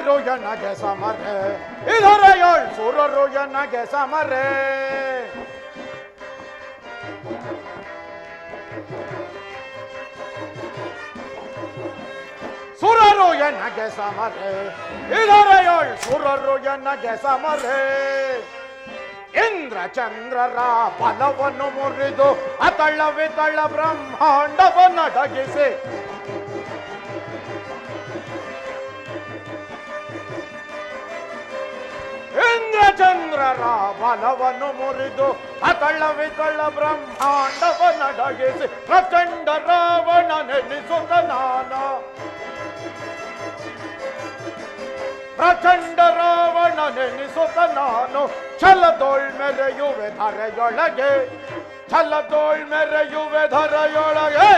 ವೀರು ಎನಗೆ ಸಮರೆ ಇದರ ಏಳ್ ಸುರರು ಎನಗೆ ಸಮರೆ ಸುರರು ಎನಗೆ ಸಮರೆ ಇದರ ಏಳ್ ಸುರರು ಎನಗೆ ಸಮರೆ ಇಂದ್ರ ಚಂದ್ರರ ಬಲವನ್ನು ಮುರಿದು ಅತಳ ವಿತಳ ಬ್ರಹ್ಮಾಂಡವನ್ನಡಗಿಸಿ ಇಂದ್ರ ಚಂದ್ರರ ಬಲವನ್ನು ಮುರಿದು ಅತಳ ವಿತಳ ಬ್ರಹ್ಮಾಂಡವನ್ನಡಗಿಸಿ ಪ್ರಚಂಡ ರಾವಣ ನೆನೆಸುತ್ತ ನಾನು ಪ್ರಚಂಡ ರಾವಣ ನೆನೆಸುತ್ತ ನಾನು ಛಲದೋಳ್ ಮೆರೆಯುವೆ ಧರೆಯೊಳಗೆ ಛಲದೋಳ್ ಮೆರೆಯುವೆ ಧರೆಯೊಳಗೆ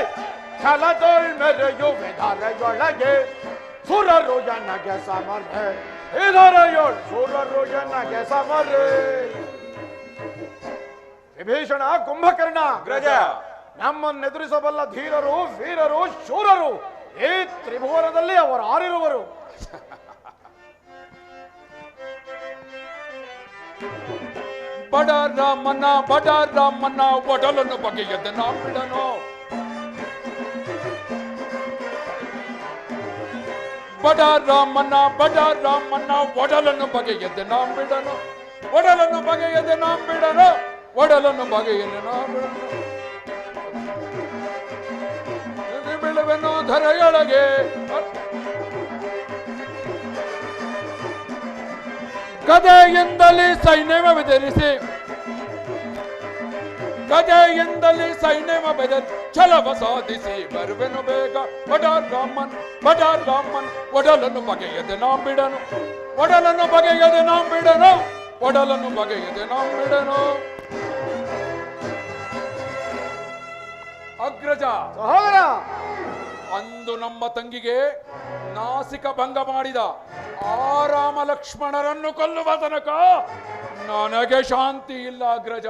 ಛಲದೋಳ್ ಮೆರೆಯುವೆ ಧರೆಯೊಳಗೆ ಸುರರು ಎನಗೆ ಸಮರೆ ಇದರೆಯೋಳ್ ಸುರರು ಎನಗೆ ಸಮರೆ ವಿಭೀಷಣ ಕುಂಭಕರ್ಣ ಗ್ರಜ ನಮ್ಮನ್ನೆದುರಿಸಬಲ್ಲ ಧೀರರು ವೀರರು ಶೂರರು ಈ ತ್ರಿಭುವನದಲ್ಲಿ ಅವರು ಆರಿರುವರು ಬಡ ರಾಮನ ಒಡಲನ್ನು ಬಗೆಯದೆ ನಾ ಬಿಡನು ಬಡ ರಾಮನ ಒಡಲನ್ನು ಬಗೆಯದೆ ನಾ ಬಿಡನು ಒಡಲನ್ನು ಬಗೆಯದೆ ನಾ ಬಿಡನು ಒಡಲನ್ನು ಬಗೆಯದೆ ನಾ ಬಿಡನು ಬೀಳುವೆನು ಧರೆಯೊಳಗೆ ಗದೆಯಿಂದಲೇ ಸೈನ್ಯವ ಬೆದರಿಸಿ ಸೈನ್ಯವ ಬೆದರಿ ಛಲವ ಸಾಧಿಸಿ ಬರುವೆನು ಬೇಗ ಬಡ ರಾಮನ್ ಒಡಲನ್ನು ಬಗೆಯದೆ ನಾ ಬಿಡನು ಒಡಲನ್ನು ಬಗೆಯದೆ ನಾ ಬಿಡನು ಒಡಲನ್ನು ಬಗೆಯದೆ ನಾ ಬಿಡನು ಅಗ್ರಜ ಸಹೋದರ ಅಂದು ನಮ್ಮ ತಂಗಿಗೆ ನಾಸಿಕ ಭಂಗ ಮಾಡಿದ ಆ ರಾಮ ಲಕ್ಷ್ಮಣರನ್ನು ಕೊಲ್ಲುವ ತನಕ ನನಗೆ ಶಾಂತಿ ಇಲ್ಲ ಅಗ್ರಜ,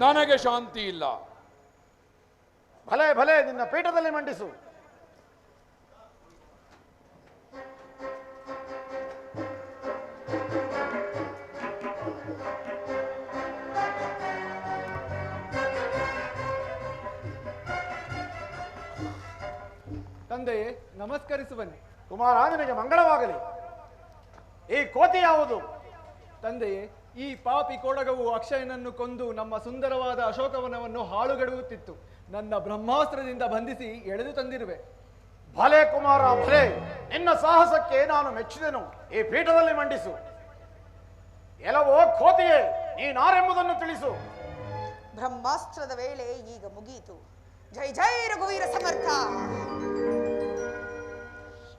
ನನಗೆ ಶಾಂತಿ ಇಲ್ಲ. ಭಲೆ ಭಲೆ, ನಿನ್ನ ಪೀಠದಲ್ಲಿ ಮಂಡಿಸು. ತಂದೆಯೇ, ನಮಸ್ಕರಿಸುವನೆ. ಕುಮಾರ, ನಿನಗೆ ಮಂಗಳವಾಗಲಿ. ಈ ಕೋತಿ ಯಾವುದು? ತಂದೆಯೇ, ಈ ಪಾಪಿ ಕೋಡಗವು ಅಕ್ಷಯನನ್ನು ಕೊಂದು ನಮ್ಮ ಸುಂದರವಾದ ಅಶೋಕವನವನ್ನು ಹಾಳುಗೆಡುತ್ತಿತ್ತು. ನನ್ನ ಬ್ರಹ್ಮಾಸ್ತ್ರದಿಂದ ಬಂಧಿಸಿ ಎಳೆದು ತಂದಿರುವೆ. ಭಲೆ ಕುಮಾರ, ಭಲೆ. ನಿನ್ನ ಸಾಹಸಕ್ಕೆ ನಾನು ಮೆಚ್ಚಿದೆನು. ಈ ಪೀಠದಲ್ಲಿ ಮಂಡಿಸು. ಎಲ್ಲವೋ ಕೋತಿಯೇ, ನೀನಾರೆಂಬುದನ್ನು ತಿಳಿಸು. ಬ್ರಹ್ಮಾಸ್ತ್ರದ ವೇಳೆ ಈಗ ಮುಗಿಯಿತು. ಜೈ ಜೈ ರಘುವೀರ ಸಮರ್ಥ.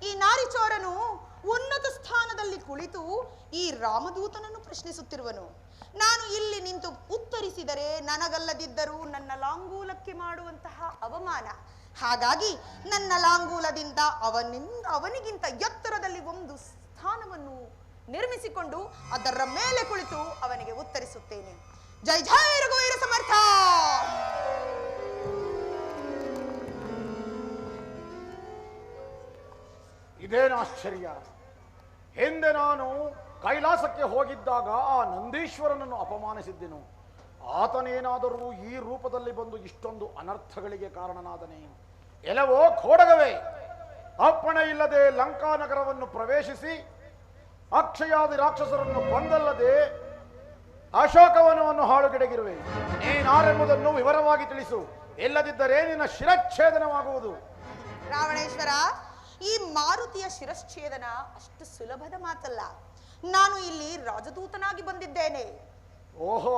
ಈ ನಾರಿಚೋರನು ಉನ್ನತ ಸ್ಥಾನದಲ್ಲಿ ಕುಳಿತು ಈ ರಾಮದೂತನನ್ನು ಪ್ರಶ್ನಿಸುತ್ತಿರುವನು. ನಾನು ಇಲ್ಲಿ ನಿಂತು ಉತ್ತರಿಸಿದರೆ ನನಗಲ್ಲದಿದ್ದರೂ ನನ್ನ ಲಾಂಗೂಲಕ್ಕೆ ಮಾಡುವಂತಹ ಅವಮಾನ. ಹಾಗಾಗಿ ನನ್ನ ಲಾಂಗೂಲದಿಂದ ಅವನಿಗಿಂತ ಎತ್ತರದಲ್ಲಿ ಒಂದು ಸ್ಥಾನವನ್ನು ನಿರ್ಮಿಸಿಕೊಂಡು ಅದರ ಮೇಲೆ ಕುಳಿತು ಅವನಿಗೆ ಉತ್ತರಿಸುತ್ತೇನೆ. ಜೈ ಜೈ ರಘುವೀರ ಸಮರ್ಥ. ಇದೇನು ಆಶ್ಚರ್ಯ! ಹಿಂದೆ ನಾನು ಕೈಲಾಸಕ್ಕೆ ಹೋಗಿದ್ದಾಗ ಆ ನಂದೀಶ್ವರನನ್ನು ಅಪಮಾನಿಸಿದ್ದೆನು. ಆತನೇನಾದರೂ ಈ ರೂಪದಲ್ಲಿ ಬಂದು ಇಷ್ಟೊಂದು ಅನರ್ಥಗಳಿಗೆ ಕಾರಣನಾದನೇ? ಎಲ್ಲವೋ ಖೋಡಗವೇ, ಅಪ್ಪಣೆ ಇಲ್ಲದೆ ಲಂಕಾನಗರವನ್ನು ಪ್ರವೇಶಿಸಿ ಅಕ್ಷಯಾದಿ ರಾಕ್ಷಸರನ್ನು ಕೊಂದಲ್ಲದೆ ಅಶೋಕವನವನ್ನು ಹಾಳುಗೆಡಗಿರುವೆ. ನೀನಾರೆಂಬುದನ್ನು ವಿವರವಾಗಿ ತಿಳಿಸು. ಇಲ್ಲದಿದ್ದರೆ ನಿನ್ನ ಶಿರಚ್ಛೇದನವಾಗುವುದು. ರಾವಣೇಶ್ವರ, ಈ ಮಾರುತಿಯ ಶಿರಚ್ಛೇದನ ಅಷ್ಟು ಸುಲಭದ ಮಾತಲ್ಲ. ನಾನು ಇಲ್ಲಿ ರಾಜದೂತನಾಗಿ ಬಂದಿದ್ದೇನೆ. ಓಹೋ,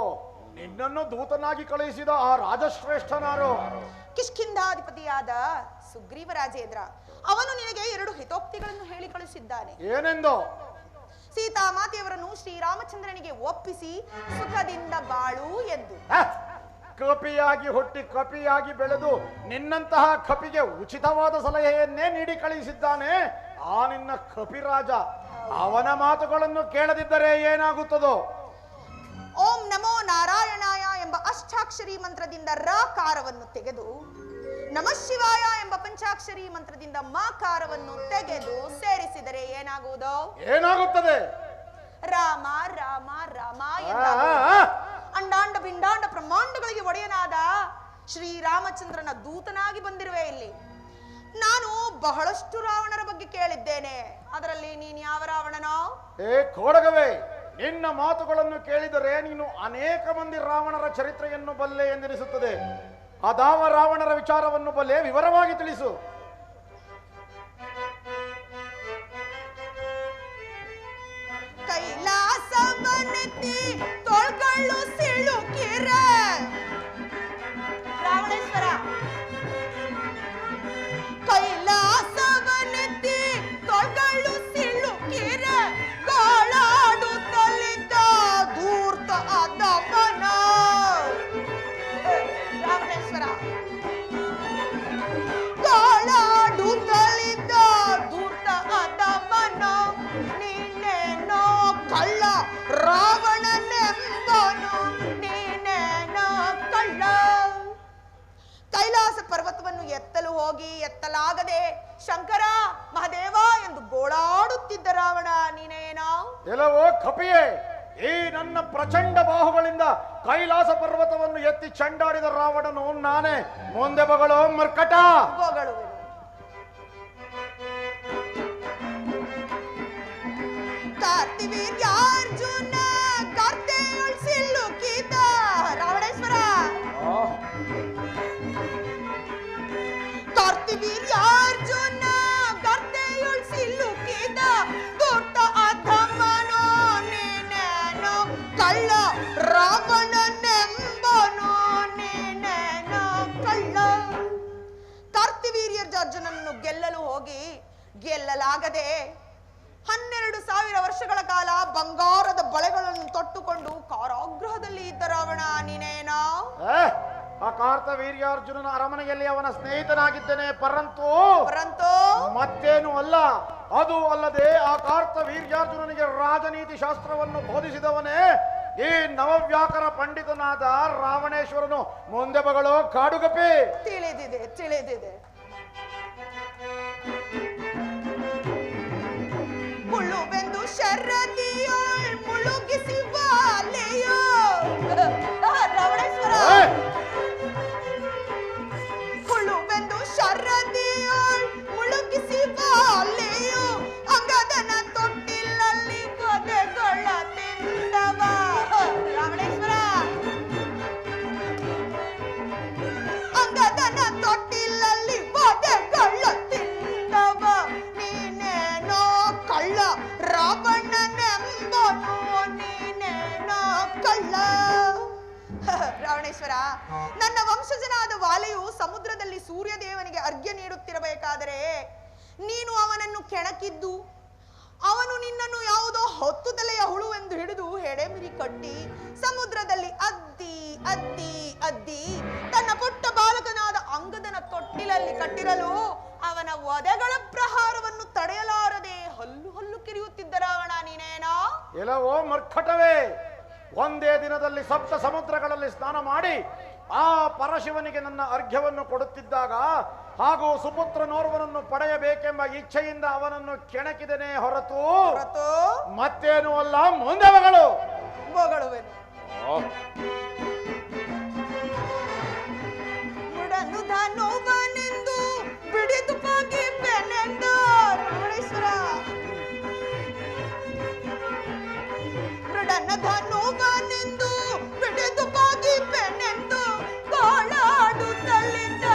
ನಿನ್ನನ್ನು ದೂತನಾಗಿ ಕಳುಹಿಸಿದ ಆ ರಾಜಶ್ರೇಷ್ಠನಾರು? ಕಿಷ್ಕಿಂಧಾಧಿಪತಿಯಾದ ಸುಗ್ರೀವ ರಾಜೇಂದ್ರ. ಅವನು ನಿನಗೆ 2 ಹಿತೋಕ್ತಿಗಳನ್ನು ಹೇಳಿ ಕಳಿಸಿದ್ದಾನೆ. ಏನೆಂದು? ಸೀತಾಮಾತೆಯವರನ್ನು ಶ್ರೀರಾಮಚಂದ್ರನಿಗೆ ಒಪ್ಪಿಸಿ ಸುಖದಿಂದ ಬಾಳು ಎಂದು. ಕಪಿಯಾಗಿ ಹುಟ್ಟಿ ಕಪಿಯಾಗಿ ಬೆಳೆದು ನಿನ್ನಂತಹ ಕಪಿಗೆ ಉಚಿತವಾದ ಸಲಹೆಯನ್ನೇ ನೀಡಿ ಕಳಿಸಿದ್ದಾನೆ ಆ ನಿನ್ನ ಕಪಿರಾಜ. ಅವನ ಮಾತುಗಳನ್ನು ಕೇಳದಿದ್ದರೆ ಏನಾಗುತ್ತದೋ? ಓಂ ನಮೋ ನಾರಾಯಣಾಯ ಎಂಬ ಅಷ್ಟಾಕ್ಷರಿ ಮಂತ್ರದಿಂದ ರಕಾರವನ್ನು ತೆಗೆದು ನಮಃ ಶಿವಾಯ ಎಂಬ ಪಂಚಾಕ್ಷರಿ ಮಂತ್ರದಿಂದ ಮಾಕಾರವನ್ನು ತೆಗೆದು ಸೇರಿಸಿದರೆ ಏನಾಗುವುದು? ಏನಾಗುತ್ತದೆ? ರಾಮ ರಾಮ ರಾಮ ಅಂಡಾಂಡ ಪಿಂಡಾಂಡ ಬ್ರಹ್ಮಾಂಡಗಳಿಗೆ ಒಡೆಯನಾದ ಶ್ರೀರಾಮಚಂದ್ರನ ದೂತನಾಗಿ ಬಂದಿರುವೆ ಇಲ್ಲಿ. ನಾನು ಬಹಳಷ್ಟು ರಾವಣರ ಬಗ್ಗೆ ಕೇಳಿದ್ದೇನೆ, ಅದರಲ್ಲಿ ನೀನು ಯಾವ ರಾವಣನೋ? ಕೋಡಗವೇ, ನಿನ್ನ ಮಾತುಗಳನ್ನು ಕೇಳಿದರೆ ನೀನು ಅನೇಕ ಮಂದಿ ರಾವಣರ ಚರಿತ್ರೆಯನ್ನು ಬಲ್ಲೆ ಎಂದೆನಿಸುತ್ತದೆ. ಅದಾವ ರಾವಣರ ವಿಚಾರವನ್ನು ಬಲ್ಲೆ, ವಿವರವಾಗಿ ತಿಳಿಸು. ಕೈಲಾಸವನೆತ್ತಿ ತೊಳ್ಗಳು ಸಿಳುಕಿರ ರಾವಣೇಶ್ವರ, ಕೈಲಾಸವನೆತ್ತಿ ತೊಳ್ಗಳು ಸಿಳುಕಿರ ಗಾಳಾಡುತ್ತಲಿದ್ದ ಧೂರ್ತ ಅದಮನ. ರಾವಣೇಶ್ವರ, ಗಾಳಾಡುತ್ತಲಿದ್ದ ಧೂರ್ತ ಅದಮನ ನೀನೇನೋ ಕಳ್ಳ ರಾವಣನೆಂಬನು, ನೀನೇನೋ ಕಳ್ಳ. ಕೈಲಾಸ ಪರ್ವತವನ್ನು ಎತ್ತಲು ಹೋಗಿ ಎತ್ತಲಾಗದೆ ಶಂಕರ ಮಹಾದೇವ ಎಂದು ಗೋಳಾಡುತ್ತಿದ್ದ ರಾವಣ ನೀನೇನೋ? ಎಲ್ಲವೋ ಕಪಿಯೇ, ಈ ನನ್ನ ಪ್ರಚಂಡ ಬಾಹುಗಳಿಂದ ಕೈಲಾಸ ಪರ್ವತವನ್ನು ಎತ್ತಿ ಚಂಡಾಡಿದ ರಾವಣನು ನಾನೇ. ಮುಂದೆ ಬಗಳು ಮರ್ಕಟ. ಬೊಗಳುವೆನು. ಕಾರ್ತಿವೀರ್ಯಾರ್ಜುನ ಗರ್ತೆಯೊಳ್ ಸಿಲುಕಿದ ರಾವಣೇಶ್ವರ, ಕಾರ್ತಿವೀರ್ಯಾರ್ಜುನ ಗರ್ತೆಯೊಳ್ ಸಿಲುಕಿದ ದೊಡ್ಡ ಅಧಮನೋ ನೀನೇನೋ ಕಳ್ಳ ರಾವಣನೆಂಬನೋ, ನೀನೇನೋ ಕಳ್ಳ. ಕಾರ್ತಿವೀರ್ಯಾರ್ಜುನನ್ನು ಗೆಲ್ಲಲು ಹೋಗಿ ಗೆಲ್ಲಲಾಗದೆ 12,000 ವರ್ಷಗಳ ಕಾಲ ಬಂಗಾರದ ಬಳೆಗಳನ್ನು ತೊಟ್ಟುಕೊಂಡು ಕಾರಾಗೃಹದಲ್ಲಿ ಇದ್ದ ರಾವಣ ನೀನೇನೋ? ಆ ಕಾರ್ತ ವೀರ್ಯಾರ್ಜುನನ ಅರಮನೆಯಲ್ಲಿ ಅವನ ಸ್ನೇಹಿತನಾಗಿದ್ದೇನೆ, ಪರಂತು ಮತ್ತೇನು ಅಲ್ಲ. ಅದು ಅಲ್ಲದೆ ಆ ಕಾರ್ತ ವೀರ್ಯಾರ್ಜುನನಿಗೆ ರಾಜನೀತಿ ಶಾಸ್ತ್ರವನ್ನು ಬೋಧಿಸಿದವನೇ ಈ ನವವ್ಯಾಕರ ಪಂಡಿತನಾದ ರಾವಣೇಶ್ವರನು. ಮುಂದೆ ಬಗಳು ಕಾಡುಗಪಿ. ತಿಳಿದಿದೆ ತಿಳಿದಿದೆ. ಮುಳ್ಳುಬೆಂದು ಶರದಿಯೋಳ್ ಮುಳುಗಿಸಿ ವಾಲೆಯೋ ರಾವಣೇಶ್ವರ, ಮುಳ್ಳುಬೆಂದು ಶರದಿಯೋಳ್ ಮುಳುಗಿಸಿ ವಾಲೆಯೋ ಅಂಗದನ ತೊಟ್ಟಿಲಲ್ಲಿ ಪೊದೆಗಳ ತಿಂದವ ರಾವಣೇಶ್ವರ, ಅಂಗದನ ತೊಟ್ಟಿಲಲ್ಲಿ ಪೊದೆಗಳ ತಿಂದವ ನೀನೇನೋ ಕಳ್ಳ ರಾವಣನೆಂಬನು, ನೀನೇನೋ ಕಳ್ಳ. ರಾವಣೇಶ್ವರ, ನನ್ನ ವಂಶಜನಾದ ವಾಲೆಯು ಸಮುದ್ರದಲ್ಲಿ ಸೂರ್ಯದೇವನಿಗೆ ಅರ್ಘ್ಯ ನೀಡುತ್ತಿರಬೇಕಾದರೆ ನೀನು ಅವನನ್ನು ಕೆಣಕಿದ್ದು, ಅವನು ನಿನ್ನನ್ನು ಯಾವುದೋ 10 ತಲೆಯ ಹುಳು ಎಂದು ಹಿಡಿದು ಹೆಡೆಮಿರಿ ಕಟ್ಟಿ ಸಮುದ್ರದಲ್ಲಿ ಅದ್ದಿ ಅದ್ದಿ ಅದ್ದಿ ತನ್ನ ಪುಟ್ಟ ಬಾಲಕನಾದ ಅಂಗದನ ತೊಟ್ಟಿಲಲ್ಲಿ ಕಟ್ಟಿರಲು ಅವನ ಒದೆಗಳ ಪ್ರಹಾರವನ್ನು ತಡೆಯಲಾರದೆ ಹಲ್ಲು ಹಲ್ಲು ಕಿರಿಯುತ್ತಿದ್ದ ರಾವಣ ನೀನೇನೋ? ಎಲ್ಲವೋ ಮರ್ಕಟವೇ, ಒಂದೇ ದಿನದಲ್ಲಿ 7 ಸಮುದ್ರಗಳಲ್ಲಿ ಸ್ನಾನ ಮಾಡಿ ಆ ಪರಶಿವನಿಗೆ ನನ್ನ ಅರ್ಘ್ಯವನ್ನು ಕೊಡುತ್ತಿದ್ದಾಗ ಹಾಗೂ ಸುಪುತ್ರನೋರ್ವನನ್ನು ಪಡೆಯಬೇಕೆಂಬ ಇಚ್ಛೆಯಿಂದ ಅವನನ್ನು ಕೆಣಕಿದನೇ ಹೊರತು ಮತ್ತೇನು ಅಲ್ಲ. ಮುಂದೆ ಬಗಳು. ಬೊಗಳುವೆನು. ಮುಡನು ಧನುವನೆಂದು ಬಿಡಿದು ಬಾಗಿ ಬೆನೆಂದು ರಾವಣೇಶ್ವರ, ಮೃಡನ ಧನುವನೆಂದು ಬಿಡಿದು ಬಾಗಿ ಬೆನೆಂದು ಗೋಳಾಡುತ್ತಲಿದ್ದ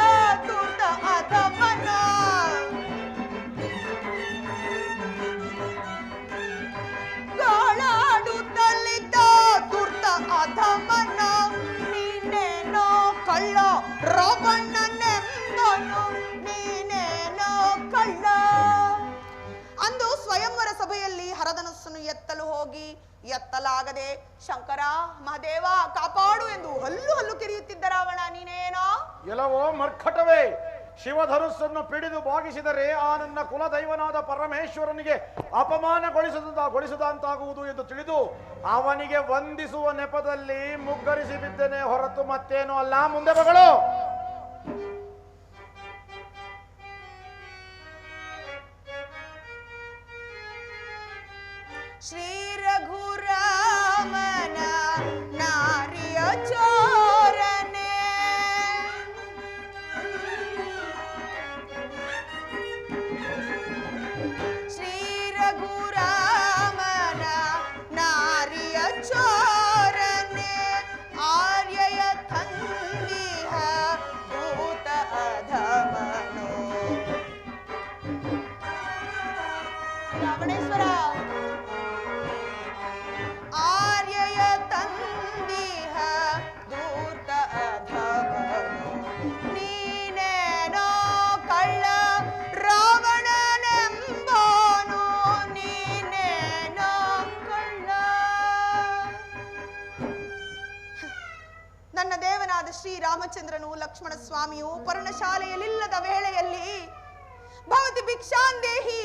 ದೂತ ಅಧಮನ, ಗೋಳಾಡುತ್ತಲಿದ್ದ ದೂತ ಅಧಮನ ನೀನೇನೋ ಕಳ್ಳ ರಾವಣನೆಂಬನು, ನೀನೇನೋ ಕಳ್ಳ. ಅಂದು ಸ್ವಯಂವರ ಸಭೆಯಲ್ಲಿ ಹರಧನಸ್ಸನ್ನು ಎತ್ತಲು ಹೋಗಿ ಎತ್ತಲಾಗದೆ ಶಂಕರ ಮಹಾದೇವ ಕಾಪಾಡು ಎಂದು ಹಲ್ಲು ಹಲ್ಲು ಕಿರಿಯುತ್ತಿದ್ದ ರಾವಣ ನೀನೇನೋ? ಎಲ್ಲವೋ ಮರ್ಕಟವೇ, ಶಿವಧನುಸ್ಸನ್ನು ಪಿಡಿದು ಬಾಗಿಸಿದರೆ ಆ ನನ್ನ ಕುಲದೈವನಾದ ಪರಮೇಶ್ವರನಿಗೆ ಅಪಮಾನಗೊಳಿಸದಂತಾಗುವುದು ಎಂದು ತಿಳಿದು ಅವನಿಗೆ ವಂದಿಸುವ ನೆಪದಲ್ಲಿ ಮುಗ್ಗರಿಸಿ ಬಿದ್ದನೆ ಹೊರತು ಮತ್ತೇನು ಅಲ್ಲ. ಮುಂದೆ ಬಗಳು. ನನ್ನ ದೇವನಾದ ಶ್ರೀರಾಮಚಂದ್ರನು ಲಕ್ಷ್ಮಣ ಸ್ವಾಮಿಯು ಪರ್ಣಶಾಲೆಯಲ್ಲಿಲ್ಲದ ವೇಳೆಯಲ್ಲಿ ಭವತಿ ಭಿಕ್ಷಾಂದೇಹಿ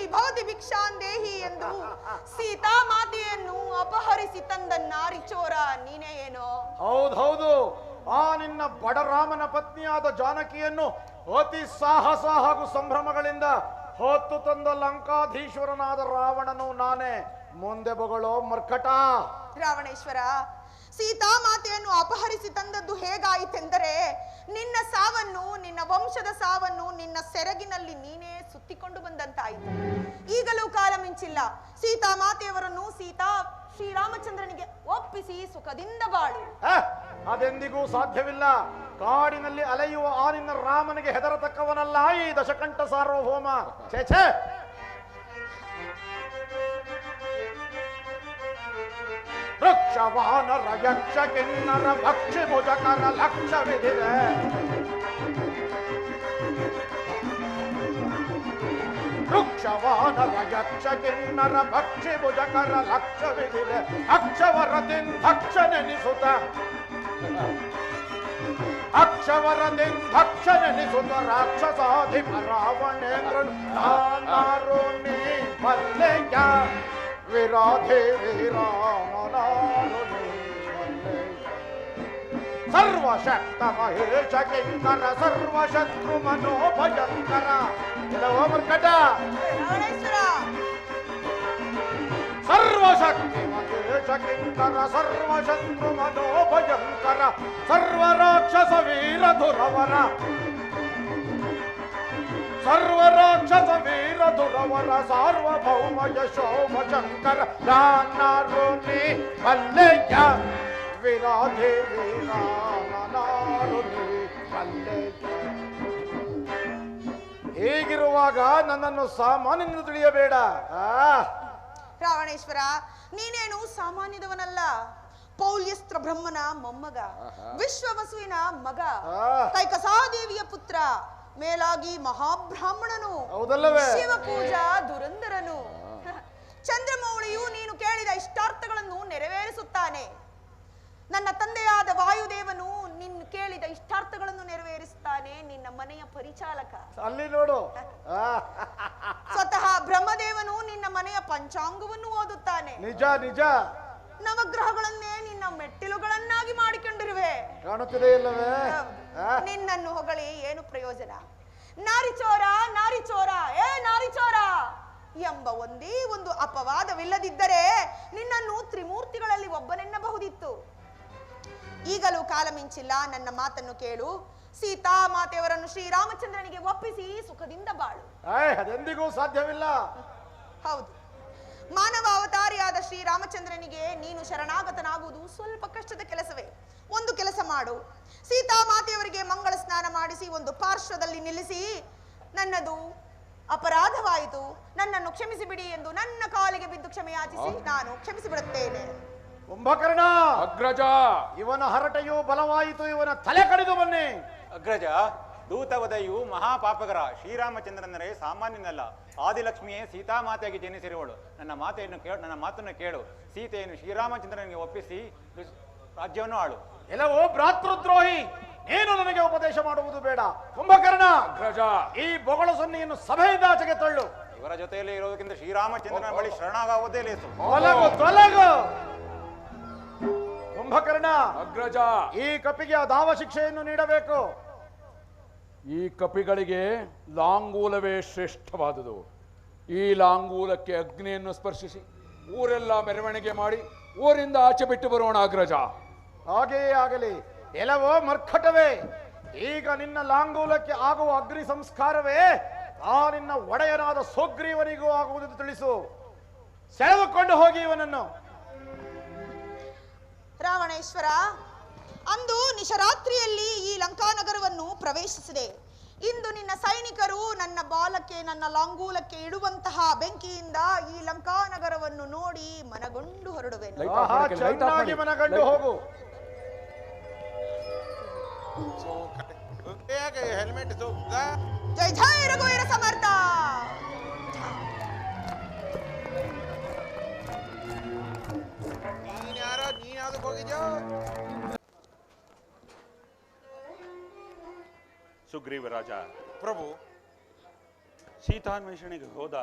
ಎಂದು ಸೀತಾ ಮಾತೆಯನ್ನು ಅಪಹರಿಸಿ ತಂದ ನಾರಿಚೋರ ನೀನೇ ಏನೋ? ಹೌದೌದು, ಆ ನಿನ್ನ ಬಡರಾಮನ ಪತ್ನಿಯಾದ ಜಾನಕಿಯನ್ನು ಅತಿ ಸಾಹಸ ಹಾಗೂ ಸಂಭ್ರಮಗಳಿಂದ ಹೊತ್ತು ತಂದ ಲಂಕಾಧೀಶ್ವರನಾದ ರಾವಣನು ನಾನೇ. ಮುಂದೆ ಬಗಳೋ ಮರ್ಕಟ. ರಾವಣೇಶ್ವರ, ಸೀತಾ ಮಾತೆಯನ್ನು ಅಪಹರಿಸಿ ತಂದದ್ದು ಹೇಗಾಯಿತೆಂದರೆ ನಿನ್ನ ಸಾವನ್ನು, ನಿನ್ನ ವಂಶದ ಸಾವನ್ನು ನಿನ್ನ ಸೆರಗಿನಲ್ಲಿ ನೀನೇ ಸುತ್ತಿಕೊಂಡು ಬಂದಂತಾಯಿತು. ಈಗಲೂ ಕಾಲ ಮಿಂಚಿಲ್ಲ. ಸೀತಾ ಮಾತೆಯವರನ್ನು ಶ್ರೀರಾಮಚಂದ್ರನಿಗೆ ಒಪ್ಪಿಸಿ ಸುಖದಿಂದ ಬಾಳು. ಅದೆಂದಿಗೂ ಸಾಧ್ಯವಿಲ್ಲ. ಕಾಡಿನಲ್ಲಿ ಅಲೆಯುವ ಆ ನಿನ್ನ ರಾಮನಿಗೆ ಹೆದರತಕ್ಕವನಲ್ಲ ಈ ದಶಕಂಠ ಸಾರ್ವಭೌಮ. ಛೇ, ವೃಕ್ಷವಾನರ ಯಕ್ಷ ಕಿನ್ನರ ಭಕ್ಷಿ ಭುಜಕರ ಲಕ್ಷವಿದಿದೆ. ವೃಕ್ಷವಾನರ ಯಕ್ಷ ಕಿನ್ನರ ಭಕ್ಷಿ ಭುಜಕರ ಲಕ್ಷವಿದಿದೆ. ಅಕ್ಷವರದಿಂಧಕ್ಷನೆನಿಸುತ್ತ ರಾಕ್ಷಸಾಧಿಪ ರಾವಣೇಂದ್ರನು ನಾನಾರು ನೀ ಮಲ್ಲೆಯ ವಿರಾಧೆ ವೀರಾಮನಾರು ನೀ ಮಲ್ಲೆಯ. ಸರ್ವಶಕ್ತ ಮಹೇಶ ಕಿಂಕರ ಸರ್ವಶತ್ರು ಮನೋಭಯಂಕರ. ಎಲ್ಲವೋ ಮರ್ಕಟ. ಸರ್ವಶಕ್ತಿ ಮಹೇಶ ಕಿಂಕರ ಸರ್ವಶತ್ರು ಮನೋಭಯಂಕರ ಸರ್ವರಾಕ್ಷಸ ವೀರ ದುರವರ ಸಾರ್ವಭೌಮ ಯಶೋಮ ಶಂಕರ ನಾನಾರು ನೀ ಮಲ್ಲೆಯ ವಿರಾಧೆ ವೀರಾಮನಾರು ನೀ ಮಲ್ಲೆಯ. ಹೀಗಿರುವಾಗ ನನ್ನನ್ನು ಸಾಮಾನ್ಯನ ತಿಳಿಯಬೇಡ. ರಾವಣೇಶ್ವರ, ನೀನೇನು ಸಾಮಾನ್ಯದವನಲ್ಲ. ಪೌಲ್ಯಸ್ತ್ರ ಬ್ರಹ್ಮನ ಮೊಮ್ಮಗ, ವಿಶ್ವವಸುವಿನ ಮಗ, ಕೈಕಸಾದೇವಿಯ ಪುತ್ರ, ಮೇಲಾಗಿ ಮಹಾಬ್ರಾಹ್ಮಣನು, ಶಿವಪೂಜಾ ದುರಂದರನು. ಚಂದ್ರಮೌಳಿಯು ನೀನು ಕೇಳಿದ ಇಷ್ಟಾರ್ಥಗಳನ್ನು ನೆರವೇರಿಸುತ್ತಾನೆ. ನನ್ನ ತಂದೆಯಾದ ವಾಯುದೇವನು ನಿನ್ನ ಕೇಳಿದ ಇಷ್ಟಾರ್ಥಗಳನ್ನು ನೆರವೇರಿಸುತ್ತಾನೆ. ನಿನ್ನ ಮನೆಯ ಪರಿಚಾಲಕ ಅಲ್ಲಿ ನೋಡು. ಸ್ವತಃ ಬ್ರಹ್ಮದೇವನು ನಿನ್ನ ಮನೆಯ ಪಂಚಾಂಗವನ್ನು ಓದುತ್ತಾನೆ. ನಿಜ ನಿಜ. ನವಗ್ರಹಗಳನ್ನೇ ನಿನ್ನ ಮೆಟ್ಟಿಲುಗಳನ್ನಾಗಿ ಮಾಡಿಕೊಂಡಿರುವೆ. ಕಾಣುತ್ತಿದೆ ಇಲ್ಲವೇ? ನಿನ್ನನ್ನು ಹೊಗಳಿ ಏನು ಪ್ರಯೋಜನ? ನಾರಿಚೋರ ನಾರಿಚೋರ ನಾರಿಚೋರ ಎಂಬ ಒಂದೇ ಒಂದು ಅಪವಾದವಿಲ್ಲದಿದ್ದರೆ ನಿನ್ನನ್ನು ತ್ರಿಮೂರ್ತಿಗಳಲ್ಲಿ ಒಬ್ಬನೆನ್ನಬಹುದಿತ್ತು. ಈಗಲೂ ಕಾಲ ಮಿಂಚಿಲ್ಲ. ನನ್ನ ಮಾತನ್ನು ಕೇಳು. ಸೀತಾ ಮಾತೆಯವರನ್ನು ಶ್ರೀರಾಮಚಂದ್ರನಿಗೆ ಒಪ್ಪಿಸಿ ಸುಖದಿಂದ ಬಾಳು. ಅದೆಂದಿಗೂ ಸಾಧ್ಯವಿಲ್ಲ. ಹೌದು, ಮಾನವ ಅವತಾರಿಯಾದ ಶ್ರೀರಾಮಚಂದ್ರನಿಗೆ ನೀನು ಶರಣಾಗತನಾಗುವುದು ಸ್ವಲ್ಪ ಕಷ್ಟದ ಕೆಲಸವೇ. ಒಂದು ಕೆಲಸ ಮಾಡು. ಸೀತಾ ಮಾತೆಯವರಿಗೆ ಮಂಗಳ ಸ್ನಾನ ಮಾಡಿಸಿ ಒಂದು ಪಾರ್ಶ್ವದಲ್ಲಿ ನಿಲ್ಲಿಸಿ, ನನ್ನದು ಅಪರಾಧವಾಯಿತು, ನನ್ನನ್ನು ಕ್ಷಮಿಸಿ ಬಿಡಿ ಎಂದು ನನ್ನ ಕಾಲಿಗೆ ಬಿದ್ದು ಕ್ಷಮೆಯಾಚಿಸಿ ನಾನು ಕ್ಷಮಿಸಿ ಬಿಡುತ್ತೇನೆ. ಕುಂಭಕರ್ಣ, ಅಗ್ರಜ, ಇವನ ಹರಟೆಯು ಬಲವಾಯಿತು, ಇವನ ತಲೆ ಕಡಿದು ಬನ್ನಿ. ಅಗ್ರಜ, ದೂತವದೆಯು ಮಹಾಪಾಪಕರ. ಶ್ರೀರಾಮಚಂದ್ರನರೇ ಸಾಮಾನ್ಯನಲ್ಲ. ಆದಿಲಕ್ಷ್ಮಿಯೇ ಸೀತಾಮಾತೆಯಾಗಿ ಜನಿಸಿರುವಳು. ನನ್ನ ಮಾತನ್ನು ಕೇಳು. ಸೀತೆಯನ್ನು ಶ್ರೀರಾಮಚಂದ್ರನಿಗೆ ಒಪ್ಪಿಸಿ ರಾಜ್ಯವನ್ನು ಆಳು. ಎಲ್ಲವೋ ಭ್ರಾತೃದ್ರೋಹಿ, ನೀನು ನನಗೆ ಉಪದೇಶ ಮಾಡುವುದು ಬೇಡ. ಕುಂಭಕರ್ಣ, ಅಗ್ರಜ, ಈ ಬೊಗಳು ಸೊನ್ನೆಯನ್ನು ಸಭೆಯಿಂದ ಆಚೆಗೆ ತಳ್ಳು. ಇವರ ಜೊತೆಯಲ್ಲಿ ಇರೋದಕ್ಕಿಂತ ಶ್ರೀರಾಮಚಂದ್ರನ ಬಳಿ ಶರಣಾಗುವುದೇ ಲೇಸು. ತೊಲಗು. ಕುಂಭಕರ್ಣ, ಅಗ್ರಜ, ಈ ಕಪಿಗೆ ಅದಾವ ಶಿಕ್ಷೆಯನ್ನು ನೀಡಬೇಕು. ಈ ಕಪಿಗಳಿಗೆ ಲಾಂಗೂಲವೇ ಶ್ರೇಷ್ಠವಾದುದು. ಈ ಲಾಂಗೂಲಕ್ಕೆ ಅಗ್ನಿಯನ್ನು ಸ್ಪರ್ಶಿಸಿ ಊರೆಲ್ಲ ಮೆರವಣಿಗೆ ಮಾಡಿ ಊರಿಂದ ಆಚೆ ಬಿಟ್ಟು ಬರೋಣ ಅಗ್ರಜ. ಹಾಗೆಯೇ ಆಗಲಿ. ಎಲ್ಲವೋ ಮರ್ಕಟವೇ, ಈಗ ನಿನ್ನ ಲಾಂಗೂಲಕ್ಕೆ ಆಗುವ ಅಗ್ನಿ ಸಂಸ್ಕಾರವೇ ಆ ನಿನ್ನ ಒಡೆಯನಾದ ಸುಗ್ರೀವನಿಗೂ ಆಗುವುದು ತಿಳಿಸು. ಸೆಳೆದುಕೊಂಡು ಹೋಗಿ ಇವನನ್ನು. ರಾವಣೇಶ್ವರ, ಅಂದು ನಿಶರಾತ್ರಿಯಲ್ಲಿ ಈ ಲಂಕಾನಗರವನ್ನು ಪ್ರವೇಶಿಸಿದೆ. ಇಂದು ನಿನ್ನ ಸೈನಿಕರು ನನ್ನ ಬಾಲಕ್ಕೆ, ನನ್ನ ಲಾಂಗೂಲಕ್ಕೆ ಇಡುವಂತಹ ಬೆಂಕಿಯಿಂದ ಈ ಲಂಕಾನಗರವನ್ನು ನೋಡಿ ಮನಗೊಂಡು ಹೊರಡುವೆನು. ಚೆನ್ನಾಗಿ ಮನಗಂಡು ಹೋಗು. ಜೈ ಜೈ ರಘುವೀರ ಸಮರ್ಥ. ನೀನ್ ಯಾವ್ದಕ್ಕೆ ಹೋಗಿದ್ಯೋ? ಸುಗ್ರೀವರಾಜ, ಪ್ರಭು, ಸೀತಾನ್ವೇಷಣೆಗೆ ಹೋದ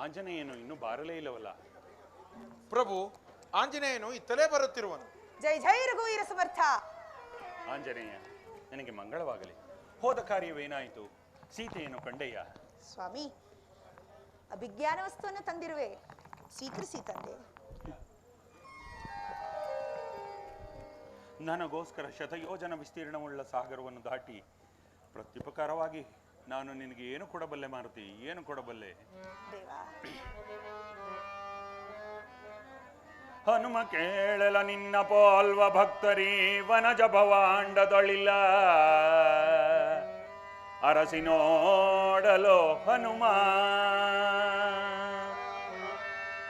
ಆಂಜನೇಯನು ಇನ್ನೂ ಬಾರಲೇ ಇಲ್ಲವಲ್ಲ? ಪ್ರಭು, ಆಂಜನೇಯನು ಇತ್ತಲೇ ಬರುತ್ತಿರುವನು. ಜೈ ಜೈ ರಘುವೀರ ಸಮರ್ಥ. ಆಂಜನೇಯ, ನನಗೆ ಮಂಗಳವಾಗಲಿ. ಹೋದ ಕಾರ್ಯವೇನಾಯಿತು? ಸೀತೆಯನ್ನು ಕಂಡೆಯ? ಸ್ವಾಮಿ, ಅಭಿಜ್ಞಾನ ವಸ್ತುವನ್ನು ತಂದಿರುವೆ, ಸ್ವೀಕರಿಸಿ ತಂದೆ. ನನಗೋಸ್ಕರ ಶತಯೋಜನ ವಿಸ್ತೀರ್ಣವುಳ್ಳ ಸಾಗರವನ್ನು ದಾಟಿ ಪ್ರತ್ಯುಪಕಾರವಾಗಿ ನಾನು ನಿನಗೆ ಏನು ಕೊಡಬಲ್ಲೆ ಮಾರುತಿ? ಏನು ಕೊಡಬಲ್ಲೆ? ದೇವಾ, ಹನುಮ ಕೇಳಲ ನಿನ್ನ ಪೋಲ್ವ ಭಕ್ತರಿ ವನಜ ಭವಾಂಡದೊಳಿಲ್ಲ ಅರಸಿ ನೋಡಲು ಹನುಮ.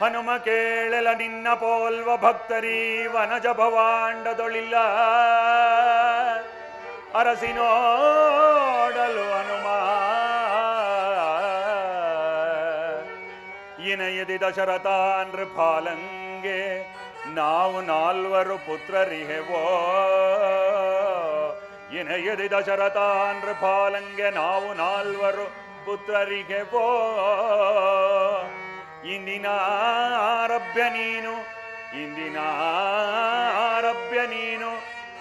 ಹನುಮ ಕೇಳಲ ನಿನ್ನ ಪೋಲ್ವ ಭಕ್ತರಿ ವನಜ ಭವಾಂಡದೊಳಿಲ್ಲ ಅರಸಿ ನೋಡಲು ಹನುಮ. ಇನಯದಿ ದಶರಥ ನೃಪಾಲಂಗೆ ನಾವು ನಾಲ್ವರು ಪುತ್ರರಿಹೆವೋ. ಇನಯದಿ ದಶರಥ ನೃಪಾಲಂಗೆ ನಾವು ನಾಲ್ವರು ಪುತ್ರರಿಗೆವೋ. ಇಂದಿನ ಆರಭ್ಯ ನೀನು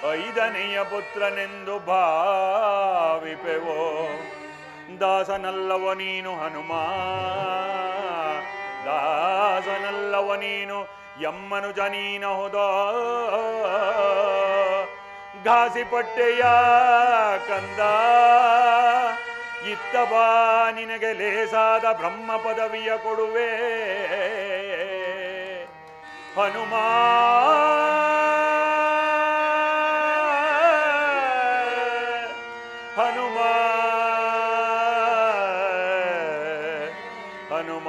ಐದನೆಯ ಪುತ್ರನೆಂದು ಭಾವಿಪೆವೋ. ದಾಸನಲ್ಲವ ನೀನು ಹನುಮ, ದಾಸನಲ್ಲವ ನೀನು ಎಮ್ಮನು ಜನೀನ ಹೋದ. ಘಾಸಿಪಟ್ಟೆಯ ಕಂದ, ಇತ್ತ ಬಾ ನಿನಗೆ ಲೇಸಾದ ಬ್ರಹ್ಮ ಪದವಿಯ ಕೊಡುವೆ. ಹನುಮ ಹನುಮ ಹನುಮ.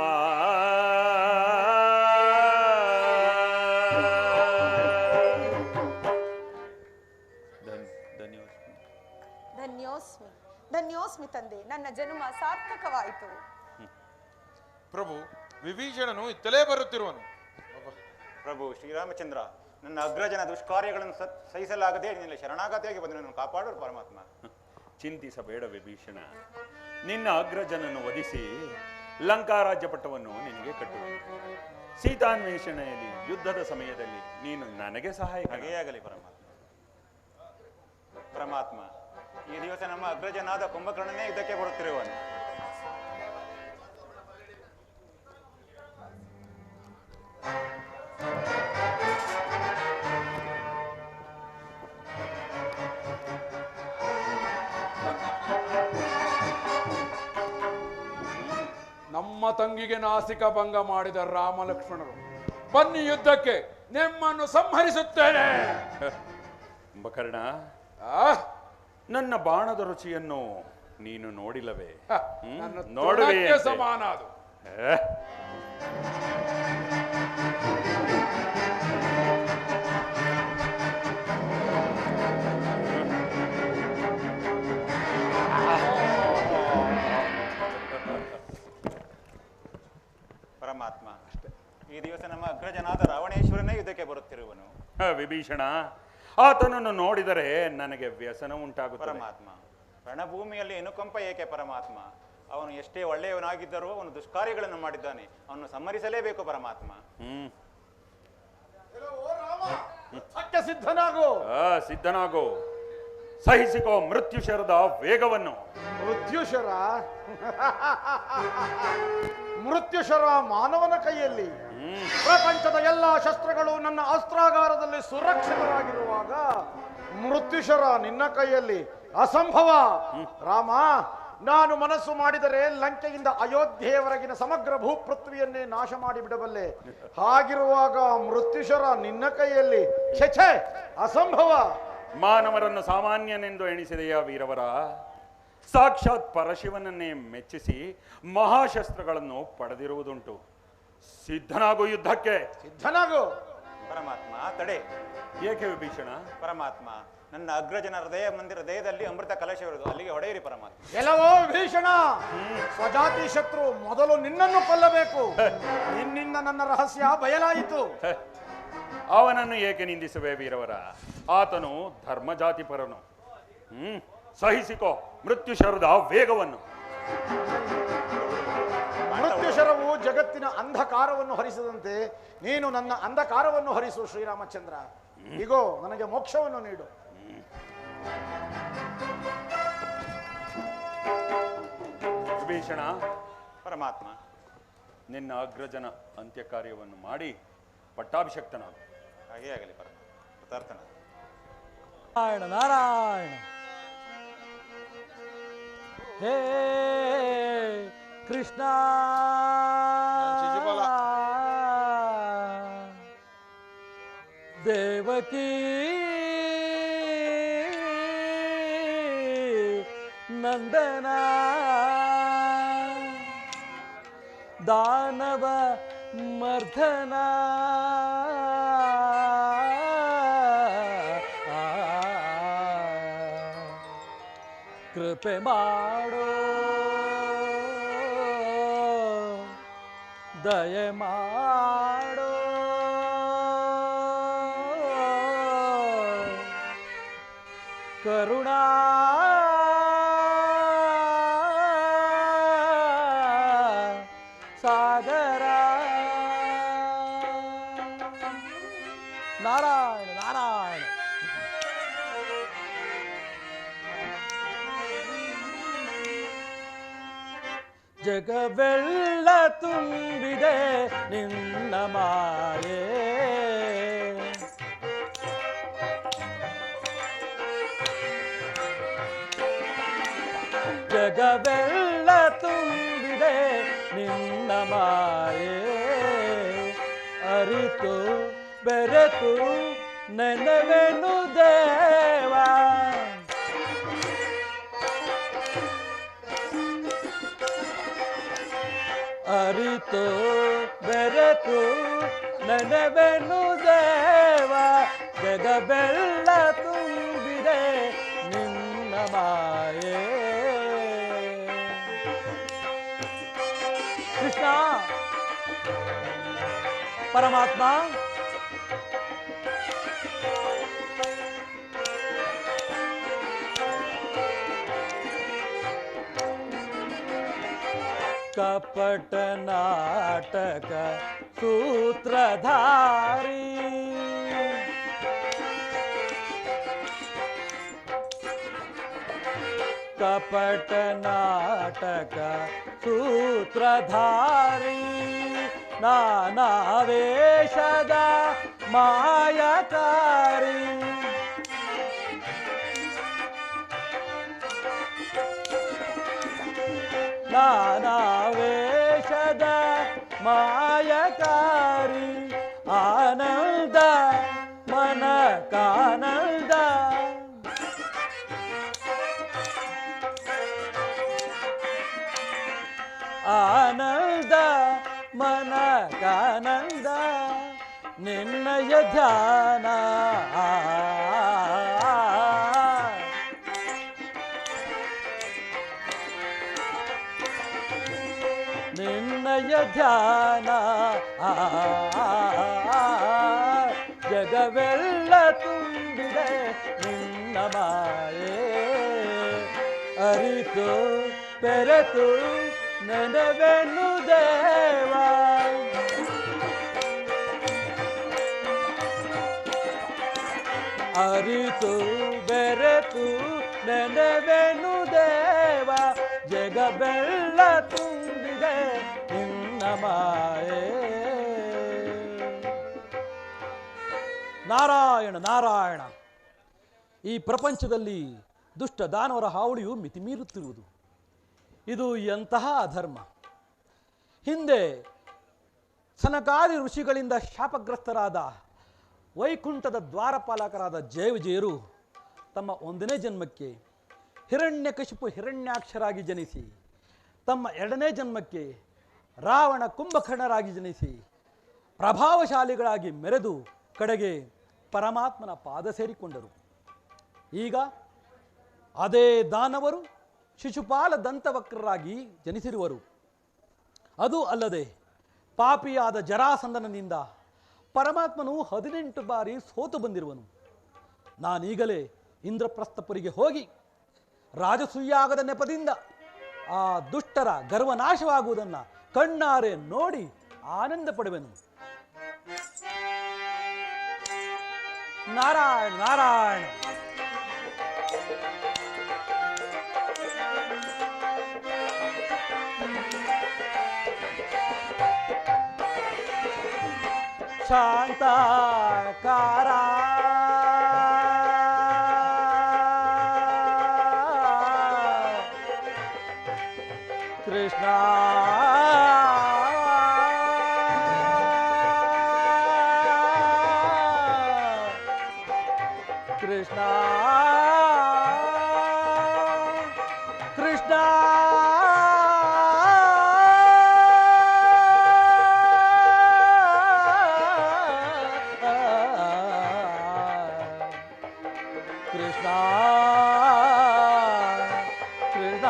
ಧನ್ಯೋಸ್ಮಿ, ಧನ್ಯೋಸ್ಮಿ ತಂದೆ. ನನ್ನ ಜನ್ಮ ಸಾರ್ಥಕವಾಯಿತು. ಪ್ರಭು, ವಿಭೀಷಣನು ಇತ್ತಲೇ ಬರುತ್ತಿರುವನು. ಪ್ರಭು ಶ್ರೀರಾಮಚಂದ್ರ, ನನ್ನ ಅಗ್ರಜನ ದುಷ್ಕಾರ್ಯಗಳನ್ನು ಸಹಿಸಲಾಗದೆ ನಿನ್ನ ಶರಣಾಗತಿಯಾಗಿ ಬಂದು ನನ್ನನ್ನು ಕಾಪಾಡೋರು ಪರಮಾತ್ಮ. ಚಿಂತಿಸಬೇಡ ವಿಭೀಷಣ, ನಿನ್ನ ಅಗ್ರಜನನ್ನು ವಧಿಸಿ ಲಂಕಾರಾಜ್ಯ ಪಟ್ಟವನ್ನು ನಿನಗೆ ಕಟ್ಟುವೆ. ಸೀತಾನ್ವೇಷಣೆಯಲ್ಲಿ ಯುದ್ಧದ ಸಮಯದಲ್ಲಿ ನೀನು ನನಗೆ ಸಹಾಯ. ಹಾಗೇ ಆಗಲಿ ಪರಮಾತ್ಮ. ಪರಮಾತ್ಮ, ಈ ದಿವಸ ನಮ್ಮ ಅಗ್ರಜನಾದ ಕುಂಭಕರ್ಣನೇ ಯುದ್ಧಕ್ಕೆ ಬರುತ್ತಿರುವನು. ನಮ್ಮ ತಂಗಿಗೆ ನಾಸಿಕ ಭಂಗ ಮಾಡಿದ ರಾಮ ಲಕ್ಷ್ಮಣರು, ಬನ್ನಿ ಯುದ್ಧಕ್ಕೆ, ನಿಮ್ಮನ್ನು ಸಂಹರಿಸುತ್ತೇನೆ. ಕುಂಭಕರ್ಣ, ಆ? ನನ್ನ ಬಾಣದ ರುಚಿಯನ್ನು ನೀನು ನೋಡಿಲ್ಲವೇ? ನನ್ನ ನೋಡುವೆ ತೃಣಕ್ಕೆ ಸಮಾನ ಅದು. ಪರಮಾತ್ಮ, ಈ ದಿವಸ ನಮ್ಮ ಅಗ್ರಜನಾದ ರಾವಣೇಶ್ವರನೇ ಯುದ್ಧಕ್ಕೆ ಬರುತ್ತಿರುವನು. ವಿಭೀಷಣ, ಆತನನ್ನು ನೋಡಿದರೆ ನನಗೆ ವ್ಯಸನ ಉಂಟಾಗುತ್ತದೆ. ಪರಮಾತ್ಮ, ರಣಭೂಮಿಯಲ್ಲಿ ಅನುಕಂಪ ಏಕೆ ಪರಮಾತ್ಮ? ಅವನು ಎಷ್ಟೇ ಒಳ್ಳೆಯವನಾಗಿದ್ದರೂ ಅವನು ದುಷ್ಕಾರ್ಯಗಳನ್ನು ಮಾಡಿದ್ದಾನೆ, ಅವನು ಸಂಹರಿಸಲೇಬೇಕು ಪರಮಾತ್ಮ. ಸಿದ್ಧನಾಗು. ಸಿದ್ಧನಾಗು, ಸಹಿಸಿಕೋ ಮೃತ್ಯುಶರದ ವೇಗವನ್ನು. ಮೃತ್ಯುಶರ ಮೃತ್ಯುಶರ ಮಾನವನ ಕೈಯಲ್ಲಿ. ಪ್ರಪಂಚದ ಎಲ್ಲಾ ಶಸ್ತ್ರಗಳು ನನ್ನ ಅಸ್ತ್ರಾಗಾರದಲ್ಲಿ ಸುರಕ್ಷಿತವಾಗಿರುವಾಗ ಮೃತ್ಯುಶರ ನಿನ್ನ ಕೈಯಲ್ಲಿ ಅಸಂಭವ. ರಾಮ, ನಾನು ಮನಸ್ಸು ಮಾಡಿದರೆ ಲಂಕೆಯಿಂದ ಅಯೋಧ್ಯೆಯವರೆಗಿನ ಸಮಗ್ರ ಭೂಪೃಥ್ವಿಯನ್ನೇ ನಾಶ ಮಾಡಿಬಿಡಬಲ್ಲೆ. ಹಾಗಿರುವಾಗ ಮೃತ್ಯುಶರ ನಿನ್ನ ಕೈಯಲ್ಲಿ ಛೆ, ಅಸಂಭವ. ಮಾನವರನ್ನು ಸಾಮಾನ್ಯನೆಂದು ಎಣಿಸಿದೆಯಾ ವೀರವರ? ಸಾಕ್ಷಾತ್ ಪರಶಿವನನ್ನೇ ಮೆಚ್ಚಿಸಿ ಮಹಾಶಸ್ತ್ರಗಳನ್ನು ಪಡೆದಿರುವುದುಂಟು. ಸಿದ್ಧನಾಗು ಯುದ್ಧಕ್ಕೆ. ಸಿದ್ಧನಾಗು. ಪರಮಾತ್ಮ, ತಡೆ. ಏಕೆ ವಿಭೀಷಣ? ಪರಮಾತ್ಮ, ನನ್ನ ಅಗ್ರಜನ ಹೃದಯದಲ್ಲಿ ಅಮೃತ ಕಲಶವಿರುವುದು, ಅಲ್ಲಿಗೆ ಹೊಡೆಯಿರಿ ಪರಮಾತ್ಮ. ಎಲ್ಲವೋ ಭೀಷಣ, ಸ್ವಜಾತಿ ಶತ್ರು ಮೊದಲು ನಿನ್ನನ್ನು ಕೊಲ್ಲಬೇಕು. ನಿನ್ನಿಂದ ನನ್ನ ರಹಸ್ಯ ಬಯಲಾಯಿತು. ಅವನನ್ನು ಏಕೆ ನಿಂದಿಸುವೆ ವೀರವರ? ಆತನು ಧರ್ಮಜಾತಿ ಪರನು. ಸಹಿಸಿಕೋ ಮೃತ್ಯು ಶರದ ವೇಗವನ್ನು. ಮೃತ್ಯುಶರವು ಜಗತ್ತಿನ ಅಂಧಕಾರವನ್ನು ಹರಿಸದಂತೆ ನೀನು ನನ್ನ ಅಂಧಕಾರವನ್ನು ಹರಿಸು ಶ್ರೀರಾಮಚಂದ್ರ. ಈಗೋ ನನಗೆ ಮೋಕ್ಷವನ್ನು ನೀಡು. ವಿಭೀಷಣ, ಪರಮಾತ್ಮ, ನಿನ್ನ ಅಗ್ರಜನ ಅಂತ್ಯ ಕಾರ್ಯವನ್ನು ಮಾಡಿ ಪಟ್ಟಾಭಿಷಕ್ತನಾಗು. ಹಾಗೇ ಆಗಲಿ ಪರಮಾತ್ಮ. ಕೃತಾರ್ಥನ. ನಾರಾಯಣ ನಾರಾಯಣ. ಹೇ ಕೃಷ್ಣ ಶಿಶುಪಾಲ. ದೇವಕೀ ನಂದನ ದಾನವ ಮರ್ಧನ ಕೃಪೆ ಮಾಡೋ ದಯೆ ಮಾಡೋ ಕರುಣಾ ಸಾಗರ. ನಾರಾಯಣ ನಾರಾಯಣ. ಜಗವೆಲ್ಲ ತುಂಬಿದೆ ನಿನ್ನ ಮಾಯೆ, ಜಗವೆಲ್ಲ ತುಂಬಿದೆ ನಿನ್ನ ಮಾಯೆ. ಅರಿತು ಬೆರೆತು ನೆನವೆನು ದೇವ, ಅರಿತು ಬೆರೆತು ನೆನವೆನು ದೇವ. ಜಗವೆಲ್ಲ ತುಂಬಿದೆ ನಿನ್ನ ಮಾಯೆ. ಕೃಷ್ಣ ಪರಮಾತ್ಮ, ಕಪಟ ನಾಟಕ ಸೂತ್ರಧಾರಿ, ಕಪಟ ನಾಟಕ ಸೂತ್ರಧಾರಿ, ನಾನಾವೇಶದ ಮಾಯಕಾರಿ. ನಾನಾವೇಶದ ಮಾಯಕಾರಿ, ಆನಂದ ಮನಕಾನಂದ. ಆನಂದ ಮನಕಾನಂದ ನಿನ್ನಯ ಧ್ಯಾನ. ನಿನ್ನಯ ಧ್ಯಾನ ಜಗವೆಲ್ಲ ತುಂಬಿದೆ ನಿನ್ನ ಮಾಯೆ. ಅರಿತು ಬೆರೆತು ನೆನವೆನು ದೇವ, ಅರಿತು ಬೆರೆತು ನೆನವೆನು ದೇವ. ಜಗವೆಲ್ಲ ತುಂಬಿದೆ ನಿನ್ನ ಮಾಯೆ. ನಾರಾಯಣ ನಾರಾಯಣ. ಈ ಪ್ರಪಂಚದಲ್ಲಿ ದುಷ್ಟ ದಾನವರ ಹಾವಳಿಯು ಮಿತಿಮೀರುತ್ತಿರುವುದು. ಇದು ಎಂತಹ ಅಧರ್ಮ! ಹಿಂದೆ ಸನಕಾದಿ ಋಷಿಗಳಿಂದ ಶಾಪಗ್ರಸ್ತರಾದ ವೈಕುಂಠದ ದ್ವಾರಪಾಲಕರಾದ ಜಯವಿಜಯರು ತಮ್ಮ 1ನೇ ಜನ್ಮಕ್ಕೆ ಹಿರಣ್ಯಕಶಿಪು ಹಿರಣ್ಯಾಕ್ಷರಾಗಿ ಜನಿಸಿ, ತಮ್ಮ 2ನೇ ಜನ್ಮಕ್ಕೆ ರಾವಣ ಕುಂಭಕರ್ಣರಾಗಿ ಜನಿಸಿ ಪ್ರಭಾವಶಾಲಿಗಳಾಗಿ ಮೆರೆದು ಕಡೆಗೆ ಪರಮಾತ್ಮನ ಪಾದ ಸೇರಿಕೊಂಡರು. ಈಗ ಅದೇ ದಾನವರು ಶಿಶುಪಾಲ ದಂತವಕ್ರರಾಗಿ ಜನಿಸಿರುವರು. ಅದು ಅಲ್ಲದೆ ಪಾಪಿಯಾದ ಜರಾಸಂಧನನಿಂದ ಪರಮಾತ್ಮನು 18 ಬಾರಿ ಸೋತು ಬಂದಿರುವನು. ನಾನೀಗಲೇ ಇಂದ್ರಪ್ರಸ್ಥಪುರಿಗೆ ಹೋಗಿ ರಾಜಸೂಯಾಗದ ನೆಪದಿಂದ ಆ ದುಷ್ಟರ ಗರ್ವನಾಶವಾಗುವುದನ್ನು ಕಣ್ಣಾರೆ ನೋಡಿ ಆನಂದ ಪಡುವೆನು. ನಾರಾಯಣ ನಾರಾಯಣ. ಶಾಂತಾಕಾರ ಕೃಷ್ಣ ಕೃಷ್ಣ ಕೃಷ್ಣ ಕೃಷ್ಣ ಕೃಷ್ಣ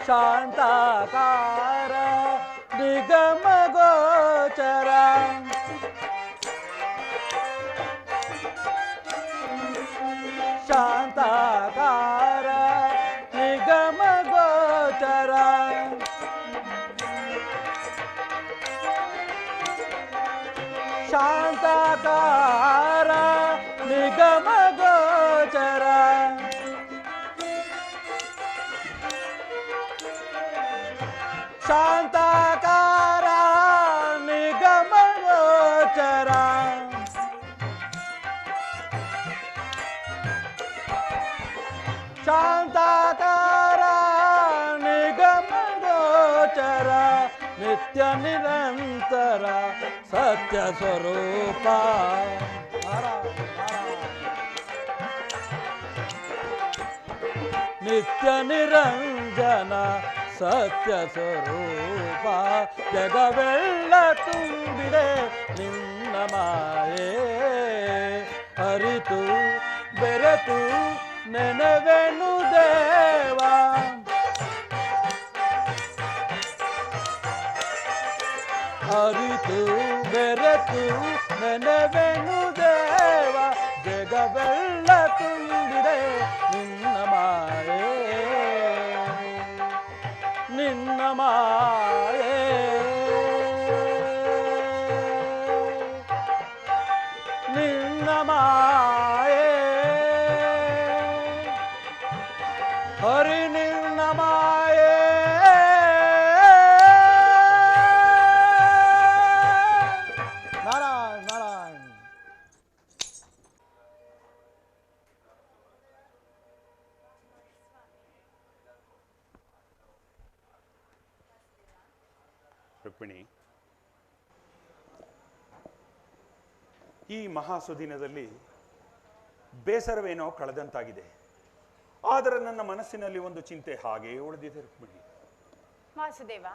ಶಾಂತಾಕಾರ ನಿಗಮ ಗೋಚರ ಶಾಂತಾಕಾರ ನಿಗಮ ಗೋಚರ ಶಾಂತಾಕಾರ ನಿಗಮ ಗೋಚರ ಶಾಂತಾಕಾರ ನಿಗಮ ಗೋಚರ ಶಾಂತಾಕಾರ ನಿಗಮ ಗೋಚರ ನಿತ್ಯ ನಿರಂತರ ಸತ್ಯ ಸ್ವರೂಪ ನಿತ್ಯ ನಿರಂಜನ ಸತ್ಯ ಸ್ವರೂಪ ಜಗವೆಲ್ಲ ತುಂಬಿದೆ ನಿನ್ನ ಮಾಯೆ ಅರಿತು ಬೆರೆತು ನೆನವೆನು ದೇವ ಅರಿತು ಬೆರೆತು ನೆನವೆನು ದೇವ ಜಗವೆಲ್ಲ ತುಂಬಿದೆ ನಿನ್ನ ಮಾಯೆ ನಿನ್ನ ಮಾಯೆ ನಿನ್ನ ಮಾಯೆ ಹರಿ ನಿನ್ನ ಮಾಯೆ ನಾರಾಯಣ ನಾರಾಯಣ. ರುಕ್ಮಿಣಿ, ಈ ಮಹಾಸುದಿನದಲ್ಲಿ ಬೇಸರವೇನೋ ಕಳೆದಂತಾಗಿದೆ. ಆದರೆ ನನ್ನ ಮನಸ್ಸಿನಲ್ಲಿ ಒಂದು ಚಿಂತೆ ಹಾಗೆಯೇ ಉಳಿದಿದೆ ರುಕ್ಮಿಣಿ. ವಾಸುದೇವ,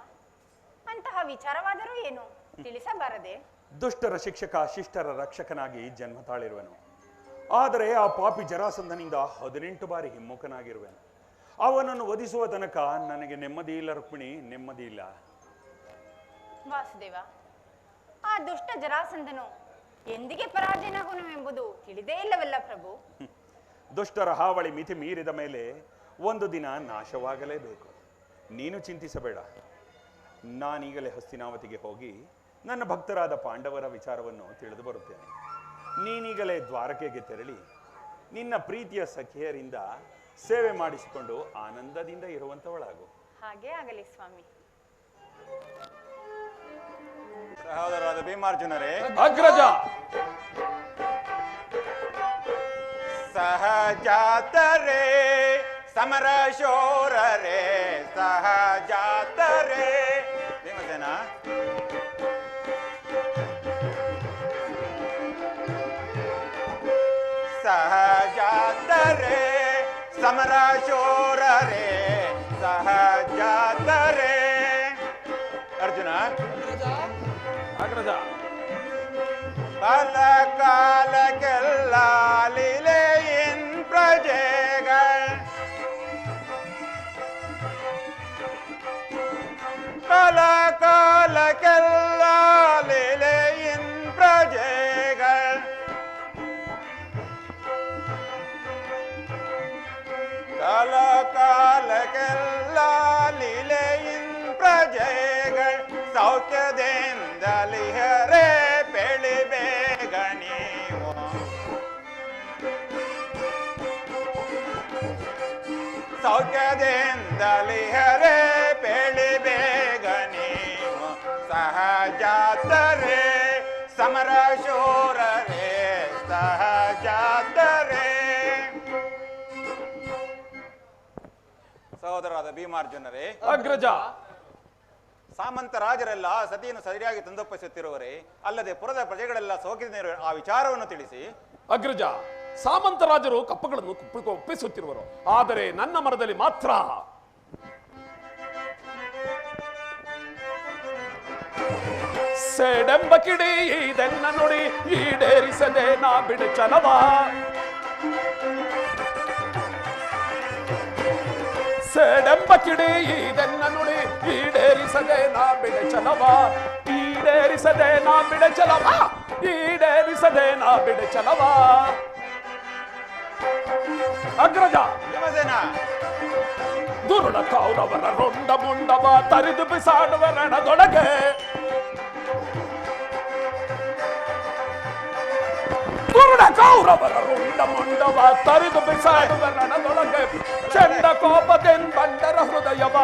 ಅಂತಹ ವಿಚಾರವಾದರೂ ಏನು ತಿಳಿಸಬಾರದೆ? ದುಷ್ಟರ ಶಿಕ್ಷಕ ಶಿಷ್ಟರ ರಕ್ಷಕನಾಗಿ ಜನ್ಮ ತಾಳಿರುವೆನು. ಆದರೆ ಆ ಪಾಪಿ ಜರಾಸಂಧನಿಂದ 18 ಬಾರಿ ಹಿಮ್ಮುಖನಾಗಿರುವೆನು. ಅವನನ್ನು ವಧಿಸುವ ತನಕ ನನಗೆ ನೆಮ್ಮದಿ ಇಲ್ಲ ರುಕ್ಮಿಣಿ, ನೆಮ್ಮದಿ ಇಲ್ಲ. ವಾಸುದೇವ, ಆ ದುಷ್ಟ ಜರಾಸಂಧನು ಎಂದಿಗೆ ಪರಾಜಯನಾಗುವನೆಂಬುದು ತಿಳಿದೇ ಇಲ್ಲವಲ್ಲ ಪ್ರಭು? ದುಷ್ಟರ ಹಾವಳಿ ಮಿತಿ ಮೀರಿದ ಮೇಲೆ ಒಂದು ದಿನ ನಾಶವಾಗಲೇಬೇಕು. ನೀನು ಚಿಂತಿಸಬೇಡ. ನಾನೀಗಲೇ ಹಸ್ತಿನಾವತಿಗೆ ಹೋಗಿ ನನ್ನ ಭಕ್ತರಾದ ಪಾಂಡವರ ವಿಚಾರವನ್ನು ತಿಳಿದು ಬರುತ್ತೇನೆ. ನೀನೀಗಲೇ ದ್ವಾರಕೆಗೆ ತೆರಳಿ ನಿನ್ನ ಪ್ರೀತಿಯ ಸಖಿಯರಿಂದ ಸೇವೆ ಮಾಡಿಸಿಕೊಂಡು ಆನಂದದಿಂದ ಇರುವಂತವಳಾಗು. ಹಾಗೇ ಆಗಲಿ ಸ್ವಾಮಿ. ಸಹೋದರರಾದ ಭೀಮಾರ್ಜುನರೇ, ಅಗ್ರಜ, ಸಹಜಾತರೇ ಸಮರ ಶೋರರೇ ಸಹಜಾತರೇ. ಭೀಮಸೇನ, ಸಹಜಾತರೇ ಸಮರ ಶೋರರೇ ಸಹಜಾತರೇ. ಅರ್ಜುನ, ಅಗ್ರಜ, பல காலகெல்லாலிலே என் பிரஜைகள் ಸೌಖ್ಯದಿಂದಲಿಹರೆ ಬೆಳಿ ಬೇಗ ನೀವು ಸೌಖ್ಯದಿಂದಲಿಹರೆ ಬೆಳಿ ಬೇಗ ನೀವು ಸಹಜಾತರೆ ಸಮರ ಶೂರರೇ ಸಹಜಾತರೆ. ಸಹೋದರರಾದ ಭೀಮಾರ್ಜುನರೇ, ಅಗ್ರಜ, ಸಾಮಂತ ರಾಜರೆಲ್ಲ ಸತಿಯನ್ನು ಸರಿಯಾಗಿ ತಂದೊಪ್ಪಿಸುತ್ತಿರುವರೇ ಅಲ್ಲದೆ ಪುರದ ಪ್ರಜೆಗಳೆಲ್ಲ ಸೋಕಿದ ಆ ವಿಚಾರವನ್ನು ತಿಳಿಸಿ. ಅಗ್ರಜ, ಸಾಮಂತ ರಾಜರು ಕಪ್ಪಗಳನ್ನು ಒಪ್ಪಿಸುತ್ತಿರುವರು, ಆದರೆ ನನ್ನ ಮರದಲ್ಲಿ ಮಾತ್ರ ಸೇಡೆಂಬ ಕಿಡಿ ಇದೆನ್ನ ನುಡಿ ಈಡೇರಿಸದೆ ನಾ ಬಿಡು ಚಲವ. ಸೇಡೆಂಬ ಕಿಡಿ ಇದೆನ್ನ ನುಡಿ ಈಡೇರಿಸದೆ ನಾ ಬಿಡು ಚಲವ. ಈಡೇರಿಸದೆ ನಾ ಬಿಡು ಚಲವ. ಈಡೇರಿಸದೆ ನಾ ಬಿಡು ಚಲವ. ಅಗ್ರಜ, ಭೀಮಸೇನ, ದುರುಳ ಕೌರವರ ರೊಂಡ ಮುಂಡವ ತರಿದು ಬಿಸಾಡುವ ರಣದೊಳಗೆ ದುರುಳ ಕೌರವರ ರುಂಡ ಮುಂಡವ ತರಿದು ಬಿಸಾಡುವ ರಣದೊಳಗೆ ಚಂಡ ಕೋಪದಿಂಬಂಡರ ಹೃದಯವ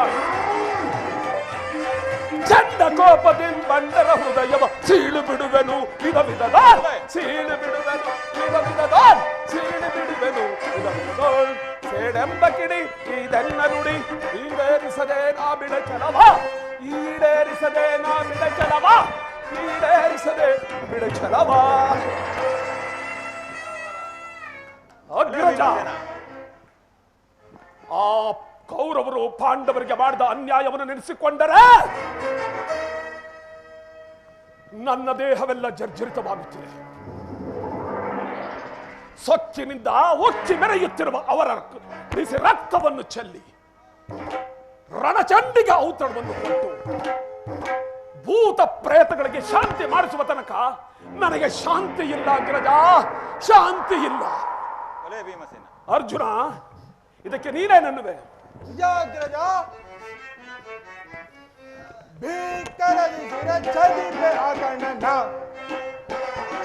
ಚಂಡ ಕೋಪದಿಂಬಂಡರ ಹೃದಯವ ಸೀಳು ಬಿಡುವೆನು ವಿಧ ವಿಧದ ಸೀಳು ಬಿಡುವೆನು ವಿಧ ವಿಧದ ಸೀಳು ಬಿಡುವೆನು ವಿಧ ವಿಧದ. ಸೇಡೆಂಬ ಕಿಡಿ ಇದೆನ್ನ ನುಡಿ ಈಡೇರಿಸದೆ ನಾ ಬಿಡ ಚಲವ. ಈಡೇರಿಸದೆ ನಾ ಬಿಡ ಚಲವ. ಈಡೇರಿಸದೆ ಬಿಡ ಚಲವ. ಅಗ್ರಜ, ಆ ಕೌರವರು ಪಾಂಡವರಿಗೆ ಮಾಡಿದ ಅನ್ಯಾಯವನ್ನು ನೆನೆಸಿಕೊಂಡರೆ ನನ್ನ ದೇಹವೆಲ್ಲ ಜರ್ಜರಿತವಾಗುತ್ತಿದೆ. ಸೊಕ್ಕಿನಿಂದ ಉಕ್ಕಿ ಮೆರೆಯುತ್ತಿರುವ ಅವರ ಬಿಸಿ ರಕ್ತವನ್ನು ಚೆಲ್ಲಿ ರಣಚಂಡಿಗೆ ಔತಣವನ್ನು ಕೊಟ್ಟು ಭೂತ ಪ್ರೇತಗಳಿಗೆ ಶಾಂತಿ ಮಾಡಿಸುವ ತನಕ ನನಗೆ ಶಾಂತಿ ಇಲ್ಲ ಅಗ್ರಜ, ಶಾಂತಿ ಇಲ್ಲ. ಭೀಮಸೇನ, ಅರ್ಜುನ, ಇದಕ್ಕೆ ನೀನೇನನ್ನುವೆ? ಅಗ್ರಜ, ಭೀಕರದಿ ಶಿರಚ್ಛೇದಿಪೆ ಆ ಕಣ್ಣನ್ನ.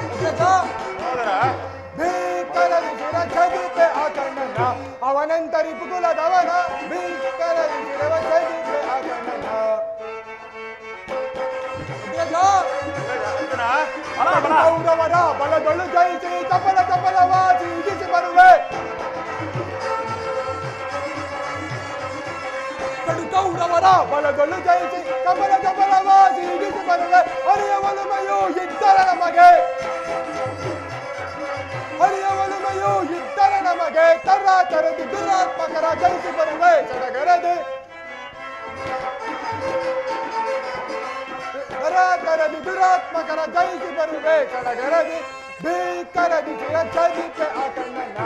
ಅಗ್ರಜ, ಸಹೋದರ, ಭೀಕರದಿ ಶಿರಚ್ಛೇದಿಪೆ ಆ ಕಣ್ಣನ್ನ. ಅವನಂತ ರಿಪುಕುಲದವನ ಭೀಕರದಿ ಶಿರಚ್ಛೇದಿಪೆ ಆ ಕಣ್ಣನ್ನ. ಅಗ್ರಜ, ಅರ್ಜುನ, ಕೌರವರ ಬಲದೊಳು ಜಯಿಸಿ ತಪಲ ತಪಲವಾಗಿ ಇಗಿಸಿ ಬರುವೆ. ಕೌರವರ ಬಲದೊಳು ಜಯಿಸಿ ತಪಲ ತಪಲವಾಗಿ ಇಗಿಸಿ ಬರುವೆ. ಹರಿಯ ಒಲುಮೆಯು ಇದ್ದರೆ ನಮಗೆ, ಹರಿಯ ಒಲುಮೆಯು ಇದ್ದರೆ ನಮಗೆ ತರ ತರದಿ ದುರಾತ್ಮಕರ ಜಯಿಸಿ ಬರುವೆ. ಸಡಗರದೆ ತರದಿ ದುರಾತ್ಮಕರ ಜಯಿಸಿ ಬರುವೆ. ಸಡಗರದಿ ಭೀಕರದಿ ಶಿರಚ್ಛೇದಿಪೆ ಆ ಕಣ್ಣನ್ನ.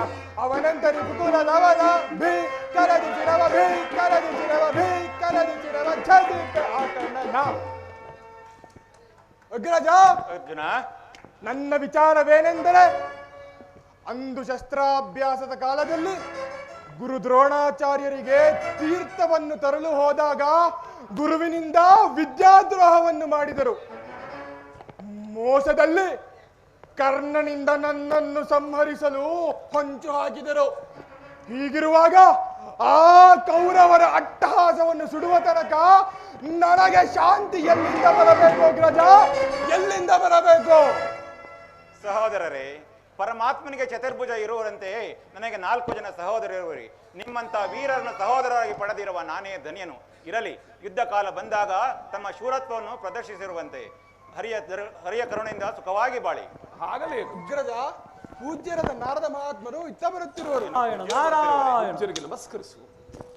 ಅವನಂತರಿ ಪುಕುಲದವನ ಭೀಕರದಿ ಶಿರವ ಭೀಕರದಿ ಶಿರವ ಭೀಕರದಿ ಶಿರವ ಛೇದಿಪೆ ಆ ಕಣ್ಣನ್ನ. ಅಗ್ರಜ, ಅರ್ಜುನ, ನನ್ನ ವಿಚಾರವೇನೆಂದರೆ ಅಂದು ಶಸ್ತ್ರಾಭ್ಯಾಸದ ಕಾಲದಲ್ಲಿ ಗುರು ದ್ರೋಣಾಚಾರ್ಯರಿಗೆ ತೀರ್ಥವನ್ನು ತರಲು ಹೋದಾಗ ಗುರುವಿನಿಂದ ವಿದ್ಯಾದ್ರೋಹವನ್ನು ಮಾಡಿದರು. ಮೋಸದಲ್ಲಿ ಕರ್ಣನಿಂದ ನನ್ನನ್ನು ಸಂಹರಿಸಲು ಹೊಂಚು ಹಾಕಿದರು. ಹೀಗಿರುವಾಗ ಆ ಕೌರವರ ಅಟ್ಟಹಾಸವನ್ನು ಸುಡುವ ತನಕ ನನಗೆ ಶಾಂತಿ ಎಲ್ಲಿಂದ ಬರಬೇಕು ಅಗ್ರಜ, ಎಲ್ಲಿಂದ ಬರಬೇಕು? ಸಹೋದರರೇ, ಪರಮಾತ್ಮನಿಗೆ ಚತುರ್ಭುಜ ಇರುವರಂತೆ ನನಗೆ 4 ಜನ ಸಹೋದರರಿರುವರಿ. ನಿಮ್ಮಂತ ವೀರರನ್ನು ಸಹೋದರರಾಗಿ ಪಡೆದಿರುವ ನಾನೇ ಧನ್ಯನು. ಇರಲಿ, ಯುದ್ಧ ಕಾಲ ಬಂದಾಗ ತಮ್ಮ ಶೂರತ್ವವನ್ನು ಪ್ರದರ್ಶಿಸಿರುವಂತೆ ಹರಿಯ ಕರುಣೆಯಿಂದ ಸುಖವಾಗಿ ಬಾಳಿ. ಆಗಲೇ ಅಗ್ರಜ, ಪೂಜ್ಯರಾದ ನಾರದ ಮಹಾತ್ಮರು ಇತ್ತ ಬರುತ್ತಿರುವರು. ನಾರಾಯಣ ನಾರಾಯಣ. ಪೂಜ್ಯರಿಗೆ ನಮಸ್ಕರಿಸು.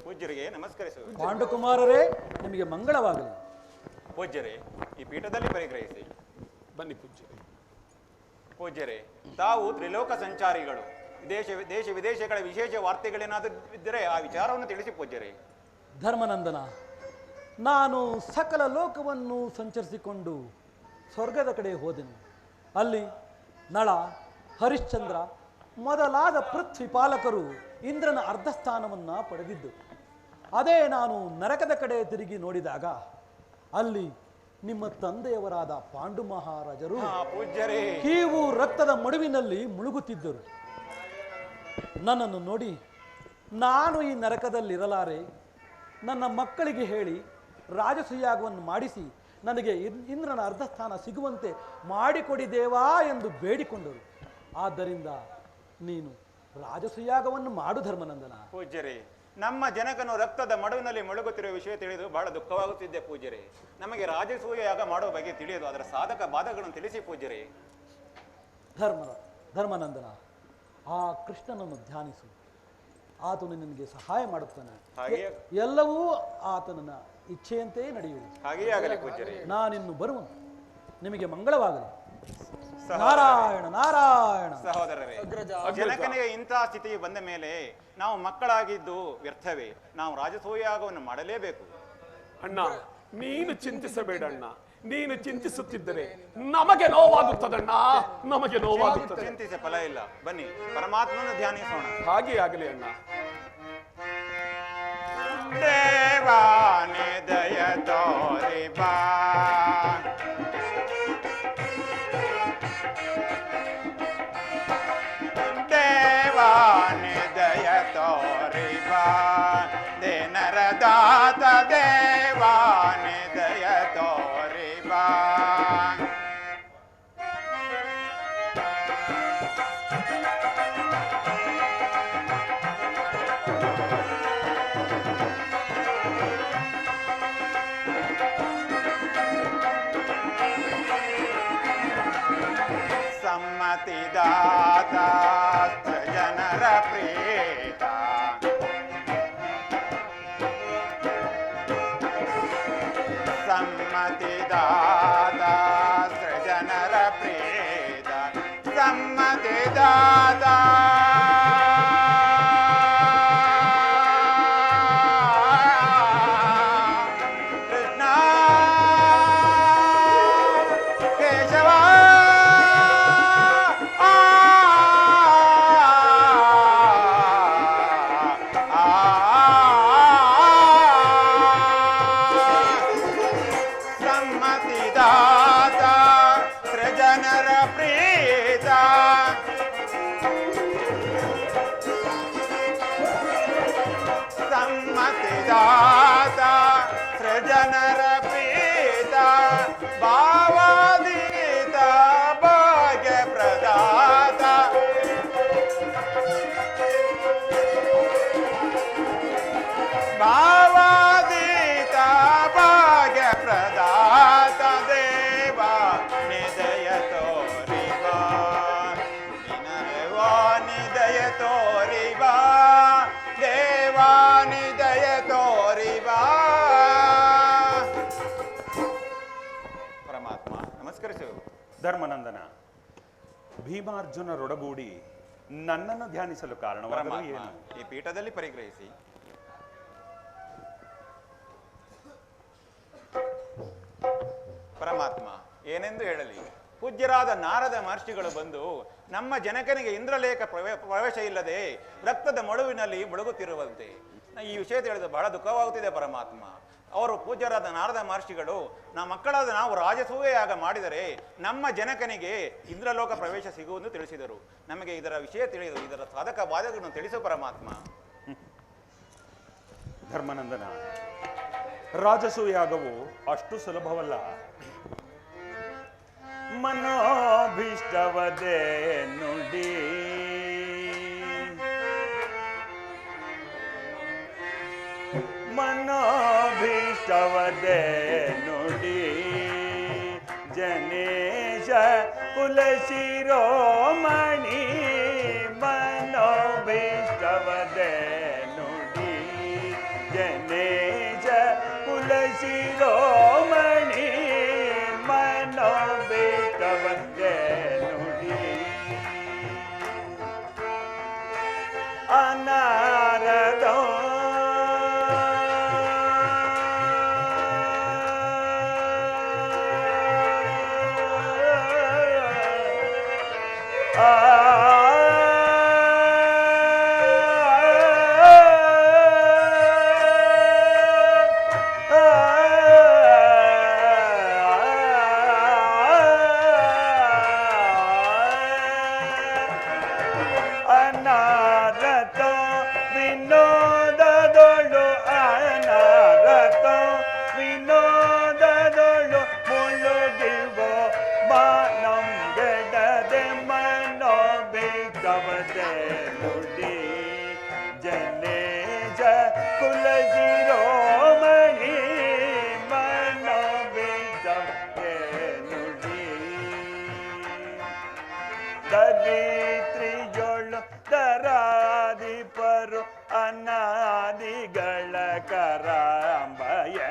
ಪೂಜ್ಯರಿಗೆ ನಮಸ್ಕರಿಸು. ಪಾಂಡುಕುಮಾರರೇ, ನಿಮಗೆ ಮಂಗಳವಾಗಲಿ. ಪೂಜ್ಯರೇ, ಈ ಪೀಠದಲ್ಲಿ ಪರಿಗ್ರಹಿಸಿ. ಬನ್ನಿ ಪೂಜ್ಯರೇ. ಪೂಜ್ಯರೇ, ತಾವು ತ್ರಿಲೋಕ ಸಂಚಾರಿಗಳು. ದೇಶ ವಿದೇಶಗಳ ವಿಶೇಷ ವಾರ್ತೆಗಳೇನಾದರೂ ಇದ್ದರೆ ಆ ವಿಚಾರವನ್ನು ತಿಳಿಸಿ ಪೂಜ್ಯರೇ. ಧರ್ಮನಂದನ, ನಾನು ಸಕಲ ಲೋಕವನ್ನು ಸಂಚರಿಸಿಕೊಂಡು ಸ್ವರ್ಗದ ಕಡೆ ಹೋದೆನು. ಅಲ್ಲಿ ನಳ, ಹರಿಶ್ಚಂದ್ರ ಮೊದಲಾದ ಪೃಥ್ವಿ ಪಾಲಕರು ಇಂದ್ರನ ಅರ್ಧಸ್ಥಾನವನ್ನು ಪಡೆದಿದ್ದು. ಅದೇ ನಾನು ನರಕದ ಕಡೆ ತಿರುಗಿ ನೋಡಿದಾಗ ಅಲ್ಲಿ ನಿಮ್ಮ ತಂದೆಯವರಾದ ಪಾಂಡು ಮಹಾರಾಜರು ಪೂಜ್ಯರೇ, ನೀವು ರಕ್ತದ ಮಡುವಿನಲ್ಲಿ ಮುಳುಗುತ್ತಿದ್ದರು. ನನ್ನನ್ನು ನೋಡಿ ನಾನು ಈ ನರಕದಲ್ಲಿರಲಾರೆ, ನನ್ನ ಮಕ್ಕಳಿಗೆ ಹೇಳಿ ರಾಜಸೂಯಾಗವನ್ನು ಮಾಡಿಸಿ ನನಗೆ ಇಂದ್ರನ ಅರ್ಧಸ್ಥಾನ ಸಿಗುವಂತೆ ಮಾಡಿಕೊಡಿ ದೇವಾ ಎಂದು ಬೇಡಿಕೊಂಡರು. ಆದ್ದರಿಂದ ನೀನು ರಾಜಸೂಯಾಗವನ್ನು ಮಾಡು ಧರ್ಮನಂದನ. ಪೂಜ್ಯರೇ, ನಮ್ಮ ಜನಕನು ರಕ್ತದ ಮಡುವಿನಲ್ಲಿ ಮುಳುಗುತ್ತಿರುವ ವಿಷಯ ತಿಳಿದು ಬಹಳ ದುಃಖವಾಗುತ್ತಿದ್ದೆ ಪೂಜ್ಯರೇ. ನಮಗೆ ರಾಜಸೂಯ ಯಾಗ ಮಾಡುವ ಬಗ್ಗೆ ತಿಳಿಯದು, ಅದರ ಸಾಧಕ ಬಾಧಕಗಳನ್ನು ತಿಳಿಸಿ ಪೂಜ್ಯರೇ. ಧರ್ಮನಂದನ, ಆ ಕೃಷ್ಣನನ್ನು ಧ್ಯಾನಿಸು, ಆತನು ನಿನಗೆ ಸಹಾಯ ಮಾಡುತ್ತಾನೆ. ಎಲ್ಲವೂ ಆತನ ಇಚ್ಛೆಯಂತೆಯೇ ನಡೆಯುವುದು. ಹಾಗೆಯೇ ಆಗಲಿ ಪೂಜ್ಯರೇ. ನಾನಿನ್ನು ಬರುವನು, ನಿಮಗೆ ಮಂಗಳವಾಗಲಿ. ನಾರಾಯಣ ನಾರಾಯಣ. ಸಹೋದರರೇ, ಜನಕನಿಗೆ ಇಂತಹ ಸ್ಥಿತಿ ಬಂದ ಮೇಲೆ ನಾವು ಮಕ್ಕಳಾಗಿದ್ದು ವ್ಯರ್ಥವೇ. ನಾವು ರಾಜಸೂಯಾಗವನ್ನು ಮಾಡಲೇಬೇಕು. ಅಣ್ಣ, ನೀನು ಚಿಂತಿಸಬೇಡ ಅಣ್ಣ. ನೀನು ಚಿಂತಿಸುತ್ತಿದ್ದರೆ ನಮಗೆ ನೋವಾಗುತ್ತದಣ್ಣ, ನಮಗೆ ನೋವಾಗುತ್ತದೆ. ಚಿಂತಿಸಿ ಫಲ ಇಲ್ಲ. ಬನ್ನಿ ಪರಮಾತ್ಮನ ಧ್ಯಾನಿಸೋಣ. ಹಾಗೆ ಆಗಲಿ ಅಣ್ಣ. ದೇವಾನೆ ದಯ ತೋರಿ ಬಾ, ದೇವಾನೆ ದಯ ತೋರಿ ಬಾ, ದೇನರ ದಾತ ದೇವಾನೆ ದಯ ತೋರಿ ಬಾ. ಸಮ್ಮತಿದಾತ ಜನರ ಪ್ರೇತ, ಸಮ್ಮತಿದಾತ ಜನರ ಪ್ರೇತ, ಸಮ್ಮತಿದಾತ ಕೃಷ್ಣ ಕೇಶವ ಸಮ್ಮತಿದಾತ ಸೃಜನರ ಪ್ರೀತ, ಸಮ್ಮತಿದಾತ ಸೃಜನರ ಪ್ರೀತ, ಭಾವಾದೀತ ಭಾಗ್ಯ ಪ್ರದಾತ, ಭಾವಾದೀತ ಭಾಗ್ಯ ಪ್ರದಾತ, ದೇವಾ ನಿದಯ ತೋರಿ ಬಾ, ನಿನವಾ ನಿದಯ ತೋರಿ ಬಾ, ದೇವಾ ನಿದಯ ತೋರಿ ಬಾ. ಪರಮಾತ್ಮ ನಮಸ್ಕರಿಸು. ಧರ್ಮನಂದನ, ಭೀಮಾರ್ಜುನರೊಡಗೂಡಿ ನನ್ನನ್ನು ಧ್ಯಾನಿಸಲು ಕಾರಣವಾದರೂ ಪರಮಾತ್ಮ ಏನು? ಈ ಪೀಠದಲ್ಲಿ ಪರಿಗ್ರಹಿಸಿ. ಪರಮಾತ್ಮ ಏನೆಂದು ಹೇಳಲಿ? ಪೂಜ್ಯರಾದ ನಾರದ ಮಹರ್ಷಿಗಳು ಬಂದು ನಮ್ಮ ಜನಕನಿಗೆ ಇಂದ್ರಲೇಖ ಪ್ರವೇಶ ಇಲ್ಲದೆ ರಕ್ತದ ಮಡುವಿನಲ್ಲಿ ಮುಳುಗುತ್ತಿರುವಂತೆ ಈ ವಿಷಯ ತಿಳಿದು ಬಹಳ ದುಃಖವಾಗುತ್ತಿದೆ ಪರಮಾತ್ಮ. ಅವರು ಪೂಜ್ಯರಾದ ನಾರದ ಮಹರ್ಷಿಗಳು ಮಕ್ಕಳಾದ ನಾವು ರಾಜಸೂಯಾಗ ಮಾಡಿದರೆ ನಮ್ಮ ಜನಕನಿಗೆ ಇಂದ್ರಲೋಕ ಪ್ರವೇಶ ಸಿಗುವುದು ತಿಳಿಸಿದರು. ನಮಗೆ ಇದರ ವಿಷಯ ತಿಳಿದು ಇದರ ಸಾಧಕ ಬಾಧಕಗಳನ್ನು ತಿಳಿಸು ಪರಮಾತ್ಮ. ಧರ್ಮನಂದನ, ರಾಜಸೂಯಾಗವು ಅಷ್ಟು ಸುಲಭವಲ್ಲ. ಮನೋಭೀಷ್ಟವದೇ ನುಡಿ, ಮನೋಭೀಷ್ಟವದೇ ನುಡಿ, ಜನೇಶ ಕುಲಶಿರೋಮಣಿ, ಮನೋಭೀಷ್ಟವದೇ ನುಡಿ, ಜನೇಶ ಕುಲಶಿರೋಮಣಿ, ಮನೋಭೀಷ್ಟವದೇ ನುಡಿ, ಅನಾರದೋ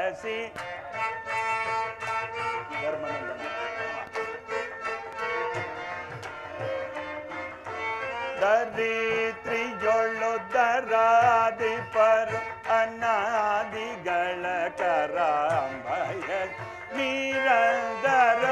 ಬಯಸಿ ಧರ್ಮನಂದನ ಧರಿತ್ರಿಯೊಳು ದರಾಧಿಪರ್ ಅನಾದಿಗಳ ಕರಾಂಬಯ ನಿರಂತರ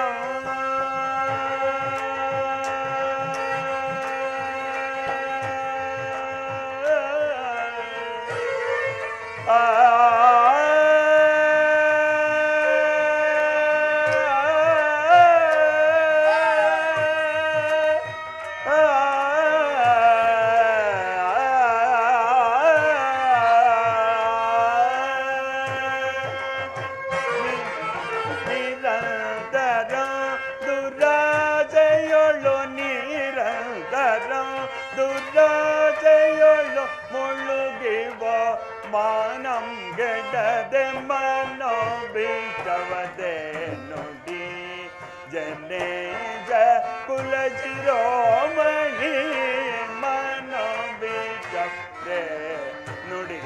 ಮಾನಂ ಗೆಡದೆ ಮನೋ ಬಿಟ್ಟವದೆ ನುಡಿ ಜನೇ ಜ ಕುಲ ಶಿರೋಮಣಿ ಮನೋ ಬಿಟ್ಟವದೆ ನುಡಿ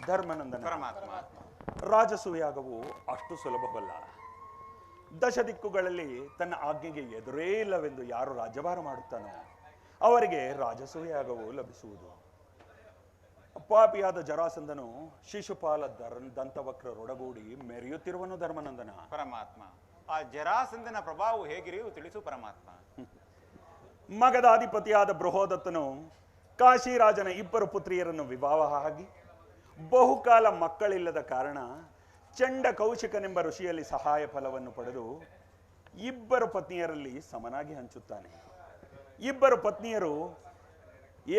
ಧರ್ಮನಂದನ ಪರಮಾತ್ಮ ರಾಜಸೂಯಾಗವು ಅಷ್ಟು ಸುಲಭವಲ್ಲ. ದಶ ದಿಕ್ಕುಗಳಲ್ಲಿ ತನ್ನ ಆಜ್ಞೆಗೆ ಎದುರೇ ಇಲ್ಲವೆಂದು ಯಾರು ರಾಜ್ಯಭಾರ ಮಾಡುತ್ತಾನೋ ಅವರಿಗೆ ರಾಜಸೂಯಾಗವು ಲಭಿಸುವುದು. ಪಾಪಿಯಾದ ಜರಾಸಂಧನು ಶಿಶುಪಾಲ ದಂತವಕ್ರರೊಡಗೂಡಿ ಮೆರೆಯುತ್ತಿರುವನು ಧರ್ಮನಂದನ. ಪರಮಾತ್ಮ, ಆ ಜರಾಸಂಧನ ಪ್ರಭಾವ ಹೇಗಿರೆಯೂ ತಿಳಿಸು ಪರಮಾತ್ಮ. ಮಗಧಾಧಿಪತಿಯಾದ ಬೃಹೋದತ್ತನು ಕಾಶಿರಾಜನ ಇಬ್ಬರು ಪುತ್ರಿಯರನ್ನು ವಿವಾಹ ಆಗಿ ಬಹುಕಾಲ ಮಕ್ಕಳಿಲ್ಲದ ಕಾರಣ ಚಂಡ ಕೌಶಿಕನೆಂಬ ಋಷಿಯಲ್ಲಿ ಸಹಾಯ ಫಲವನ್ನು ಪಡೆದು ಇಬ್ಬರು ಪತ್ನಿಯರಲ್ಲಿ ಸಮನಾಗಿ ಹಂಚುತ್ತಾನೆ. ಇಬ್ಬರು ಪತ್ನಿಯರು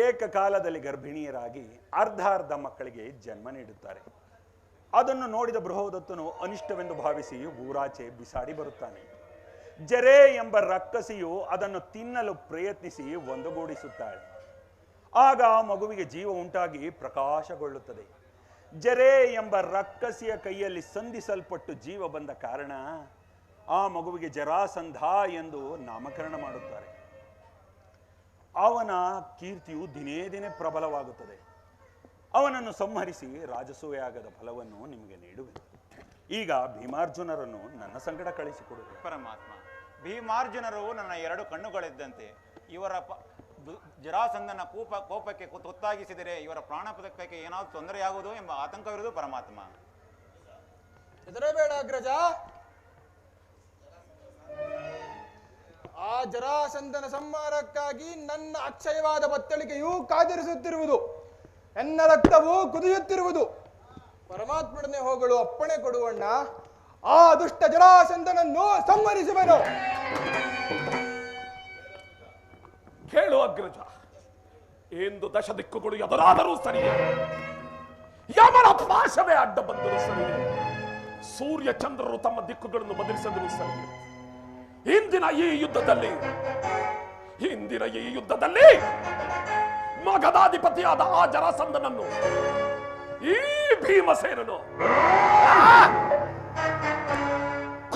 ಏಕಕಾಲದಲ್ಲಿ ಗರ್ಭಿಣಿಯರಾಗಿ ಅರ್ಧ ಮಕ್ಕಳಿಗೆ ಜನ್ಮ ನೀಡುತ್ತಾರೆ. ಅದನ್ನು ನೋಡಿದ ಬೃಹೋದತ್ತನು ಅನಿಷ್ಟವೆಂದು ಭಾವಿಸಿ ಊರಾಚೆ ಬಿಸಾಡಿ ಬರುತ್ತಾನೆ. ಜರೆ ಎಂಬ ರಕ್ಕಸಿಯು ಅದನ್ನು ತಿನ್ನಲು ಪ್ರಯತ್ನಿಸಿ ಒಂದುಗೂಡಿಸುತ್ತಾಳೆ. ಆಗ ಆ ಮಗುವಿಗೆ ಜೀವ ಉಂಟಾಗಿ ಪ್ರಕಾಶಗೊಳ್ಳುತ್ತದೆ. ಜರೆ ಎಂಬ ರಕ್ಕಸಿಯ ಕೈಯಲ್ಲಿ ಸಂಧಿಸಲ್ಪಟ್ಟು ಜೀವ ಬಂದ ಕಾರಣ ಆ ಮಗುವಿಗೆ ಜರಾಸಂಧ ಎಂದು ನಾಮಕರಣ ಮಾಡುತ್ತಾರೆ. ಅವನ ಕೀರ್ತಿಯು ದಿನೇ ದಿನೇ ಪ್ರಬಲವಾಗುತ್ತದೆ. ಅವನನ್ನು ಸಂಹರಿಸಿ ರಾಜಸೂಯಾಗದ ಫಲವನ್ನು ನಿಮಗೆ ನೀಡುವೆ. ಈಗ ಭೀಮಾರ್ಜುನರನ್ನು ನನ್ನ ಸಂಗಡ ಕಳಿಸಿಕೊಡುವೆ. ಪರಮಾತ್ಮ, ಭೀಮಾರ್ಜುನರು ನನ್ನ ಎರಡು ಕಣ್ಣುಗಳಿದ್ದಂತೆ. ಇವರ ಜರಾಸಂಧನ ಕೋಪಕ್ಕೆ ತುತ್ತಾಗಿಸಿದರೆ ಇವರ ಪ್ರಾಣ ಪದಕಕ್ಕೆ ಏನಾದರೂ ತೊಂದರೆಯಾಗುವುದು ಎಂಬ ಆತಂಕವಿರುವುದು ಪರಮಾತ್ಮ. ಹೆದರಬೇಡ ಅಗ್ರಜ. ಆ ಜರಾಸಂಧನ ಸಂಹಾರಕ್ಕಾಗಿ ನನ್ನ ಅಕ್ಷಯವಾದ ಬತ್ತಳಿಕೆಯು ಕಾದಿರಿಸುತ್ತಿರುವುದು. ಎನ್ನ ರಕ್ತವು ಕುದಿಯುತ್ತಿರುವುದು. ಪರಮಾತ್ಮನನ್ನೇ ಹೋಗಲು ಅಪ್ಪಣೆ ಕೊಡುವಣ್ಣ. ಆ ದುಷ್ಟ ಜರಾಸಂಧನನ್ನು ಸಂಹರಿಸುವೆನು. ಕೇಳು ಅಗ್ರಜ, ಎಂದು ದಶ ದಿಕ್ಕುಗಳು ಎದುರಾದರೂ ಸರಿಯೇ, ಯಮನ ಪಾಶವೇ ಅಡ್ಡ ಬಂದರೂ ಸರಿಯೇ, ಸೂರ್ಯ ಚಂದ್ರರು ತಮ್ಮ ದಿಕ್ಕುಗಳನ್ನು ಬದಲಿಸಿದರೂ ಸರಿಯೇ, ಇಂದಿನ ಈ ಯುದ್ಧದಲ್ಲಿ ಮಗಧಾಧಿಪತಿಯಾದ ಆ ಜರಾಸಂಧನನ್ನು ಈ ಭೀಮಸೇನನು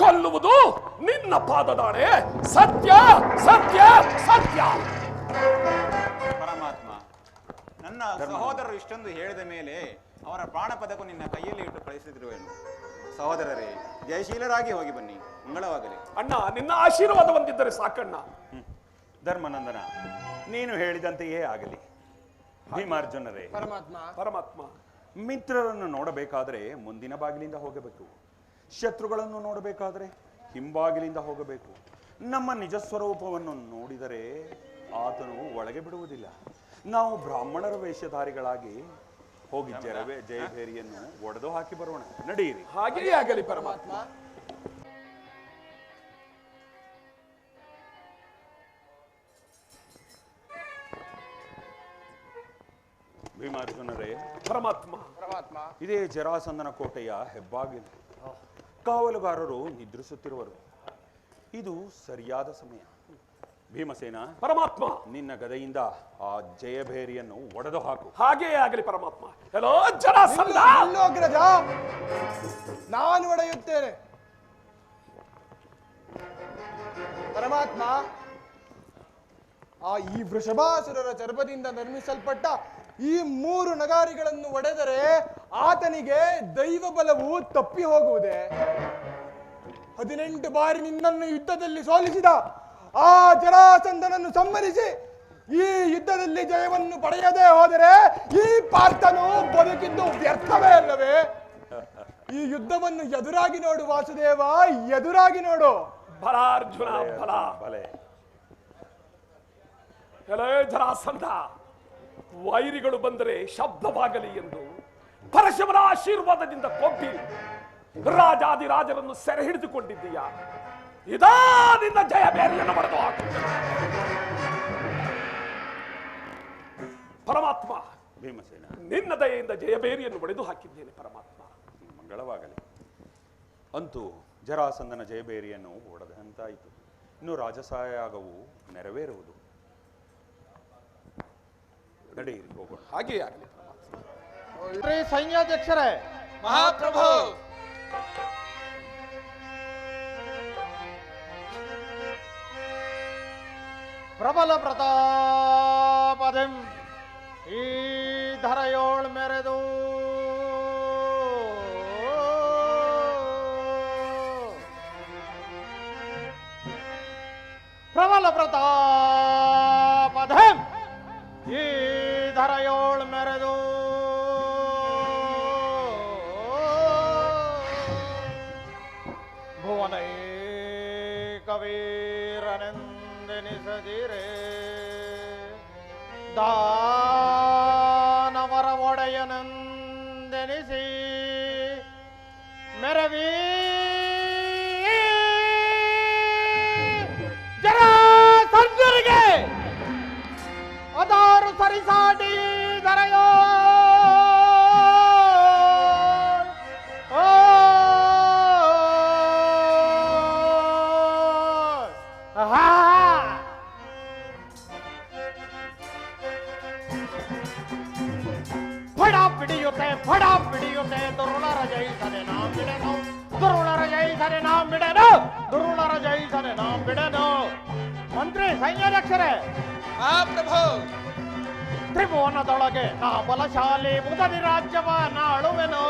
ಕೊಲ್ಲುವುದು ನಿನ್ನ ಪಾದದಾಣೆ. ಸತ್ಯ ಸತ್ಯ ಸತ್ಯ. ಪರಮಾತ್ಮ, ನನ್ನ ಸಹೋದರರು ಇಷ್ಟೊಂದು ಹೇಳಿದ ಮೇಲೆ ಅವರ ಪ್ರಾಣ ಪದಕ ನಿನ್ನ ಕೈಯಲ್ಲಿ ಇಟ್ಟು ಕಳಿಸಿದಿರುವೆನು. ಸಹೋದರರೇ, ಜಯಶೀಲರಾಗಿ ಹೋಗಿ ಬನ್ನಿ. ಮಂಗಳವಾಗಲಿ. ಅಣ್ಣ, ನಿನ್ನ ಆಶೀರ್ವಾದ ಹೊಂದಿದ್ದರೆ ಸಾಕಣ್ಣ. ಧರ್ಮನಂದನ, ನೀನು ಹೇಳಿದಂತೆಯೇ ಆಗಲಿ. ಭೀಮಾರ್ಜುನರೇ, ಪರಮಾತ್ಮ, ಮಿತ್ರರನ್ನು ನೋಡಬೇಕಾದರೆ ಮುಂದಿನ ಬಾಗಿಲಿಂದ ಹೋಗಬೇಕು. ಶತ್ರುಗಳನ್ನು ನೋಡಬೇಕಾದರೆ ಹಿಂಬಾಗಿಲಿಂದ ಹೋಗಬೇಕು. ನಮ್ಮ ನಿಜ ಸ್ವರೂಪವನ್ನು ನೋಡಿದರೆ ಆತನು ಒಳಗೆ ಬಿಡುವುದಿಲ್ಲ. ನಾವು ಬ್ರಾಹ್ಮಣರ ವೇಷಧಾರಿಗಳಾಗಿ ಹೋಗಿ ಜಯಭೇರಿಯನ್ನು ಒಡೆದು ಹಾಕಿ ಬರೋಣ. ನಡೆಯಿರಿ. ಹಾಗೆಯೇ ಆಗಲಿ ಪರಮಾತ್ಮ. ಭೀಮಾರ್ಜುನರೇ, ಪರಮಾತ್ಮ, ಇದೇ ಜರಾಸಂಧನ ಕೋಟೆಯ ಹೆಬ್ಬಾಗಿಲು. ಕಾವಲುಗಾರರು ನಿದ್ರಿಸುತ್ತಿರುವರು. ಇದು ಸರಿಯಾದ ಸಮಯ. ಭೀಮಸೇನ, ಪರಮಾತ್ಮ, ನಿನ್ನ ಗದೆಯಿಂದ ಆ ಜಯಭೇರಿಯನ್ನು ಒಡೆದು ಹಾಕು. ಹಾಗೆಯೇ ಆಗಲಿ ಪರಮಾತ್ಮ. ಎಲ್ಲೋ ಜರಾಸಂಧ, ಅಗ್ರಜ, ನಾನು ಒಡೆಯುತ್ತೇನೆ. ಪರಮಾತ್ಮ, ಈ ವೃಷಭಾಸುರರ ಚರ್ಮದಿಂದ ನಿರ್ಮಿಸಲ್ಪಟ್ಟ ಈ 3 ನಗಾರಿಗಳನ್ನು ಒಡೆದರೆ ಆತನಿಗೆ ದೈವ ಬಲವು ತಪ್ಪಿ ಹೋಗುವುದೇ? 18 ಬಾರಿ ನಿನ್ನನ್ನು ಯುದ್ಧದಲ್ಲಿ ಸೋಲಿಸಿದ ಆ ಜರಾಸಂಧನನ್ನು ಸಂಹರಿಸಿ ಈ ಯುದ್ಧದಲ್ಲಿ ಜಯವನ್ನು ಪಡೆಯದೇ ಹೋದರೆ ಈ ಪಾರ್ಥನು ಬದುಕಿದ್ದು ವ್ಯರ್ಥವೇ ಅಲ್ಲವೇ? ಈ ಯುದ್ಧವನ್ನು ಎದುರಾಗಿ ನೋಡು ವಾಸುದೇವ, ಎದುರಾಗಿ ನೋಡು. ಬಲ ಅರ್ಜುನ, ಬಲ. ಬಲೆ. ಎಲೇ ಜರಾಸಂಧ, ವೈರಿಗಳು ಬಂದರೆ ಶಬ್ದವಾಗಲಿ ಎಂದು ಪರಶಿವನ ಆಶೀರ್ವಾದದಿಂದ ಕೊಬ್ಬಿ ರಾಜಾದಿರಾಜರನ್ನು ಸೆರೆ ಹಿಡಿದುಕೊಂಡಿದ್ದೀಯ. ಇದಾ ನಿನ್ನ ಜಯ ಬೇರೆಯನ್ನು ಬರೆದು ಹಾಕು. ಪರಮಾತ್ಮ, ಭೀಮಸೇನ, ನಿನ್ನ ದಯೆಯಿಂದ ಜಯಬೇರಿಯನ್ನು ಒಡೆದು ಹಾಕಿದ್ದೇನೆ ಪರಮಾತ್ಮ. ಮಂಗಳವಾಗಲಿ. ಅಂತೂ ಜರಾಸಂಧನ ಜಯಬೇರಿಯನ್ನು ಒಡೆದಂತಾಯಿತು. ಇನ್ನು ರಾಜಸಯಾಗವು ನೆರವೇರುವುದು. ನಡೆಯಿರಿ, ಹೋಗೋಣ. ಹಾಗೆಯೇ ಆಗಲಿ ಪರಮಾತ್ಮ. ಸೈನ್ಯಾಧ್ಯಕ್ಷರೇ, ಮಹಾಪ್ರಭು, ಪ್ರಬಲ ಪ್ರತಾಪದಂ ಈ ಧರೆಯೋಳ್ ಮೆರೆದು ಪ್ರಬಲ ಪ್ರತಾಪದಂ ಈ ಧರೆಯೋಳ್ ಮೆರೆದು ಭುವನೈ ಕವೀರನೆಂದೆನಿಸದಿರೆ ದಾನವರ ಒಡೆಯನೆಂದೆನಿಸಿ ಮೆರವಿ ಜರಾಸಂಧನಿಗೆ ಅದಾರು ಸರಿಸಾಟಿ ಧರೆಯೋ ಫಡ ಪಿಡಿಯುತ್ತೆ ದುರುಳರ ಜಯಿಸನೆ ನಾಂ ಬಿಡೆನು, ದುರುಳರ ಜಯಿಸನೆ ನಾಂ ಬಿಡೆನು, ದುರುಳರ ಜಯಿಸನೆ ನಾಂ ಬಿಡೆನು. ಮಂತ್ರಿ, ಸೈನ್ಯಾಧ್ಯಕ್ಷರೇ, ಮಹಾಪ್ರಭು, ತ್ರಿಭುವನದೊಳಗೆ ನಾ ಬಲಶಾಲಿ ಮುದದಿ ರಾಜ್ಯವ ನಾಳುವೆನು.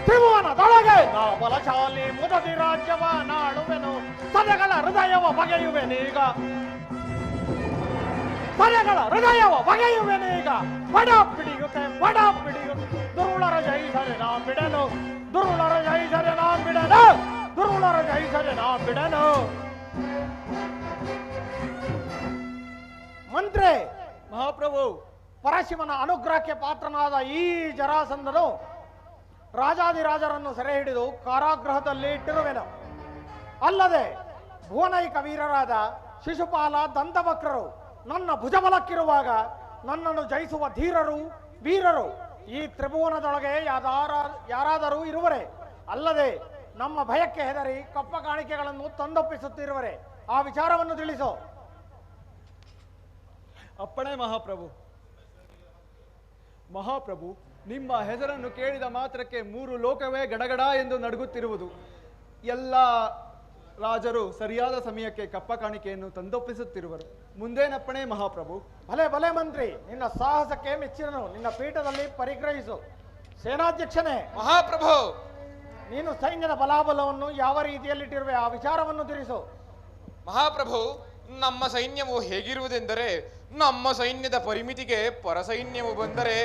ತ್ರಿಭುವನದೊಳಗೆ ನಾ ಬಲಶಾಲಿ ಮುದದಿ ರಾಜ್ಯವ ನಾಳುವೆನು. ಸದೆಗಳ ಹೃದಯವ ಬಗೆಯುವೆನೀಗ, ಸದೆಗಳ ಹೃದಯವ ಬಗೆಯುವೆನೀಗ. ಬಡ ಪಿಡಿಯುತ್ತೆ, ಬಡ ಪಿಡಿಯುತ್ತೆ ದುರುಳರ ಜಯಿಸರೆ ನಾಂ ಬಿಡೆನು, ದುರುಳರ ಜಯಿಸರೆ ನಾಂ ಬಿಡೆನು, ದುರುಳರ ಜಯಿಸರೆ ನಾಂ ಬಿಡೆನು. ಮಂತ್ರಿ, ಮಹಾಪ್ರಭು, ಪರಶಿವನ ಅನುಗ್ರಹಕ್ಕೆ ಪಾತ್ರನಾದ ಈ ಜರಾಸಂಧನು ರಾಜಾದಿರಾಜರನ್ನು ಸೆರೆ ಹಿಡಿದು ಕಾರಾಗೃಹದಲ್ಲಿ ಇಟ್ಟಿರುವೆನು. ಅಲ್ಲದೆ ಭುವನೈಕ ವೀರರಾದ ಶಿಶುಪಾಲ, ದಂತವಕ್ರರು ನನ್ನ ಭುಜಬಲಕ್ಕಿರುವಾಗ ನನ್ನನ್ನು ಜಯಿಸುವ ಧೀರರು, ವೀರರು ಈ ತ್ರಿಭುವನದೊಳಗೆ ಯಾರಾದರೂ ಇರುವರೆ? ಅಲ್ಲದೆ ನಮ್ಮ ಭಯಕ್ಕೆ ಹೆದರಿ ಕಪ್ಪ ಕಾಣಿಕೆಗಳನ್ನು ತಂದೊಪ್ಪಿಸುತ್ತಿರುವರೆ? ಆ ವಿಚಾರವನ್ನು ತಿಳಿಸೋ. ಅಪ್ಪಣೆ ಮಹಾಪ್ರಭು. ಮಹಾಪ್ರಭು, ನಿಮ್ಮ ಹೆಸರನ್ನು ಕೇಳಿದ ಮಾತ್ರಕ್ಕೆ 3 ಲೋಕವೇ ಗಡಗಡ ಎಂದು ನಡುಗುತ್ತಿರುವುದು. ಎಲ್ಲ ರಾಜರು ಸರಿಯಾದ ಸಮಯಕ್ಕೆ ಕಪ್ಪ ಕಾಣಿಕೆಯನ್ನು ತಂದೊಪ್ಪಿಸುತ್ತಿರುವರು. ಮುಂದೇನಪ್ಪಣೆ ಮಹಾಪ್ರಭು? ಭಲೆ ಭಲೆ ಮಂತ್ರಿ, ನಿನ್ನ ಸಾಹಸಕ್ಕೆ ಮೆಚ್ಚಿನನು. ನಿನ್ನ ಪೀಠದಲ್ಲಿ ಪರಿಗ್ರಹಿಸು. ಸೇನಾಧ್ಯಕ್ಷನೇ, ಮಹಾಪ್ರಭು, ನೀನು ಸೈನ್ಯದ ಬಲಾಬಲವನ್ನು ಯಾವ ರೀತಿಯಲ್ಲಿಟ್ಟಿರುವೆ? ಆ ವಿಚಾರವನ್ನು ತಿಳಿಸು. ಮಹಾಪ್ರಭು, ನಮ್ಮ ಸೈನ್ಯವು ಹೇಗಿರುವುದೆಂದರೆ, ನಮ್ಮ ಸೈನ್ಯದ ಪರಿಮಿತಿಗೆ ಪರಸೈನ್ಯವು ಬಂದರೆ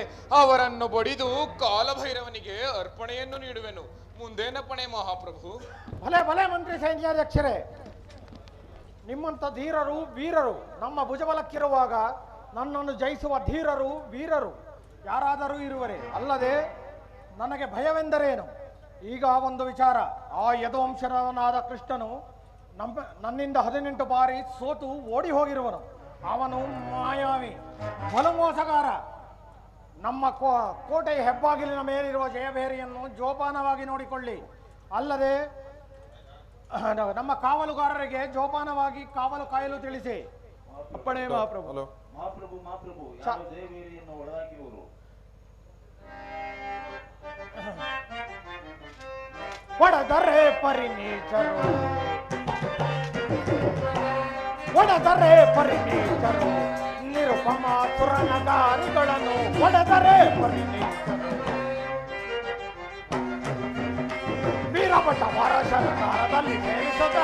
ಅವರನ್ನು ಬಡಿದು ಕಾಲಭೈರವನಿಗೆ ಅರ್ಪಣೆಯನ್ನು ನೀಡುವೆನು. ಮುಂದೇನಪ್ಪಣೆ ಮಹಾಪ್ರಭು? ಭಲೆ ಭಲೆ ಮಂತ್ರಿ ಸೈನ್ಯಾಧ್ಯಕ್ಷರೇ, ನಿಮ್ಮಂಥ ಧೀರರು, ವೀರರು ನಮ್ಮ ಭುಜಬಲಕ್ಕಿರುವಾಗ ನನ್ನನ್ನು ಜಯಿಸುವ ಧೀರರು, ವೀರರು ಯಾರಾದರೂ ಇರುವರೆ? ಅಲ್ಲದೆ ನನಗೆ ಭಯವೆಂದರೇನು? ಈಗ ಒಂದು ವಿಚಾರ. ಆ ಯದುವಂಶನಾದ ಕೃಷ್ಣನು ನನ್ನಿಂದ 18 ಬಾರಿ ಸೋತು ಓಡಿ ಹೋಗಿರುವನು. ಅವನು ಮಾಯಾವಿ, ಬಲು ಮೋಸಗಾರ. ನಮ್ಮ ಕೋಟೆಯ ಹೆಬ್ಬಾಗಿಲಿನ ಮೇಲಿರುವ ಜಯಭೇರಿಯನ್ನು ಜೋಪಾನವಾಗಿ ನೋಡಿಕೊಳ್ಳಿ. ಅಲ್ಲದೆ ನಮ್ಮ ಕಾವಲುಗಾರರಿಗೆ ಜೋಪಾನವಾಗಿ ಕಾವಲು ಕಾಯಲು ತಿಳಿಸಿ. ಅಪ್ಪಣೆ ಮಹಾಪ್ರಭು. ಹಲೋ ಮಹಾಪ್ರಭು ಯಾರು ದೇವೇರಿಯನ್ನು ಒಳಗಾಕಿರುವರು? ಒಡೆದರೆ ಪರಿನೀಚರು, ಒಡೆದರೆ ಪರಿನೀಚರು, ನಿರುಪಮ ಸುರನಗಾರಿಗಳನ್ನು ಒಡೆದರೆ ಪರಿನೀಚರು. ವೀರಭಟವರ ಶರದಾರದಲ್ಲಿ ಸೇರಿಸದ,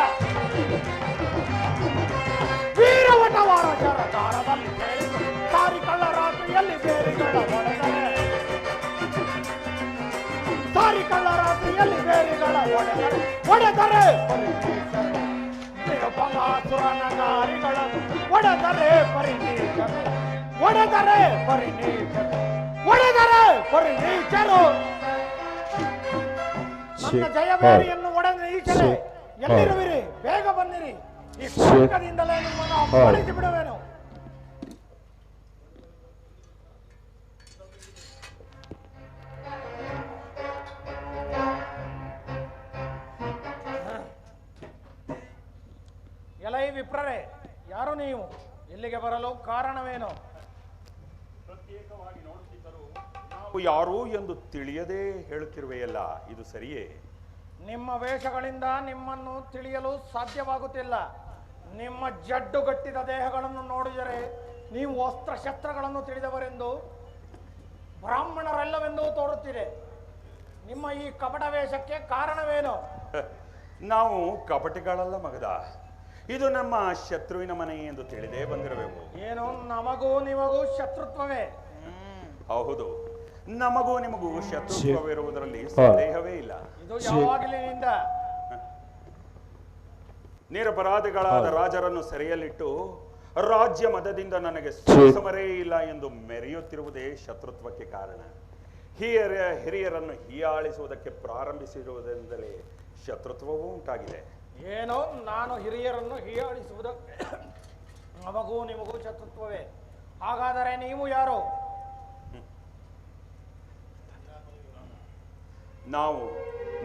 ವೀರಭಟವರ ಶರದಾರದಲ್ಲಿ ಸೇರಿಸ ಸಾರಿ ಕಳ್ಳ ರಾತ್ರಿಯಲ್ಲಿ ಬೇರಿಗಳ ಒಡೆದರೆ, ಸಾರಿ ಕಳ್ಳ ರಾತ್ರಿಯಲ್ಲಿ ಬೇರಿಗಳ ಒಡೆದರೆ, ಒಡೆದರೆ ಪರಿನೀಚರು. ನಿರುಪಮ ಸುರನಗಾರಿಗಳನ್ನು ಒಡೆದರೆ ಪರಿನೀಚರು, ಒಡೆದರೆ ಪರಿನೀಚರು, ಒಡೆದರೆ ಪರಿನೀಚರು. ನನ್ನ ಜಯಬೇರಿಯನ್ನು ಒಡೆದ ಈಚರೆ ಎಲ್ಲಿರುವಿರಿ? ಬೇಗ ಬನ್ನಿರಿ. ಈ ಕೋಪದಿಂದಲೇ ನಿಮ್ಮನ್ನು ಅಪ್ಪಳಿಸಿ ಬಿಡುವೆನು. ಎಲೈ ವಿಪ್ರರೇ, ಯಾರು ನೀವು? ಇಲ್ಲಿಗೆ ಬರಲು ಕಾರಣವೇನು? ಪ್ರತ್ಯೇಕವಾಗಿ ನೋಡುತ್ತಿದ್ದರೂ ನಾವು ಯಾರು ಎಂದು ತಿಳಿಯದೇ ಹೇಳುತ್ತಿರುವೆಯಲ್ಲ, ಇದು ಸರಿಯೇ? ನಿಮ್ಮ ವೇಷಗಳಿಂದ ನಿಮ್ಮನ್ನು ತಿಳಿಯಲು ಸಾಧ್ಯವಾಗುತ್ತಿಲ್ಲ. ನಿಮ್ಮ ಜಡ್ಡುಗಟ್ಟಿದ ದೇಹಗಳನ್ನು ನೋಡಿದರೆ ನೀವು ಅಸ್ತ್ರಶಸ್ತ್ರಗಳನ್ನು ತಿಳಿದವರೆಂದು, ಬ್ರಾಹ್ಮಣರೆಲ್ಲವೆಂದು ತೋರುತ್ತಿದೆ. ನಿಮ್ಮ ಈ ಕಪಟ ವೇಷಕ್ಕೆ ಕಾರಣವೇನು? ನಾವು ಕಪಟಿಗಳಲ್ಲ ಮಗದ. ಇದು ನಮ್ಮ ಶತ್ರುವಿನ ಮನೆ ಎಂದು ತಿಳಿದೇ ಬಂದಿರಬೇಕು. ಏನು ನಮಗೂ ನಿಮಗೂ ಶತ್ರುತ್ವವೇ? ಹೌದು, ನಮಗೂ ನಿಮಗೂ ಶತ್ರುತ್ವವಿರುವುದರಲ್ಲಿ ಸಂದೇಹವೇ ಇಲ್ಲ. ಇದು ಯಾವಾಗಲಿನಿಂದ? ನಿರಪರಾಧಿಗಳಾದ ರಾಜರನ್ನು ಸೆರೆಯಲ್ಲಿಟ್ಟು ರಾಜ್ಯ ಮದದಿಂದ ನನಗೆ ಸಮರೇ ಇಲ್ಲ ಎಂದು ಮೆರೆಯುತ್ತಿರುವುದೇ ಶತ್ರುತ್ವಕ್ಕೆ ಕಾರಣ. ಹಿರಿಯರನ್ನು ಹೀಯಾಳಿಸುವುದಕ್ಕೆ ಪ್ರಾರಂಭಿಸಿರುವುದರಿಂದಲೇ ಶತ್ರುತ್ವವೂ ಉಂಟಾಗಿದೆ. ಏನೋ ನಾನು ಹಿರಿಯರನ್ನು ಹೀಯಾಳಿಸುವುದಕ್ಕೆ ನಮಗೂ ನಿಮಗೂ ಶತ್ರುತ್ವವೇ? ಹಾಗಾದರೆ ನೀವು ಯಾರು? ನಾವು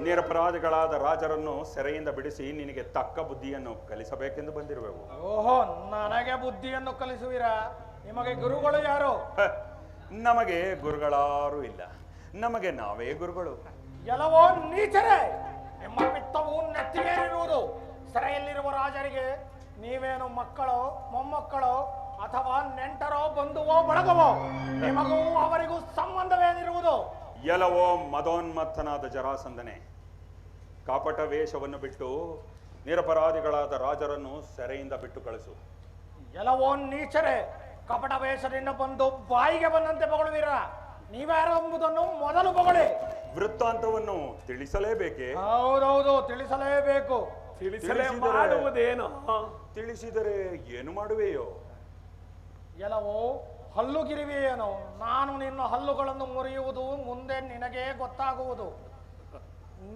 ನಿರಪರಾಧಿಗಳಾದ ರಾಜರನ್ನು ಸೆರೆಯಿಂದ ಬಿಡಿಸಿ ನಿನಗೆ ತಕ್ಕ ಬುದ್ಧಿಯನ್ನು ಕಲಿಸಬೇಕೆಂದು ಬಂದಿರುವೆವು. ಓಹೋ, ನನಗೆ ಬುದ್ಧಿಯನ್ನು ಕಲಿಸುವಿರಾ? ನಿಮಗೆ ಗುರುಗಳು ಯಾರು? ನಮಗೆ ಗುರುಗಳಾರು ಇಲ್ಲ, ನಮಗೆ ನಾವೇ ಗುರುಗಳು. ಎಲ್ಲವೋ ನೀಚರೇ, ನಿಮ್ಮ ಪಿತ್ತವು ನೆತ್ತಿಗೇರಿರುವುದು. ಸೆರೆಯಲ್ಲಿರುವ ರಾಜರಿಗೆ ನೀವೇನು ಮಕ್ಕಳೋ ಮೊಮ್ಮಕ್ಕಳೋ ಅಥವಾ ನೆಂಟರೋ ಬಂಧುವೋ ಬಳಗವೋ? ನಿಮಗೂ ಅವರಿಗೂ ಸಂಬಂಧವೇನಿರುವುದು? ಎಲ್ಲವೋ ಮದೋನ್ಮತ್ತನಾದ ಜರಾಸಂಧನೆ, ಕಪಟ ವೇಷವನ್ನು ಬಿಟ್ಟು ನಿರಪರಾಧಿಗಳಾದ ರಾಜರನ್ನು ಸೆರೆಯಿಂದ ಬಿಟ್ಟು ಕಳಿಸು. ಎಲ್ಲವೋ ನೀಚರೇ, ಕಪಟ ವೇಷದಿಂದ ಬಂದು ಬಾಯಿಗೆ ಬಂದಂತೆ ಬಗಳುವಿರ. ನೀವ್ಯಾರು ಎಂಬುದನ್ನು ಮೊದಲು ಬಗಳಿ. ವೃತ್ತಾಂತವನ್ನು ತಿಳಿಸಲೇಬೇಕೆ? ಹೌದೌದು, ತಿಳಿಸಲೇಬೇಕು. ಮಾಡುವುದೇನು? ತಿಳಿಸಿದರೆ ಏನು ಮಾಡುವೆಯೋ? ಎಲ್ಲವೋ ಹಲ್ಲುಗಿರಿವೆಯೇನು? ನಾನು ನಿನ್ನ ಹಲ್ಲುಗಳನ್ನು ಮುರಿಯುವುದು ಮುಂದೆ ನಿನಗೇ ಗೊತ್ತಾಗುವುದು.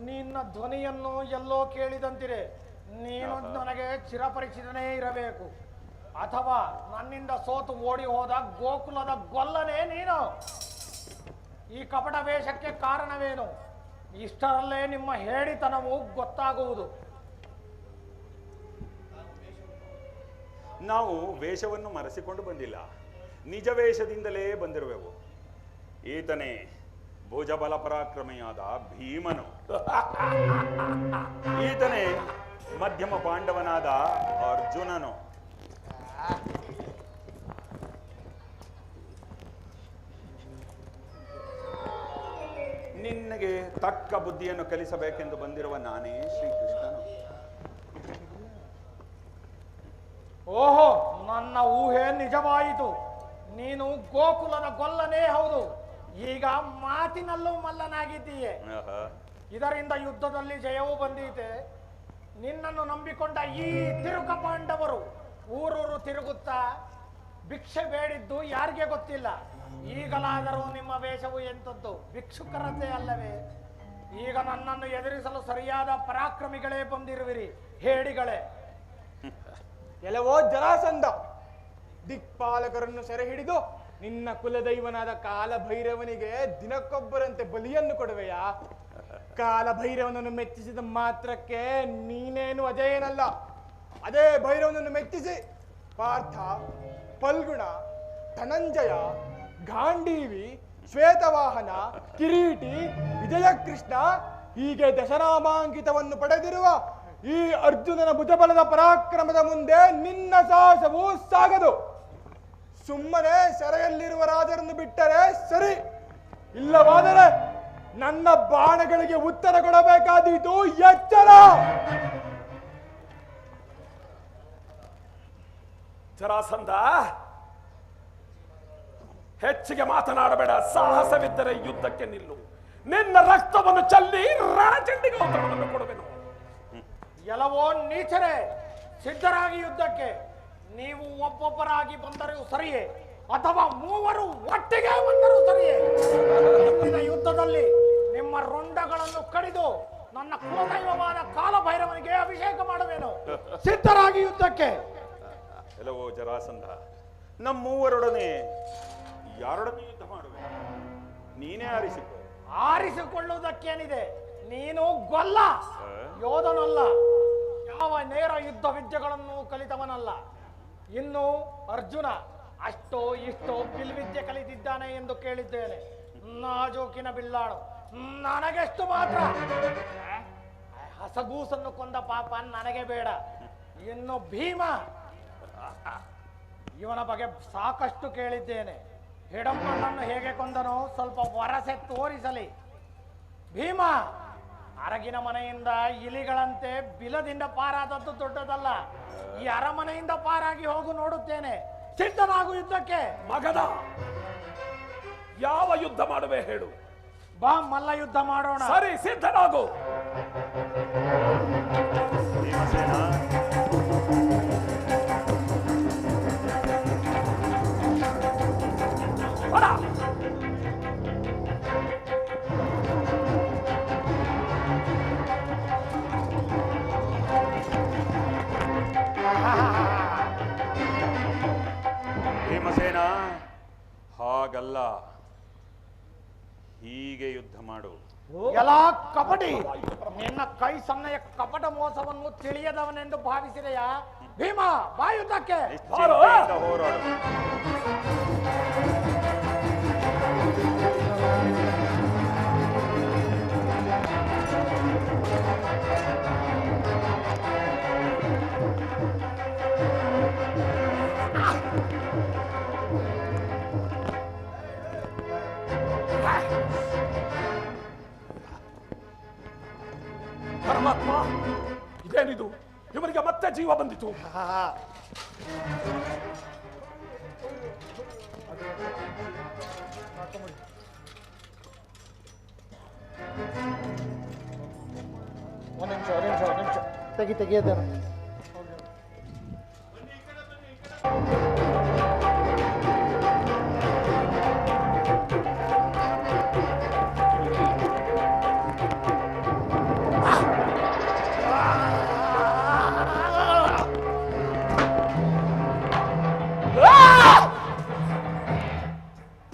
ನಿನ್ನ ಧ್ವನಿಯನ್ನು ಎಲ್ಲೋ ಕೇಳಿದಂತಿದೆ. ನೀನು ನನಗೆ ಚಿರಪರಿಚಿತನೇ ಇರಬೇಕು, ಅಥವಾ ನನ್ನಿಂದ ಸೋತು ಓಡಿ ಹೋದ ಗೋಕುಲದ ಗೊಲ್ಲನೇ ನೀನು. ಈ ಕಪಟ ವೇಷಕ್ಕೆ ಕಾರಣವೇನು? ಇಷ್ಟರಲ್ಲೇ ನಿಮ್ಮ ಹೇಡಿತನವು ಗೊತ್ತಾಗುವುದು. ನಾವು ವೇಷವನ್ನು ಮರೆಸಿಕೊಂಡು ಬಂದಿಲ್ಲ, ನಿಜ ವೇಷದಿಂದಲೇ ಬಂದಿರುವೆವು. ಈತನೇ ಭುಜಬಲ ಪರಾಕ್ರಮಿಯಾದ ಭೀಮನು. ಈತನೇ ಮಧ್ಯಮ ಪಾಂಡವನಾದ ಅರ್ಜುನನು. ನಿನಗೆ ತಕ್ಕ ಬುದ್ಧಿಯನ್ನು ಕಲಿಸಬೇಕೆಂದು ಬಂದಿರುವ ನಾನೇ ಶ್ರೀಕೃಷ್ಣನು. ಓಹೋ, ನನ್ನ ಊಹೆ ನಿಜವಾಯಿತು. ನೀನು ಗೋಕುಲದ ಗೊಲ್ಲನೇ ಹೌದು. ಈಗ ಮಾತಿನಲ್ಲೂ ಮಲ್ಲನಾಗಿದ್ದೀಯೆ. ಇದರಿಂದ ಯುದ್ಧದಲ್ಲಿ ಜಯವೂ ಬಂದೀತೆ. ನಿನ್ನನ್ನು ನಂಬಿಕೊಂಡ ಈ ತಿರುಕ ಪಾಂಡವರು ಊರೂರು ತಿರುಗುತ್ತಾ ಭಿಕ್ಷೆ ಬೇಡಿದ್ದು ಯಾರಿಗೆ ಗೊತ್ತಿಲ್ಲ. ಈಗಲಾದರೂ ನಿಮ್ಮ ವೇಷವು ಎಂಥದ್ದು? ಭಿಕ್ಷುಕರತೆ ಅಲ್ಲವೇ? ಈಗ ನನ್ನನ್ನು ಎದುರಿಸಲು ಸರಿಯಾದ ಪರಾಕ್ರಮಿಗಳೇ ಬಂದಿರುವಿರಿ, ಹೇಡಿಗಳೇ. ಎಲ್ಲವೋ ಜರಾಸಂಧ, ದಿಕ್ಪಾಲಕರನ್ನು ಸೆರೆ ಹಿಡಿದು ನಿನ್ನ ಕುಲದೈವನಾದ ಕಾಲಭೈರವನಿಗೆ ದಿನಕ್ಕೊಬ್ಬರಂತೆ ಬಲಿಯನ್ನು ಕೊಡುವೆಯಾ? ಕಾಲಭೈರವನನ್ನು ಮೆಚ್ಚಿಸಿದ ಮಾತ್ರಕ್ಕೆ ನೀನೇನು ಅಜೇಯನಲ್ಲ. ಅದೇ ಭೈರವನನ್ನು ಮೆಚ್ಚಿಸಿ ಪಾರ್ಥ, ಫಲ್ಗುಣ, ಧನಂಜಯ, ಗಾಂಡೀವಿ, ಶ್ವೇತವಾಹನ, ಕಿರೀಟಿ, ವಿಜಯಕೃಷ್ಣ ಹೀಗೆ ದಶನಾಮಾಂಕಿತವನ್ನು ಪಡೆದಿರುವ ಈ ಅರ್ಜುನನ ಭುಜಬಲದ ಪರಾಕ್ರಮದ ಮುಂದೆ ನಿನ್ನ ಸಾಹಸವು ಸಾಗದು. ಸುಮ್ಮನೆ ಸೆರೆಯಲ್ಲಿರುವ ರಾಜರನ್ನು ಬಿಟ್ಟರೆ ಸರಿ, ಇಲ್ಲವಾದರೆ ನನ್ನ ಬಾಣಗಳಿಗೆ ಉತ್ತರ ಕೊಡಬೇಕಾದೀತು. ಎಚ್ಚರ! ಜರಾಸಂಧ, ಹೆಚ್ಚಿಗೆ ಮಾತನಾಡಬೇಡ. ಸಾಹಸವಿದ್ದರೆ ಯುದ್ಧಕ್ಕೆ ನಿಲ್ಲು. ನಿನ್ನ ರಕ್ತವನ್ನು ಚೆಲ್ಲಿ ರಣಚಂಡಿಗೆ ಉತ್ತರವನ್ನು ಕೊಡುವೆನು. ಎಲ್ಲವೋ ನೀಚರೇ, ಸಿದ್ಧರಾಗಿ ಯುದ್ಧಕ್ಕೆ. ನೀವು ಒಬ್ಬೊಬ್ಬರಾಗಿ ಬಂದರೂ ಸರಿಯೇ, ಅಥವಾ ಮೂವರು ಒಟ್ಟಿಗೆ ಬಂದರೂ ಸರಿಯೇ. ಇಂದಿನ ಯುದ್ಧದಲ್ಲಿ ನಿಮ್ಮ ರುಂಡಗಳನ್ನು ಕಡಿದು ನನ್ನ ಕುಲದೈವವಾದ ಕಾಲಭೈರವನಿಗೆ ಅಭಿಷೇಕ ಮಾಡುವೆನು. ಸಿದ್ಧರಾಗಿ ಯುದ್ಧಕ್ಕೆ. ಎಲ್ಲವೋ ಜರಾಸಂಧ, ನಮ್ಮೂವರೊಡನೆ ಯಾರೊಡನೆ ಯುದ್ಧ ಮಾಡುವೆ? ನೀನೇ ಆರಿಸಿಕೊ. ಆರಿಸಿಕೊಳ್ಳುವುದಕ್ಕೇನಿದೆ? ನೀನು ಗೊಲ್ಲ, ಯೋಧನಲ್ಲ, ಯಾವ ನೇರ ಯುದ್ಧ ವಿದ್ಯೆಗಳನ್ನು ಕಲಿತವನಲ್ಲ. ಇನ್ನು ಅರ್ಜುನ ಅಷ್ಟೋ ಇಷ್ಟೋ ಬಿಲ್ವಿದ್ಯೆ ಕಲಿತಿದ್ದಾನೆ ಎಂದು ಕೇಳಿದ್ದೇನೆ. ನಾಜೂಕಿನ ಬಿಲ್ಲಾಳು, ನನಗೆಷ್ಟು ಮಾತ್ರ. ಹಸಗೂಸನ್ನು ಕೊಂದ ಪಾಪ ನನಗೆ ಬೇಡ. ಇನ್ನು ಭೀಮ, ಇವನ ಬಗ್ಗೆ ಸಾಕಷ್ಟು ಕೇಳಿದ್ದೇನೆ. ಹಿಡಂಬನನ್ನು ಹೇಗೆ ಕೊಂದನೋ ಸ್ವಲ್ಪ ವರಸೆ ತೋರಿಸಲಿ. ಭೀಮ ಅರಗಿನ ಮನೆಯಿಂದ ಇಲಿಗಳಂತೆ ಬಿಲದಿಂದ ಪಾರಾದದ್ದು ದೊಡ್ಡದಲ್ಲ. ಈ ಅರಮನೆಯಿಂದ ಪಾರಾಗಿ ಹೋಗು ನೋಡುತ್ತೇನೆ. ಸಿದ್ಧನಾಗು ಯುದ್ಧಕ್ಕೆ. ಮಗದ, ಯಾವ ಯುದ್ಧ ಮಾಡುವೆ ಹೇಳು? ಬಾ ಮಲ್ಲ ಯುದ್ಧ ಮಾಡೋಣ. ಸರಿ, ಸಿದ್ಧನಾಗು. ಭೀಮಸೇನ, ಭೀಮಸೇನ, ಹಾಗಲ್ಲ, ಹೀಗೆ ಯುದ್ಧ ಮಾಡು. ಎಲ್ಲ ಕಪಟಿ, ನಿನ್ನ ಕೈ ಸನ್ನೆಯ ಕಪಟ ಮೋಸವನ್ನು ತಿಳಿಯದವನೆಂದು ಭಾವಿಸಿದೆಯಾ? ಭೀಮ, ಬಾ ಯುದ್ಧಕ್ಕೆ. ನಿಶ್ಚಿಂತೆಯಿಂದ ಹೋರಾಡು. ಪರಮಾತ್ಮ, ಇದೇನಿದು? ಇವರಿಗೆ ಮತ್ತೆ ಜೀವ ಬಂದಿತು. ಒಂದು ನಿಮಿಷ ತೆಗಿಯದ.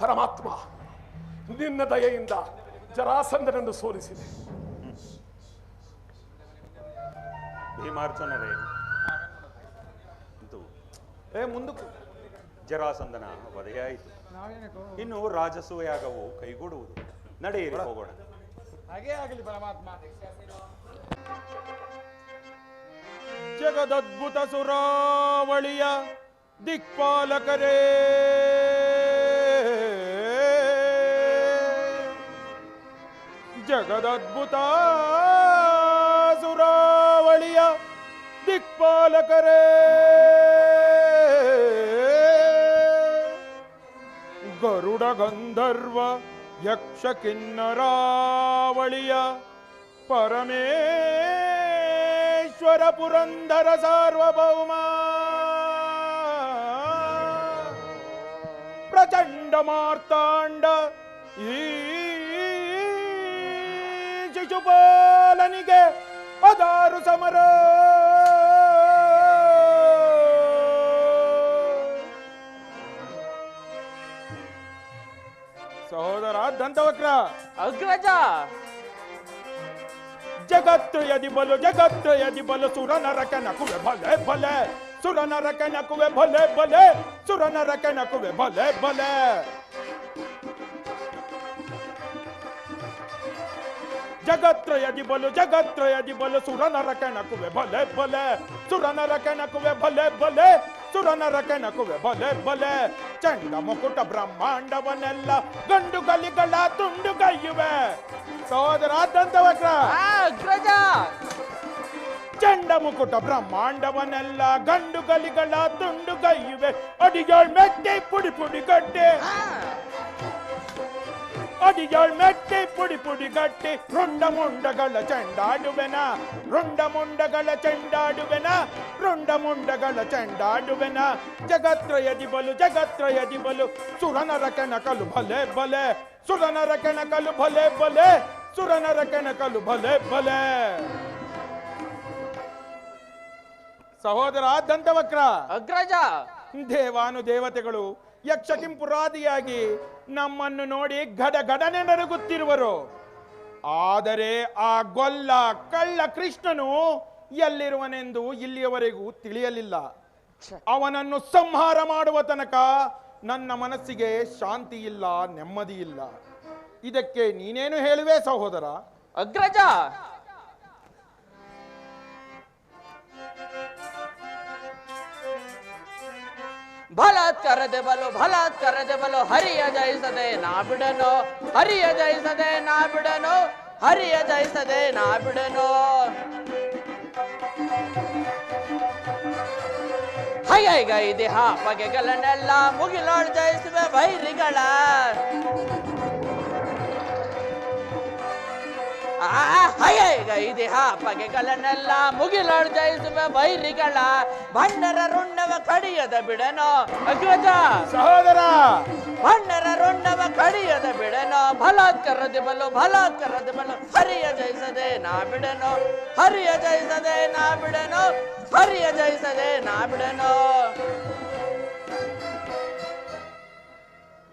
ಪರಮಾತ್ಮ, ನಿನ್ನ ದಯೆಯಿಂದ ಜರಾಸಂಧನನ್ನು ಸೋಲಿಸಿದೆ. ಭೀಮಾರ್ಜುನರೇ, ಮುಂದಕ್ಕೂ ಜರಾಸಂಧನ ವಧೆಯಾಯಿತು. ಇನ್ನು ರಾಜಸೂಯಾಗವು ಕೈಗೂಡುವುದು. ನಡೆಯಿರಿ, ಹೋಗೋಣ. ಹಾಗೇ ಆಗಲಿ ಪರಮಾತ್ಮ. ಜಗದದ್ಭುತ ಸುರಾವಳಿಯ ದಿಕ್ಪಾಲಕರೇ, ಜಗದದ್ಭುತ ಸುರಾವಳಿಯ ದಿಕ್ಪಾಲಕರೇ, ಗರುಡ ಗಂಧರ್ವ ಯಕ್ಷ ಕಿನ್ನರಾವಳಿಯ ಪರಮೇಶ್ವರ ಪುರಂದರ ಸಾರ್ವಭೌಮ, ಪ್ರಚಂಡ ಮಾರ್ತಾಂಡ ಈ ಶಿಶುಪಾಲನಿಗೆ ಅದಾರು ಸಮರ, ಸಹೋದರ ದಂತವಕ್ರ, ಅಗ್ರಜ, ಜಗತ್ರಯದಿ ಬಲು ಸುರನರಕ ನಕುವೆ ಭಲೆ ಭಲೆ ಸುರನರಕ ನಕುವೆ ಭಲೆ ಭಲೆ ಸುರನರಕ ನಕುವೆ ಭಲೆ ಭಲೆ ಜಗತ್ರಯದಿ ಬಲು ಸುರನರಕ ನಕುವೆ ಭಲೆ ಭಲೆ ಸುರನರಕ ನಕುವೆ ಭಲೆ ಭಲೆ ಸುರನರಕ ನಕುವೆ ಭಲೆ ಭಲೆ ಚಂಡ ಮುಕುಟ ಬ್ರಹ್ಮಾಂಡವನ್ನೆಲ್ಲ ಗಂಡು ಗಲಿಗಳ ತುಂಡುಗೈಯುವೆ ಸಹೋದರ ದಂತವಕ್ರ ಚಂಡ ಮುಕುಟ ಬ್ರಹ್ಮಾಂಡವನ್ನೆಲ್ಲ ಗಂಡು ಗಲಿಗಳ ತುಂಡುಗೈಯುವೆ ಅಡಿಯಾಳ್ ಮೆಟ್ಟೆ ಪುಡಿ ಪುಡಿ ಗಡ್ಡೆ ಅಡಿಯಾಳ್ ಮೆಟ್ಟೆ ಪುಡಿ ಪುಡಿ ಗಟ್ಟಿ ರುಂಡ ಮುಂಡಗಳ ಚೆಂಡಾಡುವೆನ ರುಂಡ ಮುಂಡಗಳ ಚೆಂಡಾಡುವೆನ ರುಂಡ ಮುಂಡಗಳ ಚೆಂಡಾಡುವೆನ ಜಗತ್ರಯದಿ ಬಲು ಸುರನರ ಕೆಣಕಲು ಭಲೆ ಭಲೆ ಸುರನರ ಕೆಣಕಲು ಭಲೆ ಭಲೆ ಸುರನರ ಕೆಣಕಲು ಭಲೆ ಭಲೆ ಸಹೋದರ ದಂತವಕ್ರ ಅಗ್ರಜ ದೇವಾನು ದೇವತೆಗಳು ಯಕ್ಷ ಕಿಂಪುರಾದಿಯಾಗಿ ನಮ್ಮನ್ನು ನೋಡಿ ಗಡಗಡನೆ ನಡುಗುತ್ತಿರುವರು. ಆದರೆ ಆ ಗೊಲ್ಲ ಕಳ್ಳ ಕೃಷ್ಣನು ಎಲ್ಲಿರುವನೆಂದು ಇಲ್ಲಿಯವರೆಗೂ ತಿಳಿಯಲಿಲ್ಲ. ಅವನನ್ನು ಸಂಹಾರ ಮಾಡುವ ತನಕ ನನ್ನ ಮನಸ್ಸಿಗೆ ಶಾಂತಿ ಇಲ್ಲ, ನೆಮ್ಮದಿ ಇಲ್ಲ. ಇದಕ್ಕೆ ನೀನೇನು ಹೇಳುವೆ ಸಹೋದರ? ಅಗ್ರಜ ಬಲಾತ್ಕಾರದ ಬಲು ಹರಿಯ ಜಯಿಸದೆ ನಾ ಬಿಡನು ಹರಿಯ ಜಯಿಸದೆ ನಾ ಬಿಡನು ಹರಿಯ ಜಯಿಸದೆ ನಾ ಬಿಡನು ಹೈಗೈದೆ ಬಗೆಗಳನ್ನೆಲ್ಲ ಮುಗಿಲೋಳ್ ಜಯಿಸುವೆ ವೈರಿಗಳ ಹೈಗೈದೆ ಬಗೆಗಳನ್ನೆಲ್ಲ ಮುಗಿಲೋಳ್ ಜಯಿಸುವೆ ವೈರಿಗಳ ಭಂಡರ ರುಂಡವ ಕಡಿಯದ ಬಿಡನೋ ಅಗ್ರಜ ಸಹೋದರ ಭಂಡರ ರುಂಡವ ಕಡಿಯದ ಬಿಡನೋ ಬಲಾತ್ಕಾರದ ಬಲು ಹರಿಯ ಜಯಿಸದೆ ನಾ ಬಿಡನೋ ಹರಿಯ ಜಯಿಸದೆ ನಾ ಬಿಡನೋ ಹರಿಯ ಜಯಿಸದೆ ನಾ ಬಿಡನೋ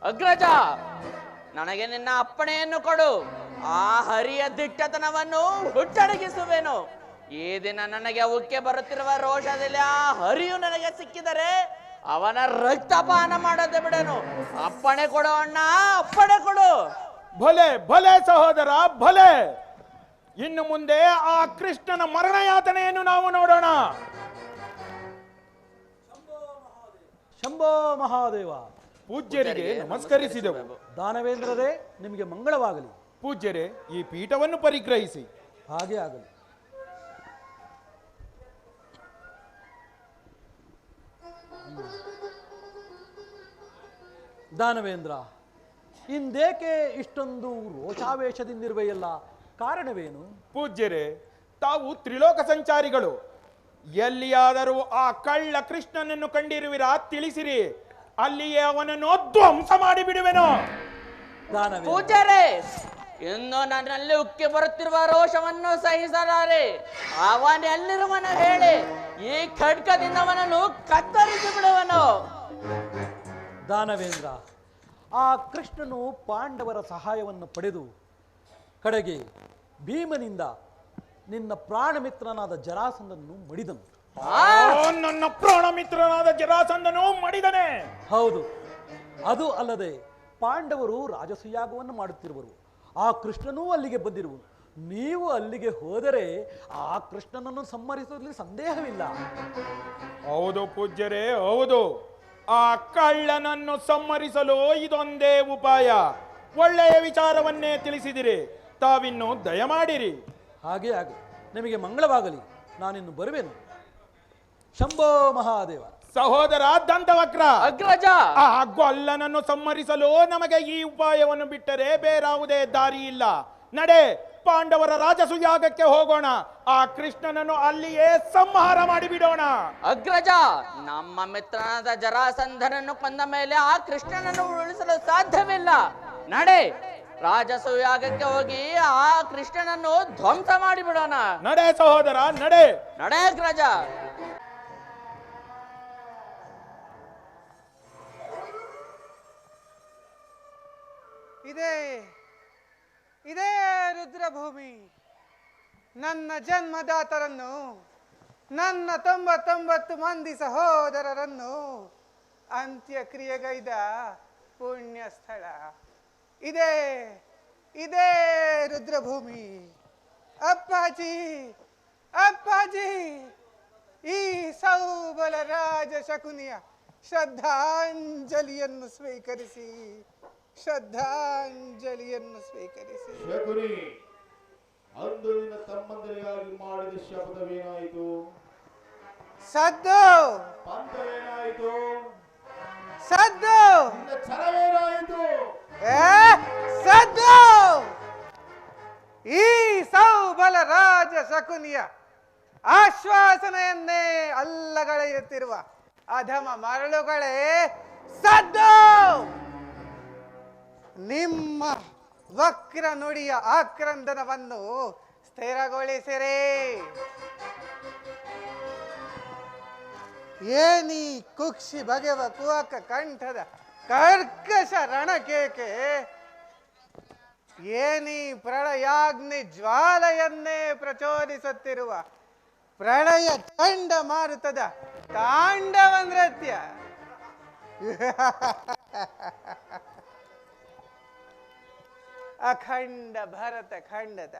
ಅಗ್ರಜ ನನಗೆ ನಿನ್ನ ಅಪ್ಪಣೆಯನ್ನು ಕೊಡು. ಆ ಹರಿಯ ದಿಟ್ಟತನವನ್ನು ಹುಟ್ಟಡಗಿಸುವೆನು. ಈ ದಿನ ನನಗೆ ಉಕ್ಕೆ ಬರುತ್ತಿರುವ ರೋಷದಲ್ಲಿ ಆ ಹರಿಯು ನನಗೆ ಸಿಕ್ಕಿದರೆ ಅವನ ರಕ್ತಪಾನ ಮಾಡದೆ ಬಿಡನು. ಅಪ್ಪಣೆ ಕೊಡು ಅಣ್ಣ, ಅಪ್ಪಣೆ ಕೊಡು. ಭಲೆ ಭಲೆ ಸಹೋದರ ಭಲೆ. ಇನ್ನು ಮುಂದೆ ಆ ಕೃಷ್ಣನ ಮರಣ ಯಾತನೆಯನ್ನು ನಾವು ನೋಡೋಣ. ಶಂಭೋ ಮಹಾದೇವ. ಪೂಜ್ಯರಿಗೆ ನಮಸ್ಕರಿಸಿದೆವು. ದಾನವೇಂದ್ರರೇ, ನಿಮಗೆ ಮಂಗಳವಾಗಲಿ. ಪೂಜ್ಯರೇ, ಈ ಪೀಠವನ್ನು ಪರಿಗ್ರಹಿಸಿ. ಹಾಗೆ ಆಗಲಿ. ದಾನವೇಂದ್ರ, ಇಂದೇಕೆ ಇಷ್ಟೊಂದು ರೋಷಾವೇಶದಿಂದಿರುವೆಯಲ್ಲ? ಕಾರಣವೇನು? ಪೂಜ್ಯರೇ, ತಾವು ತ್ರಿಲೋಕ ಸಂಚಾರಿಗಳು. ಎಲ್ಲಿಯಾದರೂ ಆ ಕಳ್ಳ ಕೃಷ್ಣನನ್ನು ಕಂಡಿರುವಿರಾ? ತಿಳಿಸಿರಿ, ಅಲ್ಲಿಯೇ ಅವನನ್ನು ಧ್ವಂಸ ಮಾಡಿ ಬಿಡುವೆನು. ಪೂಜ್ಯರೇ, ಇನ್ನು ನನ್ನಲ್ಲಿ ಉಕ್ಕಿ ಬರುತ್ತಿರುವ ರೋಷವನ್ನು ಸಹಿಸಲಾರೆ. ಅವನೆಲ್ಲಿರುವನು ಹೇಳಿ, ಈ ಖಡ್ಗದಿಂದ ಅವನನ್ನು ಕತ್ತರಿಸಿ ಬಿಡುವನು. ದಾನವೇಂದ್ರ, ಆ ಕೃಷ್ಣನು ಪಾಂಡವರ ಸಹಾಯವನ್ನು ಪಡೆದು ಕಡೆಗೆ ಭೀಮನಿಂದ ನಿನ್ನ ಪ್ರಾಣಮಿತ್ರನಾದ ಜರಾಸಂಧನನ್ನು ಮಡಿದನು. ನನ್ನ ಪ್ರಾಣಮಿತ್ರನಾದ ಜರಾಸಂಧನು ಮಡಿದನೆ. ಹೌದು. ಅದು ಅಲ್ಲದೆ ಪಾಂಡವರು ರಾಜಸೂಯಾಗವನ್ನು ಮಾಡುತ್ತಿರುವರು. ಆ ಕೃಷ್ಣನೂ ಅಲ್ಲಿಗೆ ಬಂದಿರುವನು. ನೀವು ಅಲ್ಲಿಗೆ ಹೋದರೆ ಆ ಕೃಷ್ಣನನ್ನು ಸಂಹರಿಸುವುದರಲ್ಲಿ ಸಂದೇಹವಿಲ್ಲ. ಹೌದು ಪೂಜ್ಯರೇ, ಹೌದು. ಆ ಕಳ್ಳನನ್ನು ಸಂಹರಿಸಲು ಇದೊಂದೇ ಉಪಾಯ. ಒಳ್ಳೆಯ ವಿಚಾರವನ್ನೇ ತಿಳಿಸಿದಿರಿ. ತಾವಿನ್ನು ದಯಮಾಡಿರಿ. ಹಾಗೆ ಹಾಗೆ, ನಿಮಗೆ ಮಂಗಳವಾಗಲಿ. ನಾನಿನ್ನು ಬರುವೆನು. ಶಂಭೋ ಮಹಾದೇವ. ಸಹೋದರ ದಂತವಕ್ರ, ಅಗ್ರಜ, ಆ ಗೊಲ್ಲನನ್ನು ಸಂಹರಿಸಲು ನಮಗೆ ಈ ಉಪಾಯವನ್ನು ಬಿಟ್ಟರೆ ಬೇರಾವುದೇ ದಾರಿ ಇಲ್ಲ. ನಡೆ, ಪಾಂಡವರ ರಾಜಸುಯಾಗಕ್ಕೆ ಹೋಗೋಣ. ಆ ಕೃಷ್ಣನನ್ನು ಅಲ್ಲಿಯೇ ಸಂಹಾರ ಮಾಡಿಬಿಡೋಣ. ಅಗ್ರಜ, ನಮ್ಮ ಮಿತ್ರನಾದ ಜರಾಸಂಧನನ್ನು ಕೊಂದ ಮೇಲೆ ಆ ಕೃಷ್ಣನನ್ನು ಉಳಿಸಲು ಸಾಧ್ಯವಿಲ್ಲ. ನಡೆ, ರಾಜಸುಯಾಗಕ್ಕೆ ಹೋಗಿ ಆ ಕೃಷ್ಣನನ್ನು ಧ್ವಂಸ ಮಾಡಿಬಿಡೋಣ. ನಡೆ ಸಹೋದರ, ನಡೆ. ನಡೆ ಅಗ್ರಜ. ಇದೇ ರುದ್ರಭೂಮಿ. ನನ್ನ ಜನ್ಮದಾತರನ್ನು, ನನ್ನ 99 ಮಂದಿ ಸಹೋದರರನ್ನು ಅಂತ್ಯಕ್ರಿಯೆಗೈದ ಪುಣ್ಯ ಸ್ಥಳ ಇದೇ ಇದೇ ರುದ್ರಭೂಮಿ. ಅಪ್ಪಾಜಿ ಅಪ್ಪಾಜಿ, ಈ ಸೌಬಲ ರಾಜ ಶಕುನಿಯ ಶ್ರದ್ಧಾಂಜಲಿಯನ್ನು ಸ್ವೀಕರಿಸಿ, ಶ್ರದ್ಧಾಂಜಲಿಯನ್ನು ಸ್ವೀಕರಿಸಿ. ಶಕುನಿ, ಅಂದು ನಿನ್ನ ತಮ್ಮಂದರಿಗಾಗಿ ಮಾಡಿದ ಶಪಥವೇನಾಯಿತು? ಸದ್ದು ಪಂಥವೇನಾಯಿತು? ಸದ್ದು ನಿನ್ನ ಛಲವೇನಾಯಿತು? ಸದ್ದು ಈ ಸೌಬಲ ರಾಜ ಶಕುನಿಯ ಆಶ್ವಾಸನೆಯನ್ನೇ ಅಲ್ಲಗಳೆಯುತ್ತಿರುವ ಅಧಮ ಮರಳುಗಳೇ ಸದ್ದು. ನಿಮ್ಮ ವಕ್ರ ನುಡಿಯ ಆಕ್ರಂದನವನ್ನು ಸ್ಥಿರಗೊಳಿಸಿರಿ. ಏನಿ ಕುಕ್ಷಿ ಬಗೆವ ಕುಹಕ ಕಂಠದ ಕರ್ಕಶ ರಣಕೇಕೆ, ಏನಿ ಪ್ರಳಯಾಗ್ನಿ ಜ್ವಾಲೆಯನ್ನೇ ಪ್ರಚೋದಿಸುತ್ತಿರುವ ಪ್ರಳಯ ಚಂಡಮಾರುತದ ತಾಂಡವ ನೃತ್ಯ. ಅಖಂಡ ಭರತ ಖಂಡದ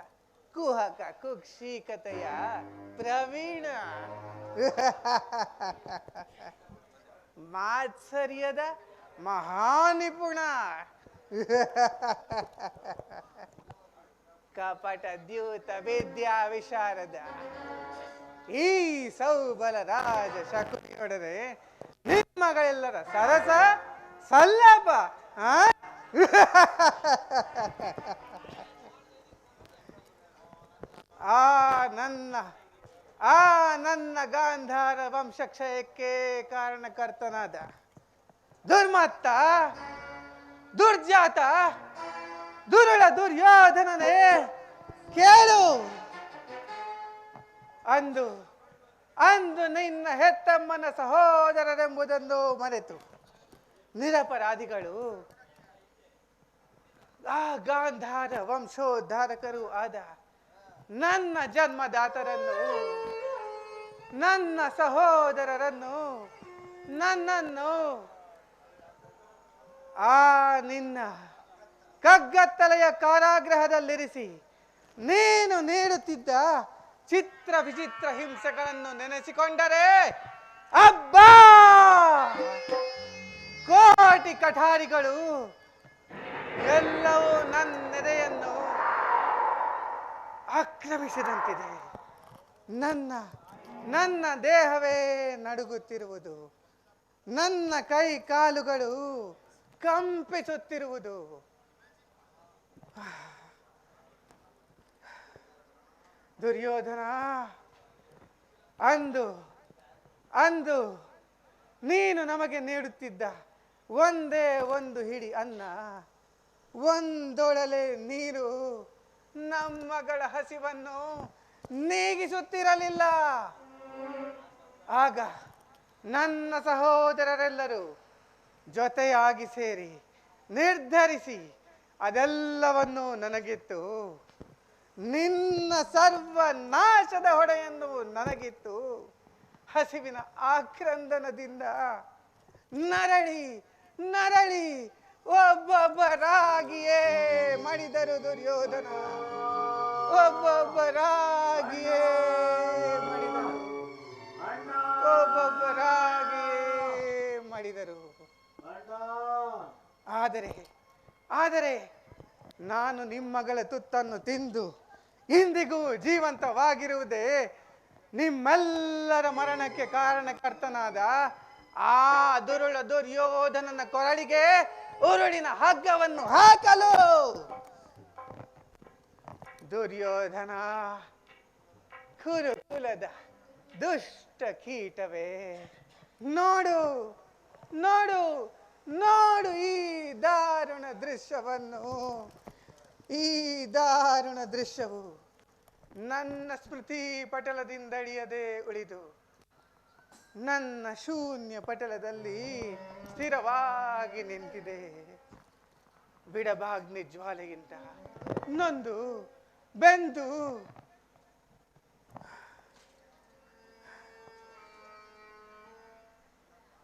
ಕುಹಕ ಕುಕ್ಷಿಕತೆಯ ಪ್ರವೀಣ, ಮಾತ್ಸರ್ಯದ ಮಹಾನಿಪುಣ, ಕಪಟ ದ್ಯೂತ ವಿದ್ಯಾ ವಿಶಾರದ ಈ ಸೌಬಲ ರಾಜ ಶಕುನಿಯೊಡನೆ ನಿಮ್ಮಗಳೆಲ್ಲರ ಸರಸ ಸಲ್ಲಾಪ. ನನ್ನ ಗಾಂಧಾರ ವಂಶಕ್ಷಯಕ್ಕೆ ಕಾರಣಕರ್ತನಾದ ದುರ್ಮತ್ತ, ದುರ್ಜಾತ, ದುರುಳ ದುರ್ಯೋಧನನೇ ಕೇಳು. ಅಂದು ಅಂದು ನಿನ್ನ ಹೆತ್ತಮ್ಮನ ಸಹೋದರರೆಂಬುದನ್ನು ಮರೆತು ನಿರಪರಾಧಿಗಳು ಆ ಗಾಂಧಾರ ವಂಶೋದ್ಧಾರಕರು ಆದ ನನ್ನ ಜನ್ಮದಾತರನ್ನು, ನನ್ನ ಸಹೋದರರನ್ನು, ನನ್ನನ್ನು ಆ ನಿನ್ನ ಕಗ್ಗತ್ತಲೆಯ ಕಾರಾಗೃಹದಲ್ಲಿರಿಸಿ ನೀನು ನೀಡುತ್ತಿದ್ದ ಚಿತ್ರ ವಿಚಿತ್ರ ಹಿಂಸೆಗಳನ್ನು ನೆನೆಸಿಕೊಂಡರೆ ಅಬ್ಬಾ, ಕೋಟಿ ಕಠಾರಿಗಳು ಎಲ್ಲವೂ ನನ್ನೆದೆಯನ್ನು ಆಕ್ರಮಿಸಿದಂತಿದೆ. ನನ್ನ ದೇಹವೇ ನಡುಗುತ್ತಿರುವುದು, ನನ್ನ ಕೈ ಕಾಲುಗಳು ಕಂಪಿಸುತ್ತಿರುವುದು. ದುರ್ಯೋಧನ, ಅಂದು ಅಂದು ನೀನು ನಮಗೆ ನೀಡುತ್ತಿದ್ದ ಒಂದೇ ಒಂದು ಹಿಡಿ ಅನ್ನ, ಒಂದೊಳಲೆ ನೀರು ನಮ್ಮಗಳ ಹಸಿವನ್ನು ನೀಗಿಸುತ್ತಿರಲಿಲ್ಲ. ಆಗ ನನ್ನ ಸಹೋದರರೆಲ್ಲರೂ ಜೊತೆಯಾಗಿ ಸೇರಿ ನಿರ್ಧರಿಸಿ ಅದೆಲ್ಲವನ್ನು ನನಗಿತ್ತು. ನಿನ್ನ ಸರ್ವನಾಶದ ಹೊಡೆಯನ್ನು ನನಗಿತ್ತು. ಹಸಿವಿನ ಆಕ್ರಂದನದಿಂದ ನರಳಿ ನರಳಿ ಒಬ್ಬೊಬ್ಬರಾಗಿಯೇ ಮಡಿದರು ದುರ್ಯೋಧನ, ಒಬ್ಬೊಬ್ಬರಾಗಿಯೇ ಮಡಿದರು, ಒಬ್ಬೊಬ್ಬರಾಗಿಯೇ ಮಡಿದರು. ಆದರೆ ನಾನು ನಿಮ್ಮಗಳ ತುತ್ತನ್ನು ತಿಂದು ಇಂದಿಗೂ ಜೀವಂತವಾಗಿರುವುದೇ ನಿಮ್ಮೆಲ್ಲರ ಮರಣಕ್ಕೆ ಕಾರಣಕರ್ತನಾದ ಆ ದುರುಳ ದುರ್ಯೋಧನನ ಕೊರಳಿಗೆ ಉರುಳಿನ ಹಗ್ಗವನ್ನು ಹಾಕಲು. ದುರ್ಯೋಧನ, ಕುರುಕುಲದ ದುಷ್ಟ ಕೀಟವೇ, ನೋಡು ನೋಡು ನೋಡು ಈ ದಾರುಣ ದೃಶ್ಯವನ್ನು. ಈ ದಾರುಣ ದೃಶ್ಯವು ನನ್ನ ಸ್ಮೃತಿ ಪಟಲದಿಂದಳಿಯದೆ ಉಳಿದು ನನ್ನ ಶೂನ್ಯ ಪಟಲದಲ್ಲಿ ಸ್ಥಿರವಾಗಿ ನಿಂತಿದೆ. ಬಿಡಬಾಗ್ನಿ ಜ್ವಾಲೆಯಿಂದ ನೊಂದು ಬೆಂದು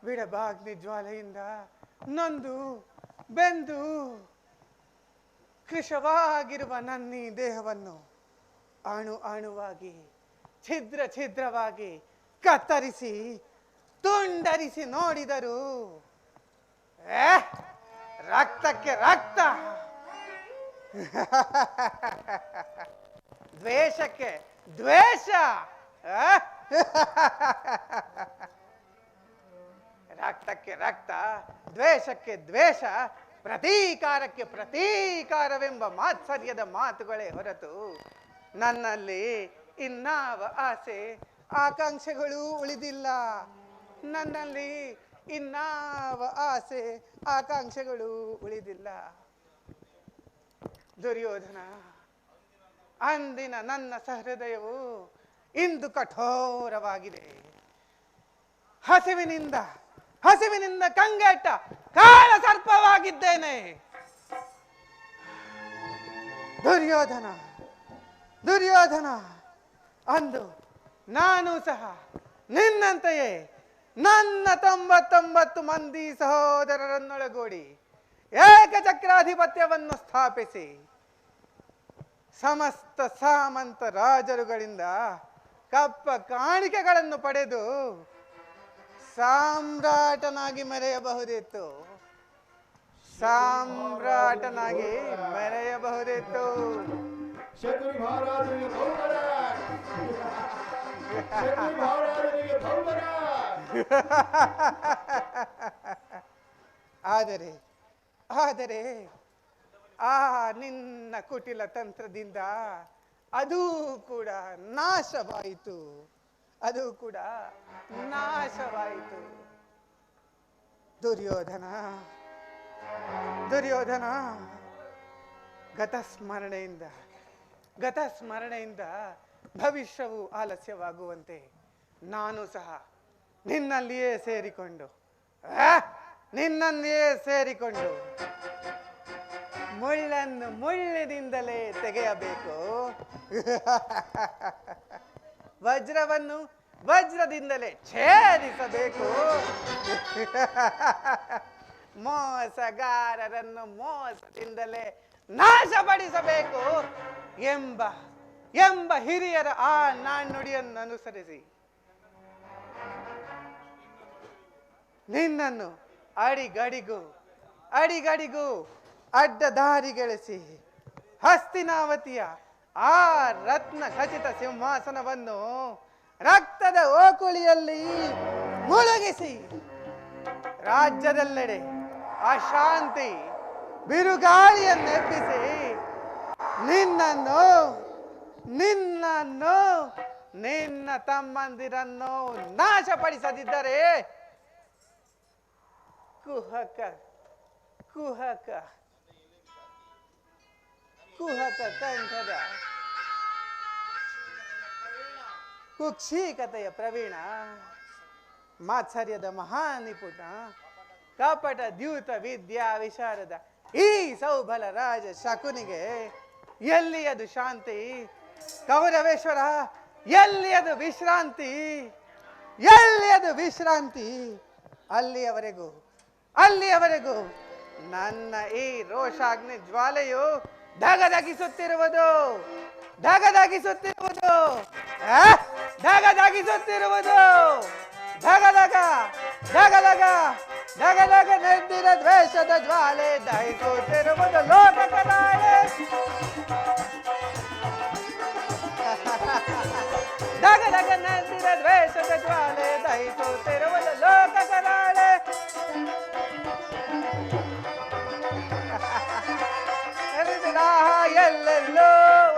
ಬಿಡಬಾಗ್ನಿ ಜ್ವಾಲೆಯಿಂದ ನೊಂದು ಬೆಂದು ಕೃಶವಾಗಿರುವ ನನ್ನೀ ದೇಹವನ್ನು ಅಣು ಅಣುವಾಗಿ ಛಿದ್ರ ಛಿದ್ರವಾಗಿ ಕತ್ತರಿಸಿ ತುಂಡರಿಸಿ ನೋಡಿದರು ರಕ್ತಕ್ಕೆ ರಕ್ತ, ದ್ವೇಷಕ್ಕೆ ದ್ವೇಷ, ರಕ್ತಕ್ಕೆ ರಕ್ತ, ದ್ವೇಷಕ್ಕೆ ದ್ವೇಷ, ಪ್ರತೀಕಾರಕ್ಕೆ ಪ್ರತೀಕಾರವೆಂಬ ಮಾತ್ಸರ್ಯದ ಮಾತುಗಳೇ ಹೊರತು ನನ್ನಲ್ಲಿ ಇನ್ನಾವ ಆಸೆ ಆಕಾಂಕ್ಷೆಗಳು ಉಳಿದಿಲ್ಲ. ನನ್ನಲ್ಲಿ ಇನ್ನಾವ ಆಸೆ ಆಕಾಂಕ್ಷೆಗಳು ಉಳಿದಿಲ್ಲ. ದುರ್ಯೋಧನ, ಅಂದಿನ ನನ್ನ ಸಹೃದಯವು ಇಂದು ಕಠೋರವಾಗಿದೆ. ಹಸಿವಿನಿಂದ ಕಂಗೆಟ್ಟ ಕಾಲ ಸರ್ಪವಾಗಿದ್ದೇನೆ. ದುರ್ಯೋಧನ, ಅಂದು ನಾನು ಸಹ ನಿನ್ನಂತೆಯೇ ನನ್ನ 99 ಮಂದಿ ಸಹೋದರರನ್ನೊಳಗೂಡಿ ಏಕಚಕ್ರಾಧಿಪತ್ಯವನ್ನು ಸ್ಥಾಪಿಸಿ ಸಮಸ್ತ ಸಾಮಂತ ರಾಜರುಗಳಿಂದ ಕಪ್ಪ ಕಾಣಿಕೆಗಳನ್ನು ಪಡೆದು ಸಾಮ್ರಾಟನಾಗಿ ಮೆರೆಯಬಹುದಿತ್ತು. ಶಕುನಿ ಮಹಾರಾಜನಿಗೆ ಬಹುಮಾನ. ಆದರೆ ಆ ನಿನ್ನ ಕುಟಿಲ ತಂತ್ರದಿಂದ ಅದೂ ಕೂಡ ನಾಶವಾಯಿತು. ದುರ್ಯೋಧನ, ಗತಸ್ಮರಣೆಯಿಂದ ಭವಿಷ್ಯವು ಆಲಸ್ಯವಾಗುವಂತೆ ನಾನು ಸಹ ನಿನ್ನಲ್ಲಿಯೇ ಸೇರಿಕೊಂಡು ಮುಳ್ಳನ್ನು ಮುಳ್ಳಿನಿಂದಲೇ ತೆಗೆಯಬೇಕು, ವಜ್ರವನ್ನು ವಜ್ರದಿಂದಲೇ ಛೇದಿಸಬೇಕು, ಮೋಸಗಾರರನ್ನು ಮೋಸದಿಂದಲೇ ನಾಶಪಡಿಸಬೇಕು ಎಂಬ ಹಿರಿಯರ ಆ ನಾಣ್ಣುಡಿಯನ್ನು ಅನುಸರಿಸಿ ನಿನ್ನನ್ನು ಅಡಿಗಡಿಗೂ ಅಡ್ಡದಾರಿಗೆಳಿಸಿ ಹಸ್ತಿನಾವತಿಯ ಆ ರತ್ನ ಖಚಿತ ಸಿಂಹಾಸನವನ್ನು ರಕ್ತದ ಓಕುಳಿಯಲ್ಲಿ ಮುಳುಗಿಸಿ ರಾಜ್ಯದೆಲ್ಲೆಡೆ ಅಶಾಂತಿ ಬಿರುಗಾಳಿಯನ್ನೆಬ್ಬಿಸಿ ನಿನ್ನ ತಮ್ಮಂದಿರನ್ನು ನಾಶಪಡಿಸದಿದ್ದರೆ ಕುಹಕ ಕಂಠದ ಕುಕ್ಷಿಕತೆಯ ಪ್ರವೀಣ, ಮಾತ್ಸರ್ಯದ ಮಹಾನಿಪುಣ, ಕಪಟ ದ್ಯೂತ ವಿದ್ಯಾ ವಿಶಾರದ ಈ ಸೌಬಲ ರಾಜ ಶಕುನಿಗೆ ಎಲ್ಲಿಯದು ಶಾಂತಿ? ಕೌರವೇಶ್ವರ, ಎಲ್ಲಿಯದು ವಿಶ್ರಾಂತಿ? ಅಲ್ಲಿಯವರೆಗೂ ನನ್ನ ಈ ರೋಷಾಗ್ನಿ ಜ್ವಾಲೆಯು ಧಗಧಗಿಸುತ್ತಿರುವುದು ಧಗಧಗ ನೆದ್ದಿರ ದ್ವೇಷದ ಜ್ವಾಲೆ ದಹಿಸುತ್ತಿರುವುದು ಲೋಕಕರಾಳೆ. ಧಗಧಗ ನೆದ್ದಿರ ದ್ವೇಷದ ಜ್ವಾಲೆ ದಹಿಸುತ್ತಿರುವುದು ಲೋಕಕರಾಳೆ. ಎಲ್ಲೆಲ್ಲೋ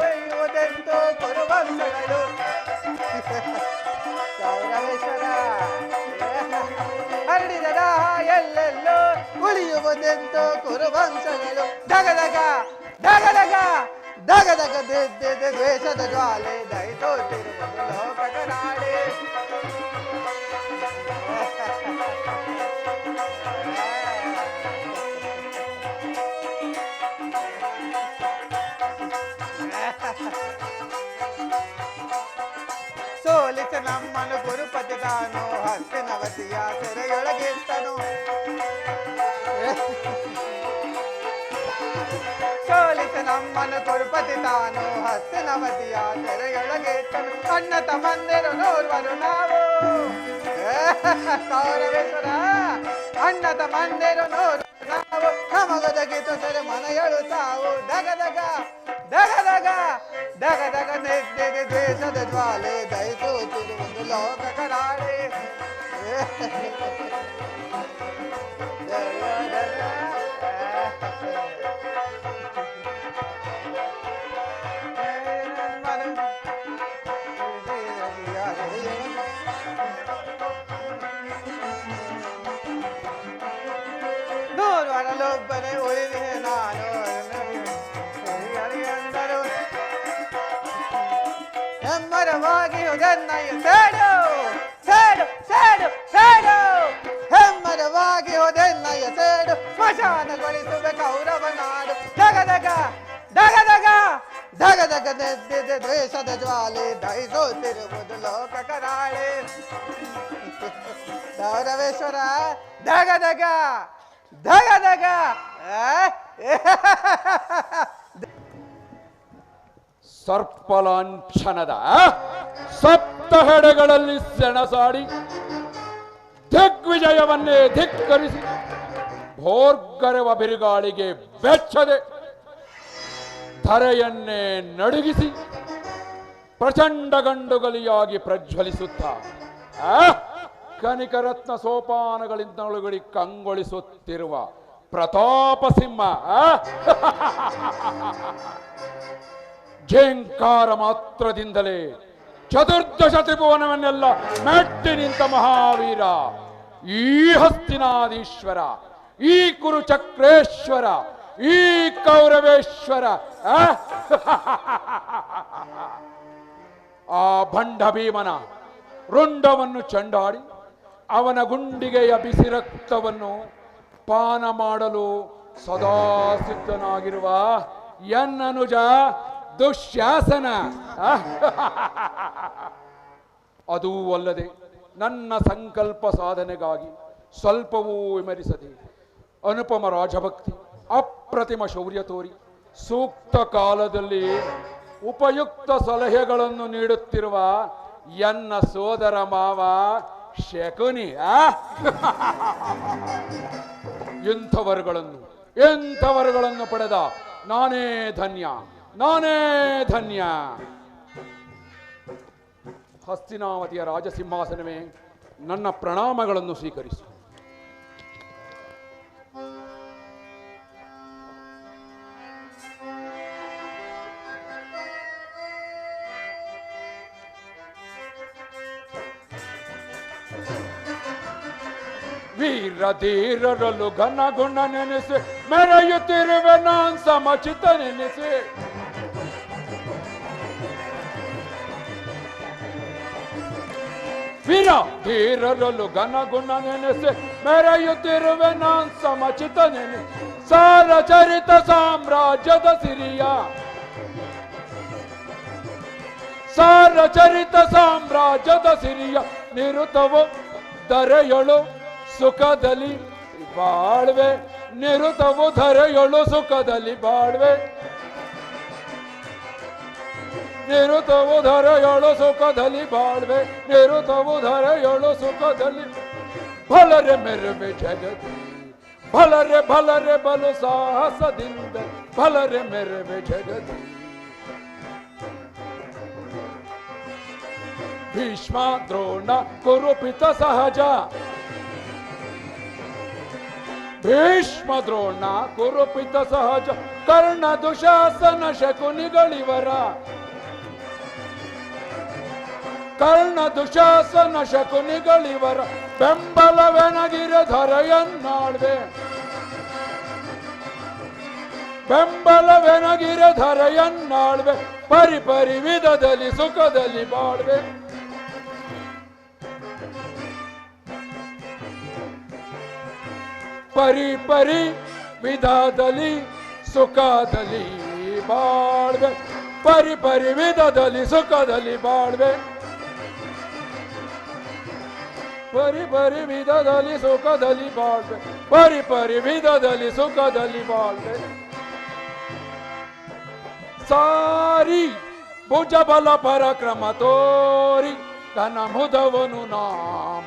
ಒಯ್ಯುವುದೆಂದು ಕುರುವಂಶಗಳು ಕೌರವೇಶ್ವರ ಹರಡಿದ ಎಲ್ಲೆಲ್ಲೋ ಉಳಿಯುವುದೆಂದು ಕುರುವಂಶಗಳು ಧಗಧಗ ದ್ವೇಷದ ಜ್ವಾಲೆ ದಹಿಸುತ್ತಿರುವುದು ಲೋಕಕರಾಳೆ. ಸೋಲಿಸ ನಮ್ಮನು ಗುರುಪತಿ ತಾನು ಹಸ್ತಿನವತಿಯ ಸೆರೆ ಸೆರೆಯೊಳಗಿಟ್ಟನು. ಸೋಲಿಸಿ ನಮ್ಮನ್ನು ಕುರುಪತಿ ತಾನು ಹಸ್ತಿನವತಿಯ ಸೆರೆಯೊಳಗಿಟ್ಟನು. ಅಣ್ಣ ತಮ್ಮಂದಿರು ನೋರ್ವರು ನಾವು ಕೌರವೇಶ್ವರ, ಅಣ್ಣ ತಮ್ಮಂದಿರು ನೋರ್ವರು ನಾವು, ನಮಗೊದಗಿತು ಸೆರೆ ಮನೆಯಳು ತಾವು. ದಗದಗ ದಗದಗ ದಗದಗ ನೆತ್ತಿದೆ ದ್ವೇಷದ ಜ್ವಾಲೆ, ದಯಿಸುತ್ತಿರುವುದು ಲೋಕ ಕರಾಳೆ. ನೂರೊಬ್ಬನೇ ಉಳಿದೆ ನಾನು ಎಂದರು. ಹೆಮ್ಮರವಾಗಿ ಹೋದೆನ್ನಯ್ಯ ಸೇಡು ಸೇಡು ಸೇಡು ಸೇಡು, ಹೆಮ್ಮರವಾಗಿ ಹೋದೆನ್ನಯ್ಯ ಸೇಡು, ಸ್ಮಶಾನಗೊಳಿಸುವೆ ಕೌರವ ನಾಡು. ದಗದಗ ದಗದಗ ದಗದಗ ನೆದ್ದಿದೆ ದ್ವೇಷದ ಜ್ವಾಲೆ, ದಹಿಸುತ್ತಿರುವುದು ಲೋಕ ಕರಾಳೆ. ಕೌರವೇಶ್ವರ ದಗದಗ ದಗದಗ ಸರ್ಪಲಾಂಛನದ ಸಪ್ತ ಹೆಡೆಗಳಲ್ಲಿ ಸೆಣಸಾಡಿ ದಿಗ್ವಿಜಯವನ್ನೇ ಧಿಕ್ಕರಿಸಿ ಭೋರ್ಗರೆವ ಬಿರುಗಾಳಿಗೆ ಬೆಚ್ಚದೆ ಧರೆಯನ್ನೇ ನಡುಗಿಸಿ ಪ್ರಚಂಡ ಗಂಡುಗಲಿಯಾಗಿ ಪ್ರಜ್ವಲಿಸುತ್ತ ಕನಿಕರತ್ನ ಸೋಪಾನಗಳಿಂದೊಳಗಡಿ ಕಂಗೊಳಿಸುತ್ತಿರುವ ಪ್ರತಾಪ ಸಿಂಹ ಝೇಂಕಾರ ಮಾತ್ರದಿಂದಲೇ ಚತುರ್ದಶ ತ್ರಿಭುವನವನ್ನೆಲ್ಲ ಮೆಟ್ಟಿ ನಿಂತ ಮಹಾವೀರ, ಈ ಹಸ್ತಿನಾದೀಶ್ವರ, ಈ ಕುರುಚಕ್ರೇಶ್ವರ, ಈ ಕೌರವೇಶ್ವರ, ಆ ಭಂಡ ಭೀಮನ ರುಂಡವನ್ನು ಚಂಡಾಡಿ ಅವನ ಗುಂಡಿಗೆಯ ಬಿಸಿ ರಕ್ತವನ್ನು ಪಾನ ಮಾಡಲು ಸದಾ ಸಿದ್ಧನಾಗಿರುವ ಎನ್ನನುಜ ದುಶ್ಯಾಸನ. ಅದೂ ಅಲ್ಲದೆ ನನ್ನ ಸಂಕಲ್ಪ ಸಾಧನೆಗಾಗಿ ಸ್ವಲ್ಪವೂ ವಿಮರಿಸದೆ ಅನುಪಮ ರಾಜಭಕ್ತಿ, ಅಪ್ರತಿಮ ಶೌರ್ಯ ತೋರಿ ಸೂಕ್ತ ಕಾಲದಲ್ಲಿ ಉಪಯುಕ್ತ ಸಲಹೆಗಳನ್ನು ನೀಡುತ್ತಿರುವ ಎನ್ನ ಸೋದರ ಮಾವ ಶಕುನಿ. ಎಂಥವರುಗಳನ್ನು ಪಡೆದ ನಾನೇ ಧನ್ಯ, ನಾನೇ ಧನ್ಯ. ಹಸ್ತಿನಾವತಿಯ ರಾಜಸಿಂಹಾಸನವೇ, ನನ್ನ ಪ್ರಣಾಮಗಳನ್ನು ಸ್ವೀಕರಿಸು. ವೀರ ಧೀರರಲು ಘನ ಗುಣ ನೆನೆಸಿ ಮೆರೆಯುತ್ತಿರುವೆ ನಾನ್ ಸಮಚಿತ ನೆನೆಸಿ. ವೀರ ಧೀರರಲು ಘನ ಗುಣ ನೆನೆಸಿ ಮೆರೆಯುತ್ತಿರುವೆ ನಾನ್ ಸಮಚಿತ ನೆನೆಸಿ. ಸಾರ ಚರಿತ ಸಾಮ್ರಾಜ್ಯದ ಸಿರಿಯ, ಸಾರ ಚರಿತ ಸಾಮ್ರಾಜ್ಯದ ಸಿರಿಯ ನಿರುತವು ಧರೆಯಳು ಸುಖದಲ್ಲಿ ಬಾಳ್ವೆ. ನಿರುತವು ಧರೆಯಳು ಸುಖದಲ್ಲಿ ಬಾಳ್ವೆ. ನಿರುತವು ಧರೆಯಳು ಸುಖದಲ್ಲಿ ಬಾಳ್ವೆ. ನಿರುತವು ಧರೆಯಳು ಸುಖದಲ್ಲಿ ಭಲರೆ ಮೆರುವೆ ಜಗತಿ. ಭಲರೆ ಭಲರೆ ಬಲು ಸಾಹಸದಿಂದ ಭಲರೆ ಮೆರುವೆ ಜಗತಿ. ಭೀಷ್ಮ ದ್ರೋಣ ಕುರುಪಿತ ಸಹಜ. ಭೀಷ್ಮ ದ್ರೋಣ ಕುರುಪಿತ ಸಹಜ ಕರ್ಣ ದುಶಾಸನ ಶಕುನಿಗಳಿವರ. ಕರ್ಣ ದುಶಾಸನ ಶಕುನಿಗಳಿವರ ಬೆಂಬಲವೆನಗಿರ ಧರೆಯನ್ನಾಳ್ವೆ. ಬೆಂಬಲವೆನಗಿರ ಧರೆಯನ್ನಾಳ್ವೆ. ಪರಿಪರಿ ವಿಧದಲ್ಲಿ ಸುಖದಲ್ಲಿ ಬಾಳ್ವೆ. ಪರಿಪರಿ ವಿಧದಲ್ಲಿ ಸುಖದಲ್ಲಿ ಬಾಳ್ವೆ. ಪರಿಪರಿ ವಿಧದಲ್ಲಿ ಸುಖದಲ್ಲಿ ಬಾಳ್ವೆ. ಪರಿ ಪರಿ ವಿಧದಲ್ಲಿ ಸುಖದಲ್ಲಿ ಬಾಳ್ವೆ, ಪರಿ ಪರಿ ವಿಧದಲ್ಲಿ ಸುಖದಲ್ಲಿ ಬಾಳ್ವೆ. ಸಾರಿ ಭುಜಬಲ ಪರಾಕ್ರಮ ತೋರಿ ಘನ ಮುದವನು ನಾ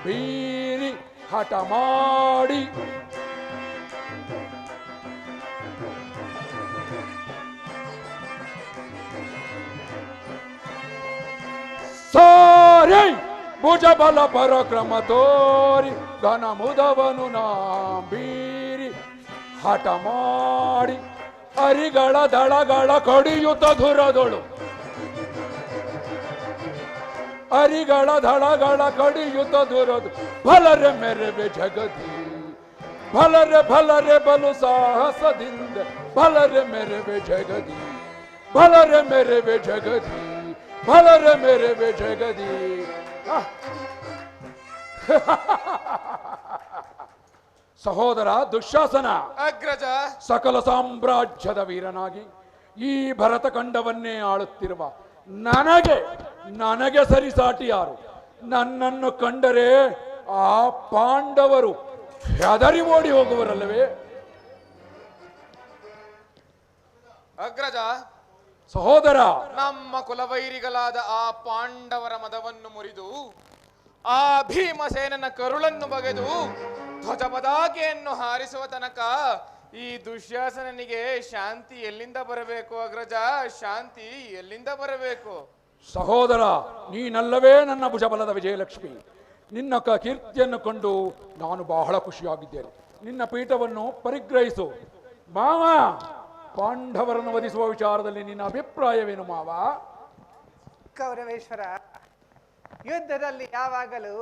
ಬೀರಿ ಹಠ ಮಾಡಿ ಸಾರಿ ಭುಜಬಲ ಪರಾಕ್ರಮ ತೋರಿ ಘನ ಮುದವನು ನಾ ಬೀರಿ ಹಠ ಮಾಡಿ ಅರಿಗಳ ದಳಗಳ ಕಡಿಯುತ್ತ ಧುರದೊಳು, ಅರಿಗಳ ದಳಗಳ ಕಡಿಯುತ್ತ ಧುರದು ಫಲರೆ ಮೆರವೆ ಜಗದಿ, ಫಲರೆ ಫಲರೆ ಬಲು ಸಾಹಸದಿಂದ ಫಲರೆ ಮೆರವೆ ಜಗದಿ, ಫಲರೆ ಮೆರವೆ ಜಗದಿ, ಫಲರೆ ಮೆರವೆ ಜಗದಿ. ಸಹೋದರ ದುಶ್ಯಾಸನ, ಅಗ್ರಜ, ಸಕಲ ಸಾಮ್ರಾಜ್ಯದ ವೀರನಾಗಿ ಈ ಭರತ ಖಂಡವನ್ನೇ ಆಳುತ್ತಿರುವ ನನಗೆ ನನಗೆ ಸರಿಸಾಟಿ ಯಾರು? ನನ್ನನ್ನು ಕಂಡರೆ ಆ ಪಾಂಡವರು ಹೆದರಿ ಓಡಿ ಹೋಗುವರಲ್ಲವೇ? ಅಗ್ರಜ, ಸಹೋದರ, ನಮ್ಮ ಕುಲವೈರಿಗಳಾದ ಆ ಪಾಂಡವರ ಮದವನ್ನು ಮುರಿದು ಆ ಭೀಮಸೇನನ ಕರುಳನ್ನು ಬಗೆದು ಧ್ವಜ ಪತಾಕೆಯನ್ನು ಹಾರಿಸುವ ತನಕ ಈ ದುಶ್ಯಾಸನನಿಗೆ ಶಾಂತಿ ಎಲ್ಲಿಂದ ಬರಬೇಕು? ಅಗ್ರಜ, ಶಾಂತಿ ಎಲ್ಲಿಂದ ಬರಬೇಕು? ಸಹೋದರ, ನೀನಲ್ಲವೇ ನನ್ನ ಭುಜಬಲದ ವಿಜಯಲಕ್ಷ್ಮಿ. ನಿನ್ನ ಕೀರ್ತಿಯನ್ನು ಕಂಡು ನಾನು ಬಹಳ ಖುಷಿಯಾಗಿದ್ದೇನೆ. ನಿನ್ನ ಪೀಠವನ್ನು ಪರಿಗ್ರಹಿಸು. ಮಾವ, ಪಾಂಡವರನ್ನು ವಧಿಸುವ ವಿಚಾರದಲ್ಲಿ ನಿನ್ನ ಅಭಿಪ್ರಾಯವೇನು ಮಾವ? ಕೌರವೇಶ್ವರ, ಯುದ್ಧದಲ್ಲಿ ಯಾವಾಗಲೂ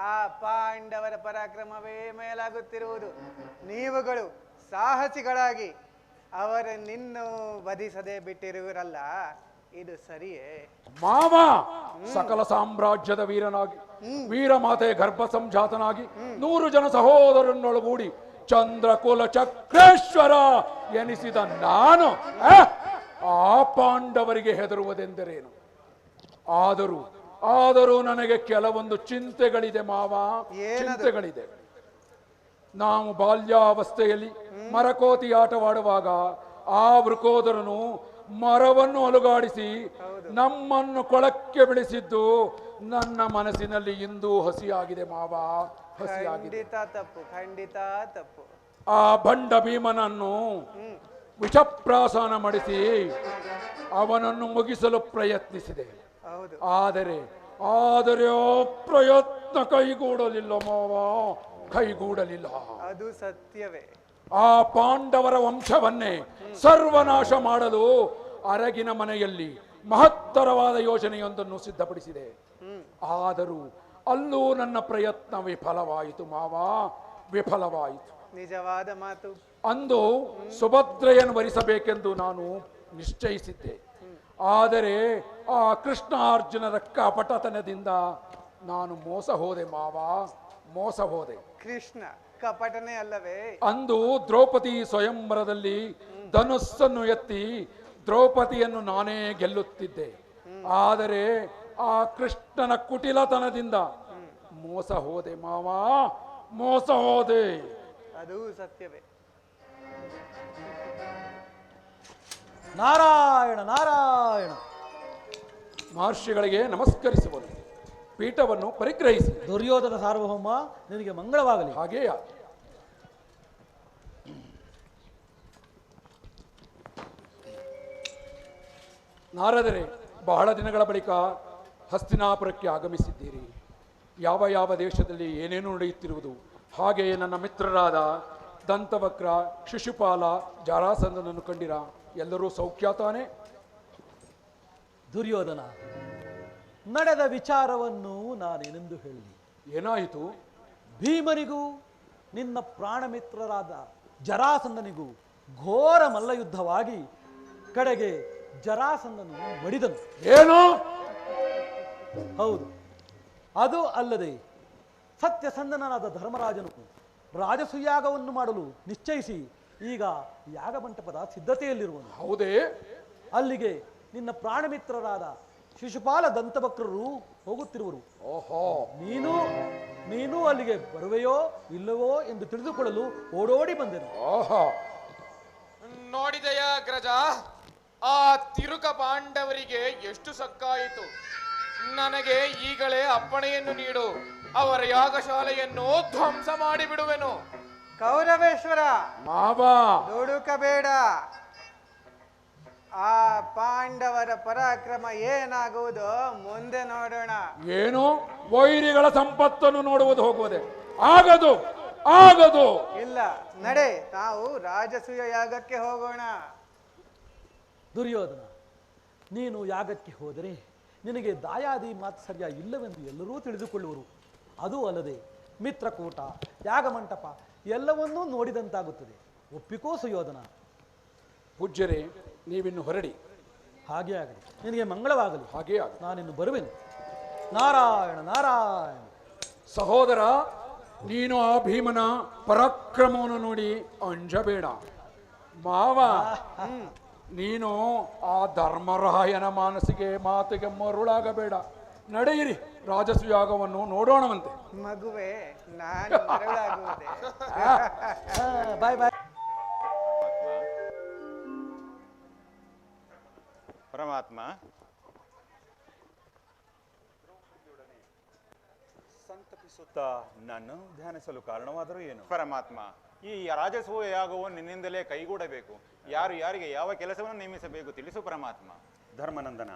ಆ ಪಾಂಡವರ ಪರಾಕ್ರಮವೇ ಮೇಲಾಗುತ್ತಿರುವುದು. ನೀವುಗಳು ಸಾಹಸಿಗಳಾಗಿ ಅವರನ್ನಿನ್ನೂ ವಧಿಸದೆ ಬಿಟ್ಟಿರುವಿರಲ್ಲ, ಇದು ಸರಿಯೇ? ಮಾವ, ಸಕಲ ಸಾಮ್ರಾಜ್ಯದ ವೀರನಾಗಿ ವೀರಮಾತೆ ಗರ್ಭ ಸಂಜಾತನಾಗಿ 100 ಜನ ಸಹೋದರನ್ನೊಳಗೂಡಿ ಚಂದ್ರಕುಲ ಚಕ್ರೇಶ್ವರ ಎನಿಸಿದ ನಾನು ಆ ಪಾಂಡವರಿಗೆ ಹೆದರುವುದೆಂದರೇನು? ಆದರೂ ನನಗೆ ಕೆಲವೊಂದು ಚಿಂತೆಗಳಿದೆ ಮಾವ, ಚಿಂತೆಗಳಿದೆ. ನಾವು ಬಾಲ್ಯಾವಸ್ಥೆಯಲ್ಲಿ ಮರಕೋತಿ ಆಟವಾಡುವಾಗ ಆ ವೃಕೋದರನು ಮರವನ್ನು ಅಲುಗಾಡಿಸಿ ನಮ್ಮನ್ನು ಕೊಳಕ್ಕೆ ಬೆಳೆಸಿದ್ದು ನನ್ನ ಮನಸ್ಸಿನಲ್ಲಿ ಇಂದು ಹಸಿಯಾಗಿದೆ ಮಾವ, ಹಸಿಯಾಗಿದೆ. ಖಂಡಿತ ತಪ್ಪು. ಆ ಭಂಡ ಭೀಮನನ್ನು ವಿಷಪ್ರಾಸನ ಮಾಡಿಸಿ ಅವನನ್ನು ಮುಗಿಸಲು ಪ್ರಯತ್ನಿಸಿದೆ. ಆದರೆ ಆ ಪ್ರಯತ್ನ ಕೈಗೂಡಲಿಲ್ಲ ಮಾವ, ಕೈಗೂಡಲಿಲ್ಲ. ಅದು ಸತ್ಯವೇ. ಆ ಪಾಂಡವರ ವಂಶವನ್ನೇ ಸರ್ವನಾಶ ಮಾಡಲು ಅರಗಿನ ಮನೆಯಲ್ಲಿ ಮಹತ್ತರವಾದ ಯೋಜನೆಯೊಂದನ್ನು ಸಿದ್ಧಪಡಿಸಿದೆ. ಆದರೂ ಅಲ್ಲೂ ನನ್ನ ಪ್ರಯತ್ನ ವಿಫಲವಾಯಿತು ಮಾವ, ವಿಫಲವಾಯಿತು. ನಿಜವಾದ ಮಾತು. ಅಂದು ಸುಭದ್ರೆಯನ್ನು ವರಿಸಬೇಕೆಂದು ನಾನು ನಿಶ್ಚಯಿಸಿದ್ದೆ. ಆದರೆ ಆ ಕೃಷ್ಣಾರ್ಜುನರ ಕಪಟತನದಿಂದ ನಾನು ಮೋಸ ಹೋದೆ ಮಾವ, ಮೋಸ ಹೋದೆ. ಕೃಷ್ಣ ಕಪಟನೇ ಅಲ್ಲವೇ? ಅಂದು ದ್ರೌಪದಿ ಸ್ವಯಂವರದಲ್ಲಿ ಧನುಸ್ಸನ್ನು ಎತ್ತಿ ದ್ರೌಪದಿಯನ್ನು ನಾನೇ ಗೆಲ್ಲುತ್ತಿದ್ದೆ. ಆದರೆ ಆ ಕೃಷ್ಣನ ಕುಟಿಲತನದಿಂದ ಮೋಸ ಹೋದೆ ಮಾವ, ಮೋಸ ಹೋದೆ. ಅದು ಸತ್ಯವೇ. ನಾರಾಯಣ ನಾರಾಯಣ. ಮಹರ್ಷಿಗಳಿಗೆ ನಮಸ್ಕರಿಸುವರು. ಪೀಠವನ್ನು ಪರಿಗ್ರಹಿಸಿ. ದುರ್ಯೋಧನ ಸಾರ್ವಭೌಮ, ನಿನಗೆ ಮಂಗಳವಾಗಲಿ. ಹಾಗೆಯೇ ನಾರದರೆ, ಬಹಳ ದಿನಗಳ ಬಳಿಕ ಹಸ್ತಿನಾಪುರಕ್ಕೆ ಆಗಮಿಸಿದ್ದೀರಿ. ಯಾವ ಯಾವ ದೇಶದಲ್ಲಿ ಏನೇನು ನಡೆಯುತ್ತಿರುವುದು, ಹಾಗೆಯೇ ನನ್ನ ಮಿತ್ರರಾದ ದಂತವಕ್ರ, ಶಿಶುಪಾಲ, ಜರಾಸಂಧನನ್ನು ಕಂಡಿರ? ಎಲ್ಲರೂ ಸೌಖ್ಯ ತಾನೇ? ದುರ್ಯೋಧನ, ನಡೆದ ವಿಚಾರವನ್ನು ನಾನೇನೆಂದು ಹೇಳಿ? ಏನಾಯಿತು? ಭೀಮನಿಗೂ ನಿನ್ನ ಪ್ರಾಣಮಿತ್ರರಾದ ಜರಾಸಂಧನಿಗೂ ಘೋರ ಮಲ್ಲಯುದ್ಧವಾಗಿ ಕಡೆಗೆ ಜರಾಸಂಧನು ಮಡಿದನು. ಏನು? ಹೌದು. ಅದು ಅಲ್ಲದೆ ಸತ್ಯಸಂಧನನಾದ ಧರ್ಮರಾಜನು ರಾಜಸುಯಾಗವನ್ನು ಮಾಡಲು ನಿಶ್ಚಯಿಸಿ ಈಗ ಯಾಗಮಂಟಪದ ಸಿದ್ಧತೆಯಲ್ಲಿರುವನು. ಹೌದೇ? ಅಲ್ಲಿಗೆ ನಿನ್ನ ಪ್ರಾಣಮಿತ್ರರಾದ ಶಿಶುಪಾಲ ದಂತವಕ್ರರು ಹೋಗುತ್ತಿರುವರು. ಓಹೋ, ನೀನು ಅಲ್ಲಿಗೆ ಬರುವೆಯೋ ಇಲ್ಲವೋ ಎಂದು ತಿಳಿದುಕೊಳ್ಳಲು ಓಡೋಡಿ ಬಂದೆನು. ಓಹೋ, ನೋಡಿದೆಯ ಅಗ್ರಜ, ಆ ತಿರುಕ ಪಾಂಡವರಿಗೆ ಎಷ್ಟು ಸಕ್ಕಾಯಿತು. ನನಗೆ ಈಗಲೇ ಅಪ್ಪಣೆಯನ್ನು ನೀಡು, ಅವರ ಯಾಗಶಾಲೆಯನ್ನು ಧ್ವಂಸ ಮಾಡಿ ಬಿಡುವೆನು. ಕೌರವೇಶ್ವರ ಮಾವ ದುಡುಕಬೇಡ. ಆ ಪಾಂಡವರ ಪರಾಕ್ರಮ ಏನಾಗುವುದು ಮುಂದೆ ನೋಡೋಣ. ಏನು ವೈರಿಗಳ ಸಂಪತ್ತನ್ನು ನೋಡುವುದು ಹೋಗುವುದೇ? ಆಗದು. ಇಲ್ಲ, ನಡೆ, ನಾವು ರಾಜಸೂಯ ಯಾಗಕ್ಕೆ ಹೋಗೋಣ. ದುರ್ಯೋಧನ, ನೀನು ಯಾಗಕ್ಕೆ ಹೋದರೆ ನಿನಗೆ ದಾಯಾದಿ ಮಾತ್ಸರ್ಯ ಇಲ್ಲವೆಂದು ಎಲ್ಲರೂ ತಿಳಿದುಕೊಳ್ಳುವರು. ಅದೂ ಅಲ್ಲದೆ ಮಿತ್ರಕೂಟ, ಯಾಗಮಂಟಪ ಎಲ್ಲವನ್ನೂ ನೋಡಿದಂತಾಗುತ್ತದೆ. ಒಪ್ಪಿಕೋ ಸುಯೋಧನ. ಪೂಜ್ಯರೇ, ನೀವಿನ್ನು ಹೊರಡಿ. ಹಾಗೇ ಆಗಲಿ, ನಿನಗೆ ಮಂಗಳವಾಗಲಿ. ಹಾಗೇ ಆಗಲಿ. ನಾನಿನ್ನು ಬರುವೆನು. ನಾರಾಯಣ ನಾರಾಯಣ. ಸಹೋದರ, ನೀನು ಆ ಭೀಮನ ಪರಾಕ್ರಮವನ್ನು ನೋಡಿ ಅಂಜಬೇಡ. ಮಾವ, ನೀನು ಆ ಧರ್ಮರಾಯನ ಮಾತಿಗೆ ಮರುಳಾಗಬೇಡ. ನಡೆಯಿರಿ, ರಾಜಸೂಯಾಗವನ್ನು ನೋಡೋಣವಂತೆ. ಮಗುವೆ, ನಾನು ಮರಳಾಗುವುದೇ? ಬಾಯ್ ಬಾಯ್. ಪರಮಾತ್ಮ, ಸಂತಪಿಸುತ್ತಾ ನನ್ನನ್ನು ಧ್ಯಾನಿಸಲು ಕಾರಣವಾದರೂ ಏನು? ಪರಮಾತ್ಮ, ಈ ರಾಜಸೂಯ ಯಾಗವು ನಿನ್ನಿಂದಲೇ ಕೈಗೂಡಬೇಕು. ಯಾರು ಯಾರಿಗೆ ಯಾವ ಕೆಲಸವನ್ನು ನೇಮಿಸಬೇಕು ತಿಳಿಸು ಪರಮಾತ್ಮ. ಧರ್ಮನಂದನ,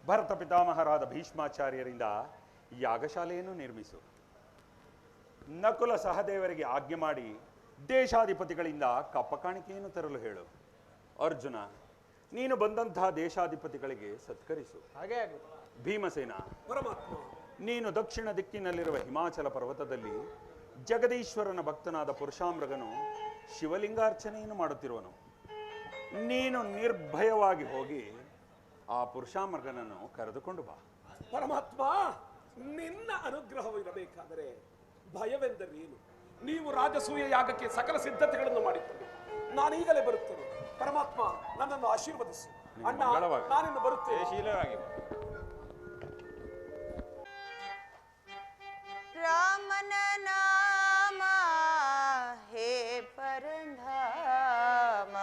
ಭರತ ಪಿತಾಮಹರಾದ ಭೀಷ್ಮಾಚಾರ್ಯರಿಂದ ಯಾಗಶಾಲೆಯನ್ನು ನಿರ್ಮಿಸು. ನಕುಲ ಸಹದೇವರಿಗೆ ಆಜ್ಞೆ ಮಾಡಿ ದೇಶಾಧಿಪತಿಗಳಿಂದ ಕಪ್ಪ ಕಾಣಿಕೆಯನ್ನು ತರಲು ಹೇಳು. ಅರ್ಜುನ, ನೀನು ಬಂದಂತಹ ದೇಶಾಧಿಪತಿಗಳಿಗೆ ಸತ್ಕರಿಸು. ಹಾಗೆ ಆಗಲಿ. ಭೀಮಸೇನ, ನೀನು ದಕ್ಷಿಣ ದಿಕ್ಕಿನಲ್ಲಿರುವ ಹಿಮಾಚಲ ಪರ್ವತದಲ್ಲಿ ಜಗದೀಶ್ವರನ ಭಕ್ತನಾದ ಪುರುಷಾಮೃಗನು ಶಿವಲಿಂಗಾರ್ಚನೆಯನ್ನು ಮಾಡುತ್ತಿರುವನು. ನೀನು ನಿರ್ಭಯವಾಗಿ ಹೋಗಿ ಆ ಪುರುಷಾಮೃಗನನ್ನು ಕರೆದುಕೊಂಡು ಬಾ. ಪರಮಾತ್ಮ, ನಿನ್ನ ಅನುಗ್ರಹವಿರಬೇಕಾದರೆ ಭಯವೆಂದರೇನು? ನೀವು ರಾಜಸೂಯ ಯಾಗಕ್ಕೆ ಸಕಲ ಸಿದ್ಧತೆಗಳನ್ನು ಮಾಡಿದ್ದೀರಿ. ನಾನೀಗಲೇ ಬರುತ್ತೇನೆ. ಪರಮಾತ್ಮ, ನನ್ನನ್ನು ಆಶೀರ್ವದಿಸು. ಅಣ್ಣ, ನಾನಿನ್ನು ಬರುತ್ತೇನೆ. ಶೀಲವಾಗಿ ರಾಮನ ನಾಮ ಹೇ ಪರಂಧಾಮ,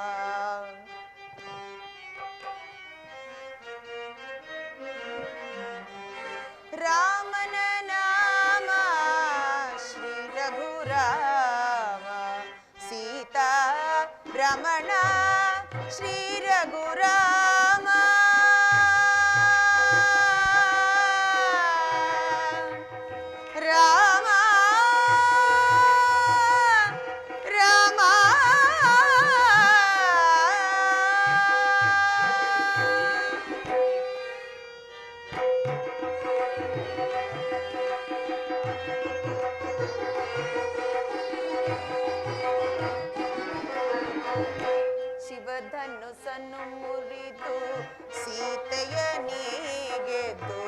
ರಾಮನ ನಾಮ ಶ್ರೀ ರಘುರಾಮ, ಸೀತಾ ರಮಣ ಶ್ರೀ ರಘುರಾಮ, ರಾಮ ರಾಮ ಶಿವಧನುಸನ್ನು ಮುರಿದು ಸೀತೆಯ ನೀಗೆದು,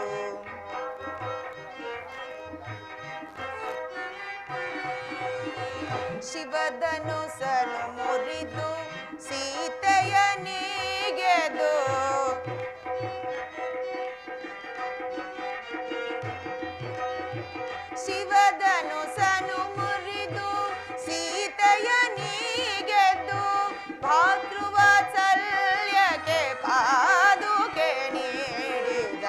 ಶಿವಧನುಸನು ಮುರಿದು ಸೀತೆಯ ನೀಗೆದು, ಶಿವಧನುಸನು ಮುರಿದು ಸೀತೆಯ ನೀಗೆದು, ಭಾತೃವಾತ್ಸಲ್ಯಕ್ಕೆ ಪಾದುಕೆ ನೀಡಿದ,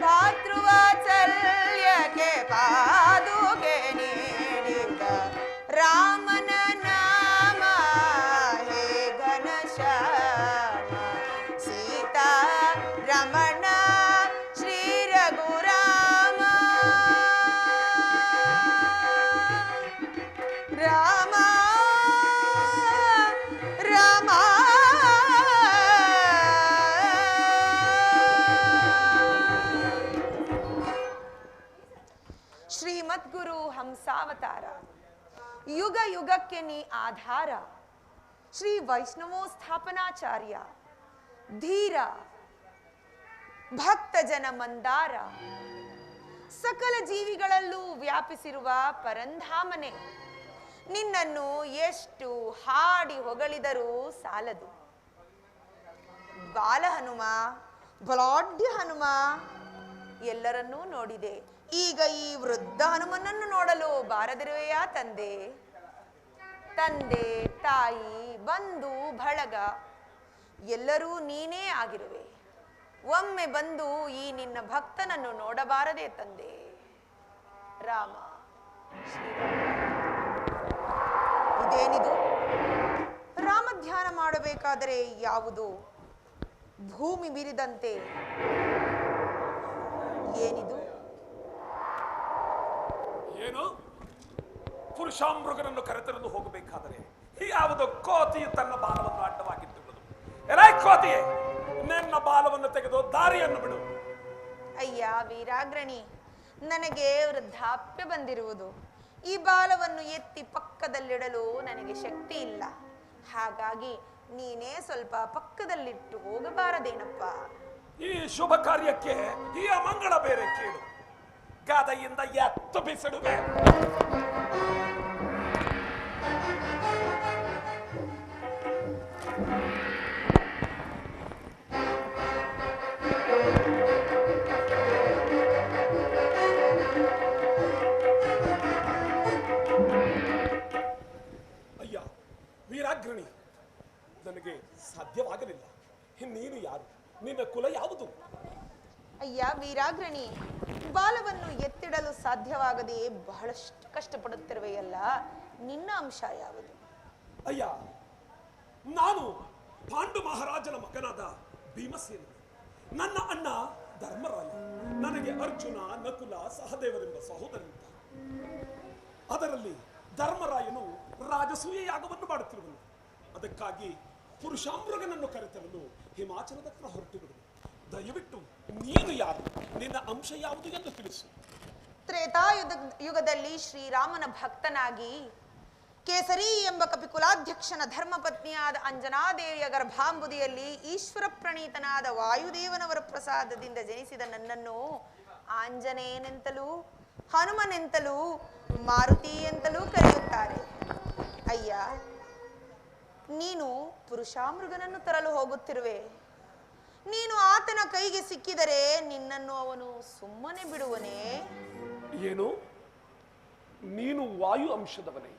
ಭಾತೃವಾತ್ಸಲ್ಯಕ್ಕೆ ಪಾದುಕೆ ನೀಡಿದ, ರಾಮನ ನಾಮ ಹೇ ಘನಶ್ಯಾಮ, ಸೀತಾ ರಮಣ ಶ್ರೀ ರಘುರಾಮ, ರಾಮ ರಾಮ ಶ್ರೀಮದ್ಗುರು ಹಂಸಾವತಾರ, ಯುಗ ಯುಗಕ್ಕೆ ನೀ ಆಧಾರ, ಶ್ರೀ ವೈಷ್ಣವೋ ಸ್ಥಾಪನಾಚಾರ್ಯ, ಧೀರ ಭಕ್ತ ಜನ ಮಂದಾರ, ಸಕಲ ಜೀವಿಗಳಲ್ಲೂ ವ್ಯಾಪಿಸಿರುವ ಪರಂಧಾಮನೆ, ನಿನ್ನನ್ನು ಎಷ್ಟು ಹಾಡಿ ಹೊಗಳಿದರೂ ಸಾಲದು. ಬಾಲ ಹನುಮ, ಬಲಾಢ್ಯ ಹನುಮ ಎಲ್ಲರನ್ನೂ ನೋಡಿದೆ. ಈಗ ಈ ವೃದ್ಧ ಹನುಮನನ್ನು ನೋಡಲು ಬಾರದಿರುವೆಯಾ ತಂದೆ? ತಂದೆ, ತಾಯಿ, ಬಂಧು ಬಳಗ ಎಲ್ಲರೂ ನೀನೇ ಆಗಿರುವೆ. ಒಮ್ಮೆ ಬಂದು ಈ ನಿನ್ನ ಭಕ್ತನನ್ನು ನೋಡಬಾರದೆ ತಂದೆ? ರಾಮ, ಇದೇನಿದು? ರಾಮ ಧ್ಯಾನ ಮಾಡಬೇಕಾದರೆ ಯಾವುದು ಭೂಮಿ ಬಿರಿದಂತೆ? ಏನಿದು? ಏನು? ಪುರುಷಾಮೃಗನನ್ನು ಕರೆತರಲು ಹೋಗಬೇಕಾದರೆ ಯಾವುದೋ ಕೋತಿಯು ತನ್ನ ಬಾಲವನ್ನು ಅಡ್ಡವಾಗಿಟ್ಟುವುದು. ಎಲೈ ಕೋತಿಯೇ, ನನ್ನ ಬಾಲವನ್ನು ತೆಗೆದು ದಾರಿಯನ್ನು ಬಿಡು. ಅಯ್ಯ ವೀರಾಗ್ರಣಿ, ನನಗೆ ವೃದ್ಧಾಪ್ಯ ಬಂದಿರುವುದು. ಈ ಬಾಲವನ್ನು ಎತ್ತಿ ಪಕ್ಕದಲ್ಲಿಡಲು ನನಗೆ ಶಕ್ತಿ ಇಲ್ಲ. ಹಾಗಾಗಿ ನೀನೇ ಸ್ವಲ್ಪ ಪಕ್ಕದಲ್ಲಿಟ್ಟು ಹೋಗಬಾರದೇನಪ್ಪ? ಈ ಶುಭ ಕಾರ್ಯಕ್ಕೆ ಈ ಅಮಂಗಳ ಬೇರೆ ಕೇಳು. ಗಾದೆಯಿಂದ ಎತ್ತು ಬಿಸಿಡುವೆ. ಅಯ್ಯ ವೀರಾಗ್ರಣಿ, ನನಗೆ ಸಾಧ್ಯವಾಗಲಿಲ್ಲ. ನೀನು ಯಾರು? ನಿನ್ನ ಕುಲ ಯಾವುದು? ಅಯ್ಯ ವೀರಾಗ್ರಣಿ, ಬಾಲವನ್ನು ಎತ್ತಿಡಲು ಸಾಧ್ಯವಾಗದೆ ಬಹಳಷ್ಟು ಕಷ್ಟಪಡುತ್ತಿರುವೆಯಲ್ಲ, ನಿನ್ನ ಅಂಶ ಯಾವುದು? ಅಯ್ಯ, ನಾನು ಪಾಂಡು ಮಹಾರಾಜನ ಮಗನಾದ ಭೀಮಸೇನ. ನನ್ನ ಅಣ್ಣ ಧರ್ಮರಾಯ. ನನಗೆ ಅರ್ಜುನ, ನಕುಲ, ಸಹದೇವರೆಂಬ ಸಹೋದರರಿದ್ದ. ಅದರಲ್ಲಿ ಧರ್ಮರಾಯನು ರಾಜಸೂಯ ಯಾಗವನ್ನು ಮಾಡುತ್ತಿರುವನು. ಅದಕ್ಕಾಗಿ ಪುರುಷಾಮೃಗನನ್ನು ಕರೆತರಲು ಹಿಮಾಚಲದತ್ತ ಹೊರಟು ಬಿಡುವುದು. ದಯವಿಟ್ಟು ನೀನು ಯಾರು? ನಿನ್ನ ಅಂಶ ಯಾವುದು ಎಂದು ತಿಳಿಸು. ತ್ರೇತಾಯುಗದಲ್ಲಿ ಶ್ರೀರಾಮನ ಭಕ್ತನಾಗಿ ಕೇಸರಿ ಎಂಬ ಕಪಿಕುಲಾಧ್ಯಕ್ಷನ ಧರ್ಮಪತ್ನಿಯಾದ ಅಂಜನಾದೇವಿಯ ಗರ್ಭಾಂಬುದಿಯಲ್ಲಿ ಈಶ್ವರ ಪ್ರಣೀತನಾದ ವಾಯುದೇವನವರ ಪ್ರಸಾದದಿಂದ ಜನಿಸಿದ ನನ್ನನ್ನು ಆಂಜನೇಯನೆಂತಲೂ ಹನುಮನೆಂತಲೂ ಮಾರುತಿ ಎಂತಲೂ ಕರೆಯುತ್ತಾರೆ. ಅಯ್ಯ, ನೀನು ಪುರುಷಾಮೃಗನನ್ನು ತರಲು ಹೋಗುತ್ತಿರುವೆ. ನೀನು ಆತನ ಕೈಗೆ ಸಿಕ್ಕಿದರೆ ನಿನ್ನನ್ನು ಅವನು ಸುಮ್ಮನೆ ಬಿಡುವನೇ? ಏನು? ನೀನು ವಾಯು ಅಂಶದವನೇ,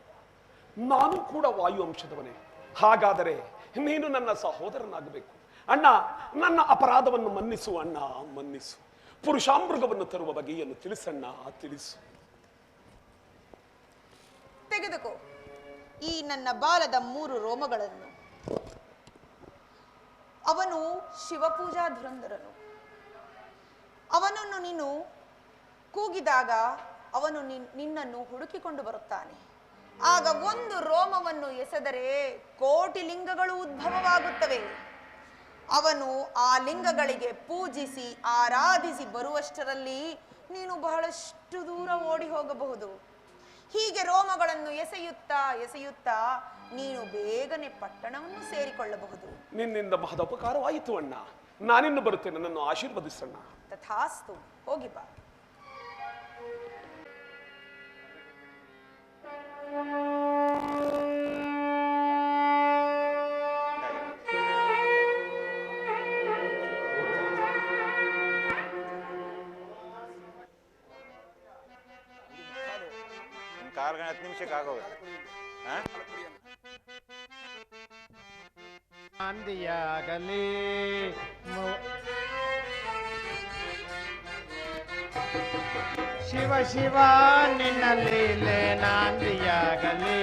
ನಾನು ಕೂಡ ವಾಯು ಅಂಶದವನೇ. ಹಾಗಾದರೆ ನೀನು ನನ್ನ ಸಹೋದರನಾಗಬೇಕು. ಅಣ್ಣ, ನನ್ನ ಅಪರಾಧವನ್ನು ಮನ್ನಿಸು ಅಣ್ಣ, ಮನ್ನಿಸು. ಪುರುಷಾಮೃಗವನ್ನು ತರುವ ಬಗೆಯನ್ನು ತಿಳಿಸಣ್ಣ, ತಿಳಿಸು. ತೆಗೆದುಕೋ ಈ ನನ್ನ ಬಾಲದ 3 ರೋಮಗಳನ್ನು. ಅವನು ಶಿವಪೂಜಾ ಧುರಂಧರನು. ಅವನನ್ನು ನೀನು ಕೂಗಿದಾಗ ಅವನು ನಿನ್ನನ್ನು ಹುಡುಕಿಕೊಂಡು ಬರುತ್ತಾನೆ. ಆಗ 1 ರೋಮವನ್ನು ಎಸೆದರೆ ಕೋಟಿ ಲಿಂಗಗಳು ಉದ್ಭವವಾಗುತ್ತವೆ. ಅವನು ಆ ಲಿಂಗಗಳಿಗೆ ಪೂಜಿಸಿ ಆರಾಧಿಸಿ ಬರುವಷ್ಟರಲ್ಲಿ ನೀನು ಬಹಳಷ್ಟು ದೂರ ಓಡಿ ಹೋಗಬಹುದು. ಹೀಗೆ ರೋಮಗಳನ್ನು ಎಸೆಯುತ್ತಾ ಎಸೆಯುತ್ತಾ ನೀನು ಬೇಗನೆ ಪಟ್ಟಣವನ್ನು ಸೇರಿಕೊಳ್ಳಬಹುದು. ನಿನ್ನಿಂದ ಮಹದ ಉಪಕಾರವಾಯಿತು ಅಣ್ಣ. ನಾನಿನ್ನು ಬರುತ್ತೇನೆ, ನನ್ನನ್ನು ಆಶೀರ್ವದಿಸಣ್ಣ. ತಥಾಸ್ತು, ಹೋಗಿ ಬಾ. ಕಾಲು 10 ನಿಮಿಷಕ್ಕೆ ಆಗೋದು. ನಾಂದಿಯಾಗಲಿ ಶಿವ ಶಿವ ನಿನ್ನ ಲೀಲೆ ನಾಂದಿಯಾಗಲಿ.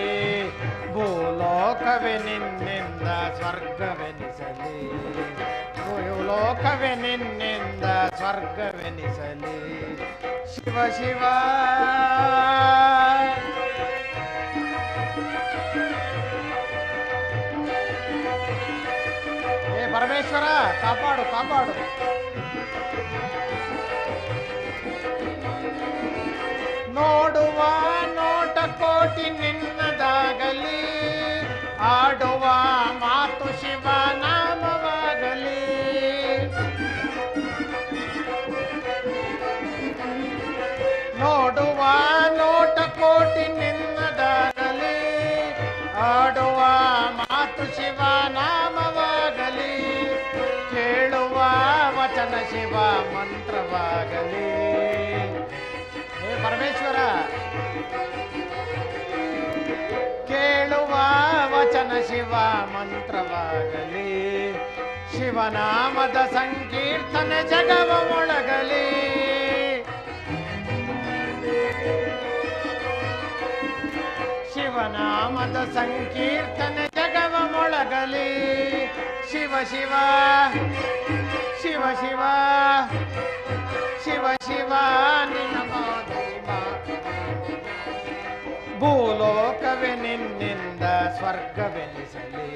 ಭೂಲೋಕವೇ ನಿನ್ನಿಂದ ಸ್ವರ್ಗವೆನಿಸಲಿ. ಭೂಲೋಕವೇ ನಿನ್ನಿಂದ ಸ್ವರ್ಗವೆನಿಸಲಿ. ಶಿವ ಶಿವ ಪರಮೇಶ್ವರ, ಕಾಪಾಡು ಕಾಪಾಡು. ನೋಡುವ ನೋಟ ಕೋಟಿ ನಿನ್ನದಾಗಲಿ. ಆಡುವ ಮಾತು ಶಿವ ನಾಮವಾಗಲಿ. ನೋಡುವ ನೋಟ ಕೋಟಿ ನಿನ್ನದಾಗಲಿ. ಮಾತು ಶಿವ ನಾಮವಾಗಲಿ, ಕೇಳುವ ವಚನ ಶಿವ ಮಂತ್ರವಾಗಲಿ. ಹೇ ಪರಮೇಶ್ವರ, ಕೇಳುವ ವಚನ ಶಿವ ಮಂತ್ರವಾಗಲಿ, ಶಿವನಾಮದ ಸಂಕೀರ್ತನೆ ಜಗವ ಮೊಳಗಲಿ. ಶಿವನಾಮದ ಸಂಕೀರ್ತನೆ ಜಗವ ಮೊಳಗಲಿ. ಶಿವ ಶಿವ ಶಿವ ಶಿವ ಶಿವ ಶಿವ ನಿನ್ನ ಮಹಿಮಾ. ಭೂಲೋಕವೇ ನಿನ್ನಿಂದ ಸ್ವರ್ಗವೆನಿಸಲಿ.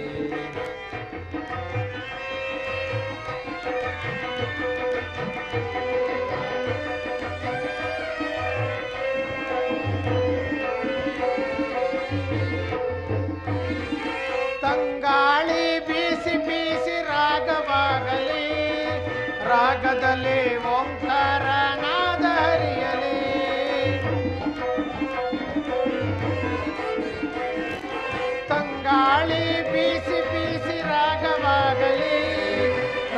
ತಂಗಾಳಿ ಬೀಸಿ ಬೀಸಿ ರಾಗವಾಗಲಿ, ರಾಗದಲ್ಲಿ ಓಂಕಾರ ನಾದ ಹರಿಯಲಿ. ತಂಗಾಳಿ ಬೀಸಿ ಬೀಸಿ ರಾಗವಾಗಲಿ,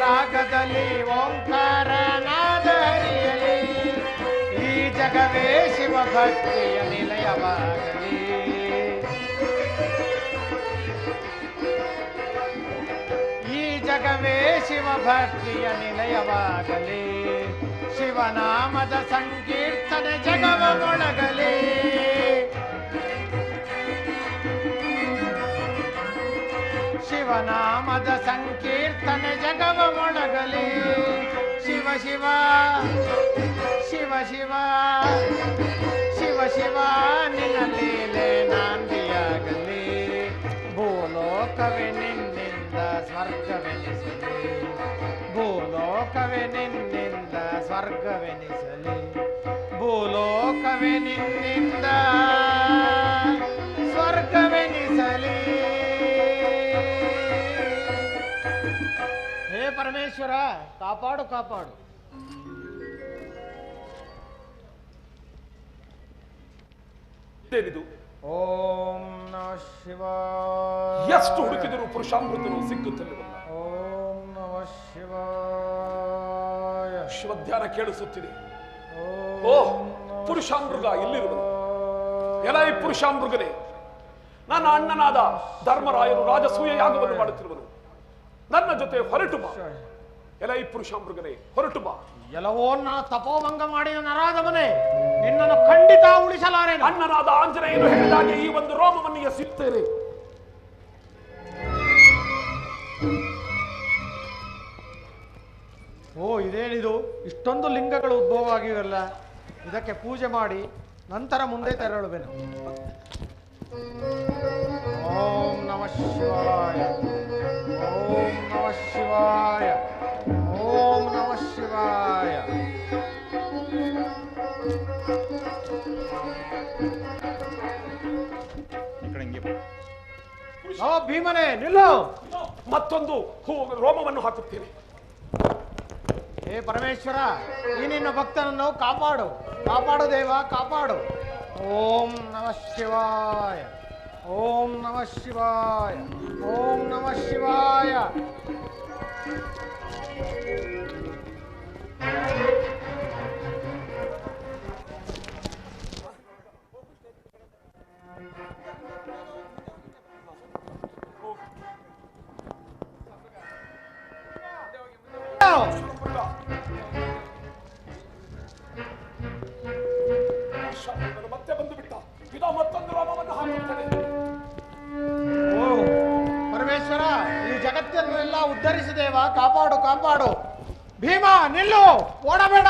ರಾಗದಲ್ಲಿ ಓಂಕಾರ ನಾದ ಹರಿಯಲಿ. ಈ ಜಗವೇ ಶಿವಭಕ್ತಿಯ ನಿಲಯವಾಗಲಿ. ಜಗವೇ ಶಿವಭಕ್ತಿಯ ನಿಲಯವಾಗಲಿ. ಶಿವನಾಮದ ಸಂಕೀರ್ತನೆ ಜಗವ ಮೊಳಗಲಿ. ಶಿವನಾಮದ ಸಂಕೀರ್ತನೆ ಜಗವ ಮೊಳಗಲಿ. ಶಿವ ಶಿವ ಶಿವ ಶಿವ ಶಿವ ಶಿವ ನಿನ್ನ ಲೀಲೆ ನಾಂದಿಯಾಗಲಿ. ಭೂಲೋಕವೇ ನಿನ್ನಿಂದ ಸ್ವರ್ಗವೆನಿಸಲಿ. ಭೂಲೋಕವೇ ನಿನ್ನಿಂದ ಸ್ವರ್ಗವೆನಿಸಲಿ. ಭೂಲೋಕವೇ ನಿನ್ನಿಂದ ಸ್ವರ್ಗವೆನಿಸಲಿ. ಹೇ ಪರಮೇಶ್ವರ, ಕಾಪಾಡು ಕಾಪಾಡು. ಏನಿದು? ಓಂ ನಮಃ ಶಿವಾಯ. ಎಷ್ಟು ಹುಡುಕಿದರೂ ಪುರುಷಾಮೃತನು ಸಿಕ್ಕುತ್ತಲಿಲ್ಲ. ಓಂ ನಮಃ ಶಿವಾಯ. ಶಿವಧ್ಯಾನ ಕೇಳಿಸುತ್ತಿದೆ. ಓ ಪುರುಷಾಮೃಗ ಇಲ್ಲಿರುವುದು. ಎಲ ಈ ಪುರುಷಾಮೃಗನೇ, ನನ್ನ ಅಣ್ಣನಾದ ಧರ್ಮರಾಯನು ರಾಜಸೂಯ ಯಾಗವನ್ನು ಮಾಡುತ್ತಿರುವನು. ನನ್ನ ಜೊತೆ ಹೊರಟು ಬಾ. ಎಲ ಈ ಪುರುಷಾಮೃಗನೇ, ಹೊರಟು ಬಾ. ಎಲ್ಲವೋ ನನ್ನ ತಪೋಭಂಗ ಮಾಡಿದ ನರಾದವನೇ, ನಿನ್ನನ್ನು ಖಂಡಿತ ಉಳಿಸಲಾರೆ. ಅಣ್ಣನಾದ ಆಂಜನೇಯನು ಹೇಳಿದಾಗೆ ಈ ಒಂದು ರೋಮವನ್ನು ಎಸೆಯುತ್ತೇನೆ. ಓ ಇದೇನಿದು? ಇಷ್ಟೊಂದು ಲಿಂಗಗಳು ಉದ್ಭವ ಆಗಿವೆಲ್ಲ. ಇದಕ್ಕೆ ಪೂಜೆ ಮಾಡಿ ನಂತರ ಮುಂದೆ ತೆರಳುವೆನು. ಓಂ ನಮಃ ಶಿವಾಯ. ಓಂ ನಮಃ ಶಿವಾಯ. ಓಂ ನಮಃ ಶಿವಾಯ. ಓ ಭೀಮನೇ ನಿಲ್ಲು. ಮತ್ತೊಂದು ರೋಮವನ್ನು ಹಾಕುತ್ತೇನೆ. ಹೇ ಪರಮೇಶ್ವರ, ಈ ನಿನ್ನ ಭಕ್ತನನ್ನು ಕಾಪಾಡು, ಕಾಪಾಡು ದೇವ, ಕಾಪಾಡು. ಓಂ ನಮಃ ಶಿವಾಯ. ಓಂ ನಮಃ ಶಿವಾಯ. ಓಂ ನಮಃ ಶಿವಾಯ. ಮತ್ತೆ ಬಂದು ಬಿಟ್ಟ. ಇದೋ ಮತ್ತೊಂದು ರೋಮವನ್ನು ಹಾಕುತ್ತೇನೆ. ಓ ಪರಮೇಶ್ವರ, ಈ ಜಗತ್ತನ್ನೆಲ್ಲ ಉದ್ಧರಿಸಿದೇವ, ಕಾಪಾಡು ಕಾಪಾಡು. ಭೀಮ ನಿಲ್ಲು, ಓಡಬೇಡ.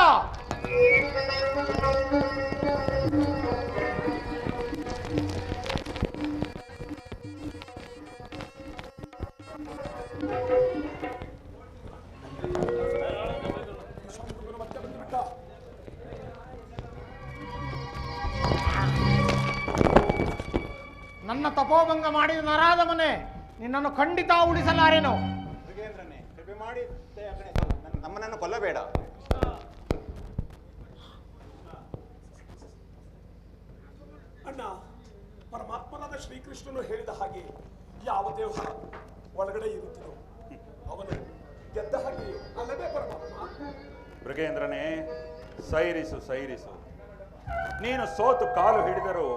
ನನ್ನ ತಪೋಭಂಗ ಮಾಡಿದ ನರಾದವನೇ, ನಿನ್ನನ್ನು ಖಂಡಿತ ಉಳಿಸಲಾರೇನು. ಮೃಗೇಂದ್ರನೇ, ಕೃಪೆ ಮಾಡಿ ನಮ್ಮನನ್ನು ಕೊಲ್ಲಬೇಡ. ಅಣ್ಣ, ಪರಮಾತ್ಮನಾದ ಶ್ರೀಕೃಷ್ಣನು ಹೇಳಿದ ಹಾಗೆ ಯಾವ ದೇವ ಒಳಗಡೆ ಇರುತ್ತಿದ್ದವು. ಅವನು ಗೆದ್ದ ಹಾಗೆ ಅಲ್ಲವೇ ಪರಮಾತ್ಮ? ಮೃಗೇಂದ್ರನೇ, ಸೈರಿಸು ಸೈರಿಸು. ನೀನು ಸೋತು ಕಾಲು ಹಿಡಿದರೂ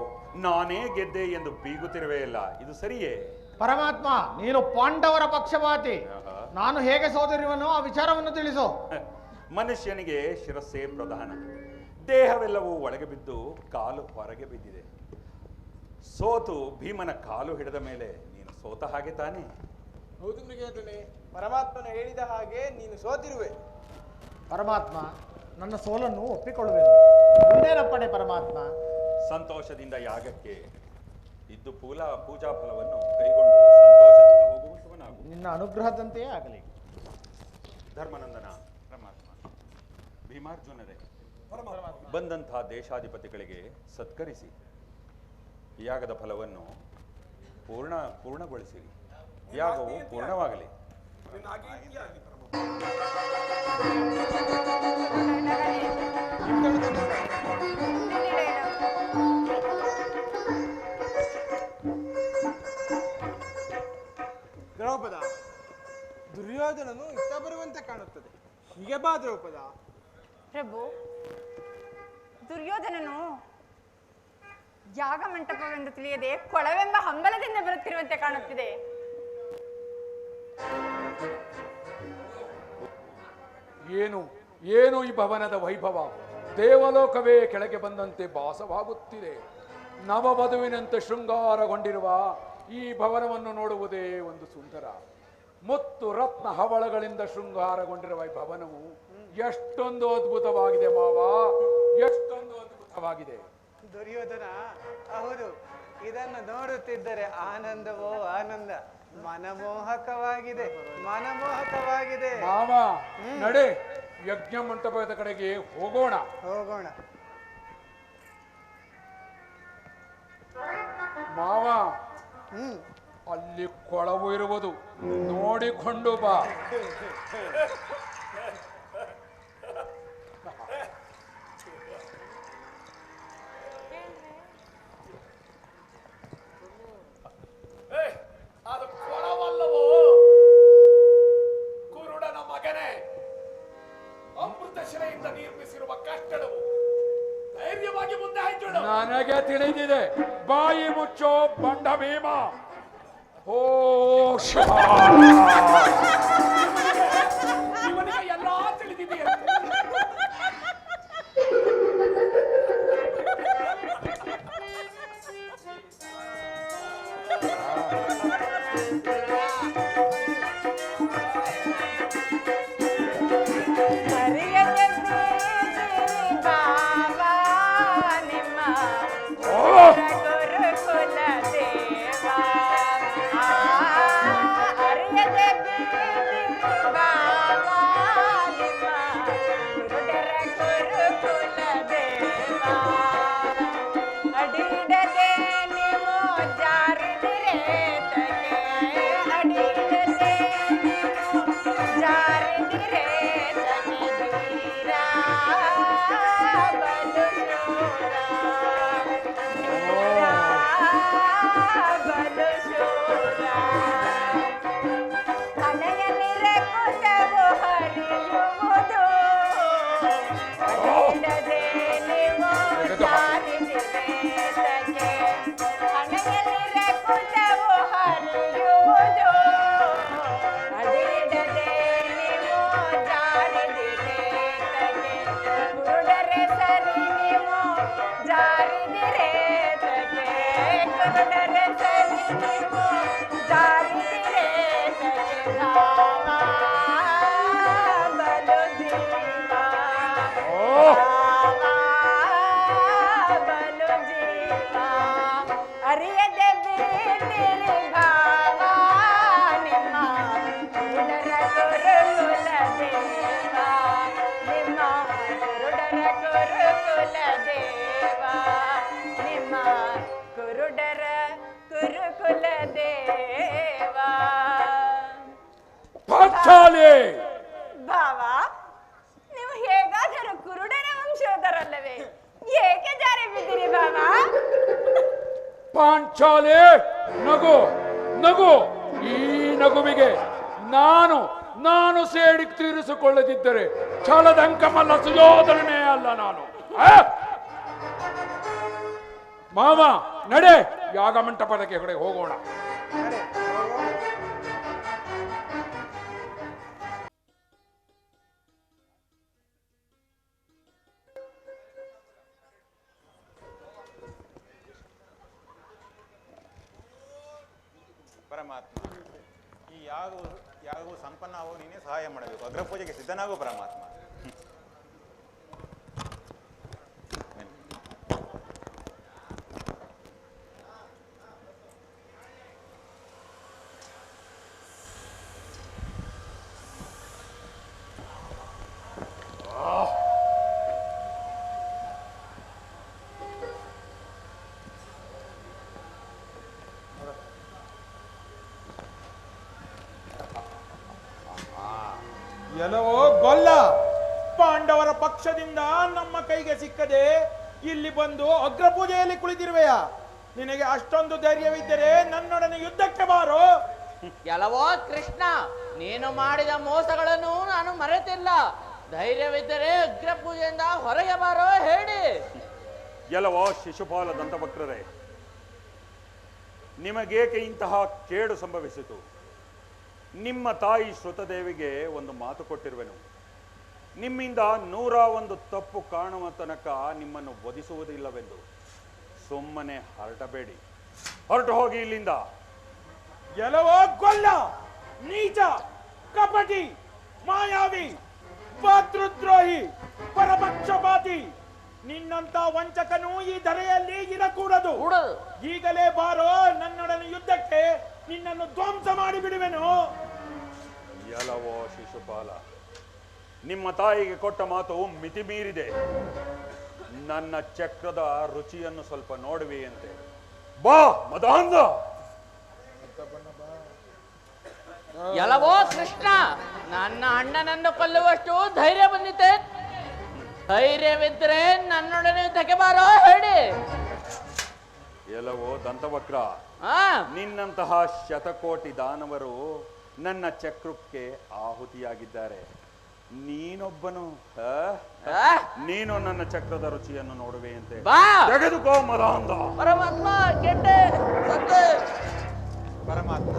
ನಾನೇ ಗೆದ್ದೆ ಎಂದು ಬೀಗುತ್ತಿರುವೆ ಇಲ್ಲ, ಇದು ಸರಿಯೇ? ಪರಮಾತ್ಮ, ನೀನು ಪಾಂಡವರ ಪಕ್ಷಪಾತಿ. ನಾನು ಹೇಗೆ ಸೋದರಿವನೋ ಆ ವಿಚಾರವನ್ನು ತಿಳಿಸು. ಮನುಷ್ಯನಿಗೆ ಶಿರಸ್ಸೇ ಪ್ರಧಾನ. ದೇಹವೆಲ್ಲವೂ ಒಳಗೆ ಬಿದ್ದು ಕಾಲು ಹೊರಗೆ ಬಿದ್ದಿದೆ. ಸೋತು ಭೀಮನ ಕಾಲು ಹಿಡಿದ ಮೇಲೆ ನೀನು ಸೋತ ಹಾಗೆ ತಾನೇ? ಹೌದು ಮೃಗೇಂದ್ರನೇ, ಪರಮಾತ್ಮನು ಹೇಳಿದ ಹಾಗೆ ನೀನು ಸೋತಿರುವೆ. ಪರಮಾತ್ಮ, ನನ್ನ ಸೋಲನ್ನು ಒಪ್ಪಿಕೊಳ್ಳುವೆನು. ಮುಂದೇನಪ್ಪಣೆ ಪರಮಾತ್ಮ? ಸಂತೋಷದಿಂದ ಯಾಗಕ್ಕೆ ಇದ್ದು ಪೂಜಾ ಫಲವನ್ನು ಕೈಗೊಂಡು ಸಂತೋಷದಿಂದ ಹೋಗುವಂತವನಾಗು. ನಿನ್ನ ಅನುಗ್ರಹದಂತೆಯೇ ಆಗಲಿ. ಧರ್ಮನಂದನ ಪರಮಾತ್ಮ, ಭೀಮಾರ್ಜುನರೇ, ಬಂದಂತಹ ದೇಶಾಧಿಪತಿಗಳಿಗೆ ಸತ್ಕರಿಸಿ ಯಾಗದ ಫಲವನ್ನು ಪೂರ್ಣಗೊಳಿಸಿರಿ. ಯಾಗವು ಪೂರ್ಣವಾಗಲಿ. ದ್ರೌಪದ, ದುರ್ಯೋಧನನು ಇತ್ತ ಬರುವಂತೆ ಕಾಣುತ್ತದೆ. ಹೀಗೆ ಬಾ ದ್ರೌಪದ. ಪ್ರಭು, ದುರ್ಯೋಧನನು ಯಾಗ ಮಂಟಪವೆಂದು ತಿಳಿಯದೆ ಕೊಳವೆಂಬ ಹಂಬಲದಿಂದ ಬರುತ್ತಿರುವಂತೆ ಕಾಣುತ್ತಿದೆ. ಏನು ಈ ಭವನದ ವೈಭವ! ದೇವಲೋಕವೇ ಕೆಳಗೆ ಬಂದಂತೆ ಭಾಸವಾಗುತ್ತಿದೆ. ನವವಧುವಿನಂತೆ ಶೃಂಗಾರಗೊಂಡಿರುವ ಈ ಭವನವನ್ನು ನೋಡುವುದೇ ಒಂದು ಸುಂದರ. ಮುತ್ತು ರತ್ನ ಹವಳಗಳಿಂದ ಶೃಂಗಾರಗೊಂಡಿರುವ ಈ ಭವನವು ಎಷ್ಟೊಂದು ಅದ್ಭುತವಾಗಿದೆ ಮಾವ, ಎಷ್ಟೊಂದು ಅದ್ಭುತವಾಗಿದೆ. ದುರ್ಯೋಧನ, ಹೌದು, ಇದನ್ನು ನೋಡುತ್ತಿದ್ದರೆ ಆನಂದವೋ ಆನಂದ. ಮನಮೋಹಕವಾಗಿದೆ, ಮನಮೋಹಕವಾಗಿದೆ. ಮಾವ, ನಡೆ, ಯಜ್ಞ ಮಂಟಪದ ಕಡೆಗೆ ಹೋಗೋಣ. ಹೋಗೋಣ ಮಾವ. ಅಲ್ಲಿ ಕೊಳವು ಇರುವುದು ನೋಡಿಕೊಂಡು ಬಾ. ಅದು ಕೊಳವಲ್ಲವೋ ಕುರುಡನ ಮಗನೇ, ಅಮೃತ ಶಿಲೆಯಿಂದ ನಿರ್ಮಿಸಿರುವ ಕಟ್ಟಡವು. ಧೈರ್ಯವಾಗಿ ಮುಂದೆ ಹೆಜ್ಜೆಡು. ನನಗೆ ತಿಳಿದಿದೆ. ಬಾಯಿ ಮುಚ್ಚೋ ಬಂಡ ಭೀಮ. ಓ ಇವನಿಗೆ ಎಲ್ಲಾ ತಿಳಿದಿದೆಯೇ? ಭಾವ, ನೀವು ಹೇಗಾದರೂ ಕುರುಡನ ವಂಶೋಧರಲ್ಲವೇ? ಏಕೆ ಜಾರಿ ಬಿದ್ದೀರಿ ಭಾವ? ಪಾಂಚಾಲೆ, ನಗು ನಗು ಈ ನಗುವಿಗೆ ನಾನು ಸೇಡಿ ತೀರಿಸಿಕೊಳ್ಳದಿದ್ದರೆ ಛಲದಂಕಮಲ್ಲ ಸುಯೋಧನನೇ ಅಲ್ಲ ನಾನು. ಮಾವ ನಡೆ, ಯಾಗ ಮಂಟಪದಕ್ಕೆ ಕಡೆ ಹೋಗೋಣ. ಪರಮಾತ್ಮ, ಈ ಯಾಗವು ಸಂಪನ್ನ ಆಗೋ ನೀನೇ ಸಹಾಯ ಮಾಡಬೇಕು. ಅಗ್ರಪೂಜೆಗೆ ಸಿದ್ಧನಾಗು ಪರಮಾತ್ಮ. ಎಲ್ಲವೋ ಗೊಲ್ಲ, ಪಾಂಡವರ ಪಕ್ಷದಿಂದ ನಮ್ಮ ಕೈಗೆ ಸಿಕ್ಕದೆ ಇಲ್ಲಿ ಬಂದು ಅಗ್ರಪೂಜೆಯಲ್ಲಿ ಕುಳಿತಿರುವೆಯಾ? ನಿನಗೆ ಅಷ್ಟೊಂದು ಧೈರ್ಯವಿದ್ದರೆ ನನ್ನೊಡನೆ ಯುದ್ಧಕ್ಕೆ ಬಾರೋ. ಎಲ್ಲವೋ ಕೃಷ್ಣ, ನೀನು ಮಾಡಿದ ಮೋಸಗಳನ್ನು ನಾನು ಮರೆತಿಲ್ಲ. ಧೈರ್ಯವಿದ್ದರೆ ಅಗ್ರಪೂಜೆಯಿಂದ ಹೊರಗೆ ಬಾರೋ ಹೇಳಿ. ಎಲ್ಲವೋ ಶಿಶುಪಾಲ ದಂತವಕ್ರರೇ, ನಿಮಗೇಕೆ ಇಂತಹ ಕೇಡು ಸಂಭವಿಸಿತು? ನಿಮ್ಮ ತಾಯಿ ಶ್ರುತದೇವಿಗೆ ಒಂದು ಮಾತು ಕೊಟ್ಟಿರುವೆನು. ನಿಮ್ಮಿಂದ 101 ತಪ್ಪು ಕಾಣುವ ತನಕ ನಿಮ್ಮನ್ನು ವಧಿಸುವುದಿಲ್ಲವೆಂದು. ಸುಮ್ಮನೆ ಹೊರಟಬೇಡಿ, ಹೊರಟು ಹೋಗಿ ಇಲ್ಲಿಂದ. ಎಲ್ಲವೋ ಗೊಲ್ಲ, ನೀಚ, ಕಪಟಿ, ಮಾಯಾವಿ, ಪಾತೃದ್ರೋಹಿ, ಪರಪಕ್ಷಪಾತಿ, ನಿನ್ನಂತ ವಂಚಕನು ಈ ಧರೆಯಲ್ಲಿ ಇರಕೂಡದು. ಈಗಲೇ ಬಾರೋ ನನ್ನೊಡನೆ ಯುದ್ಧಕ್ಕೆ, ನಿನ್ನನ್ನು ಧ್ವಂಸ ಮಾಡಿ ಬಿಡುವೆನು. ಎಲ್ಲವೋ ಶಿಶುಪಾಲ, ನಿಮ್ಮ ತಾಯಿಗೆ ಕೊಟ್ಟ ಮಾತು ಮಿತಿ ಮೀರಿದೆ. ನನ್ನ ಚಕ್ರದ ರುಚಿಯನ್ನು ಸ್ವಲ್ಪ ನೋಡುವೆಯಂತೆ. ಬಾ ಮದಾಂಧ. ಎಲ್ಲವೋ ಕೃಷ್ಣ, ನನ್ನ ಅಣ್ಣನನ್ನು ಕೊಲ್ಲುವಷ್ಟು ಧೈರ್ಯ ಬಂದಿತ್ತೆ. ಧೈರ್ಯವಿದ್ರೆ ನನ್ನೊಡನೆ ಯುದ್ಧಕ್ಕೆ ಬಾರೋ ಹೇಳಿ. ಎಲ್ಲವೋ ದಂತವಕ್ರ, ನಿನ್ನಂತಹ ಶತಕೋಟಿ ದಾನವರು ನನ್ನ ಚಕ್ರಕ್ಕೆ ಆಹುತಿಯಾಗಿದ್ದಾರೆ. ನೀನೊಬ್ಬನು ನೀನು ನನ್ನ ಚಕ್ರದ ರುಚಿಯನ್ನು ನೋಡುವೆಯಂತೆ. ತೆಗೆದುಕೋ ಮದಾಂಧ. ಪರಮಾತ್ಮ ಪರಮಾತ್ಮ,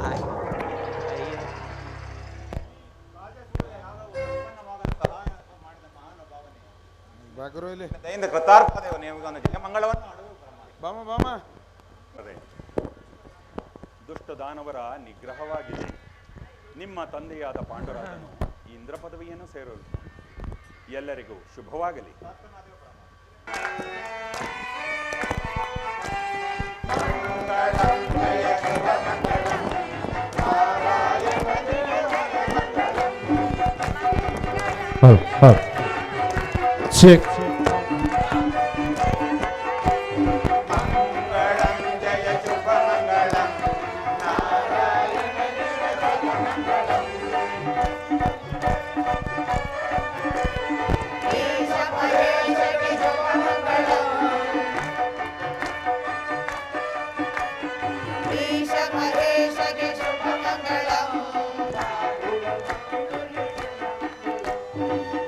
ದಯಿಂದ ಕೃತಾರ್ಥ ದೇವ, ಜಯ ಮಂಗಳವನ್ನು ದುಷ್ಟ ದಾನವರ ನಿಗ್ರಹವಾಗಿದೆ. ನಿಮ್ಮ ತಂದೆಯಾದ ಪಾಂಡುರಾಜನು ಇಂದ್ರ ಪದವಿಯನ್ನು ಸೇರಲು. ಎಲ್ಲರಿಗೂ ಶುಭವಾಗಲಿ. Check.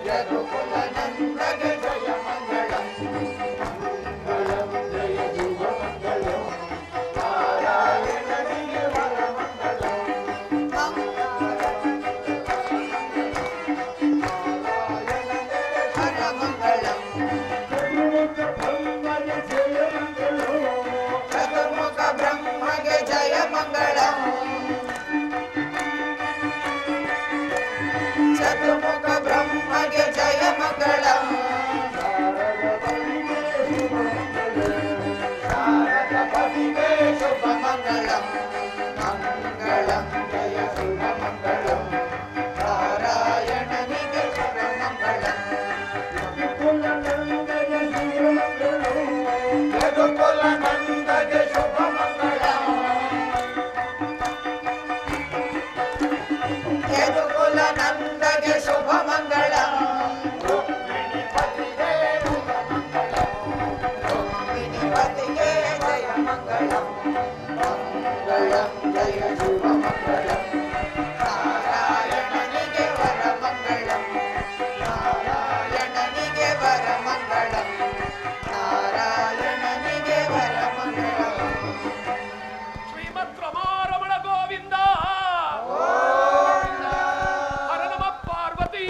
ಯದುಕುಲ ನಂದಗೆ ಜಯ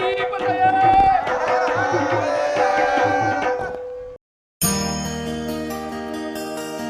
ಪಾರ್ವತೀಪತಯೇ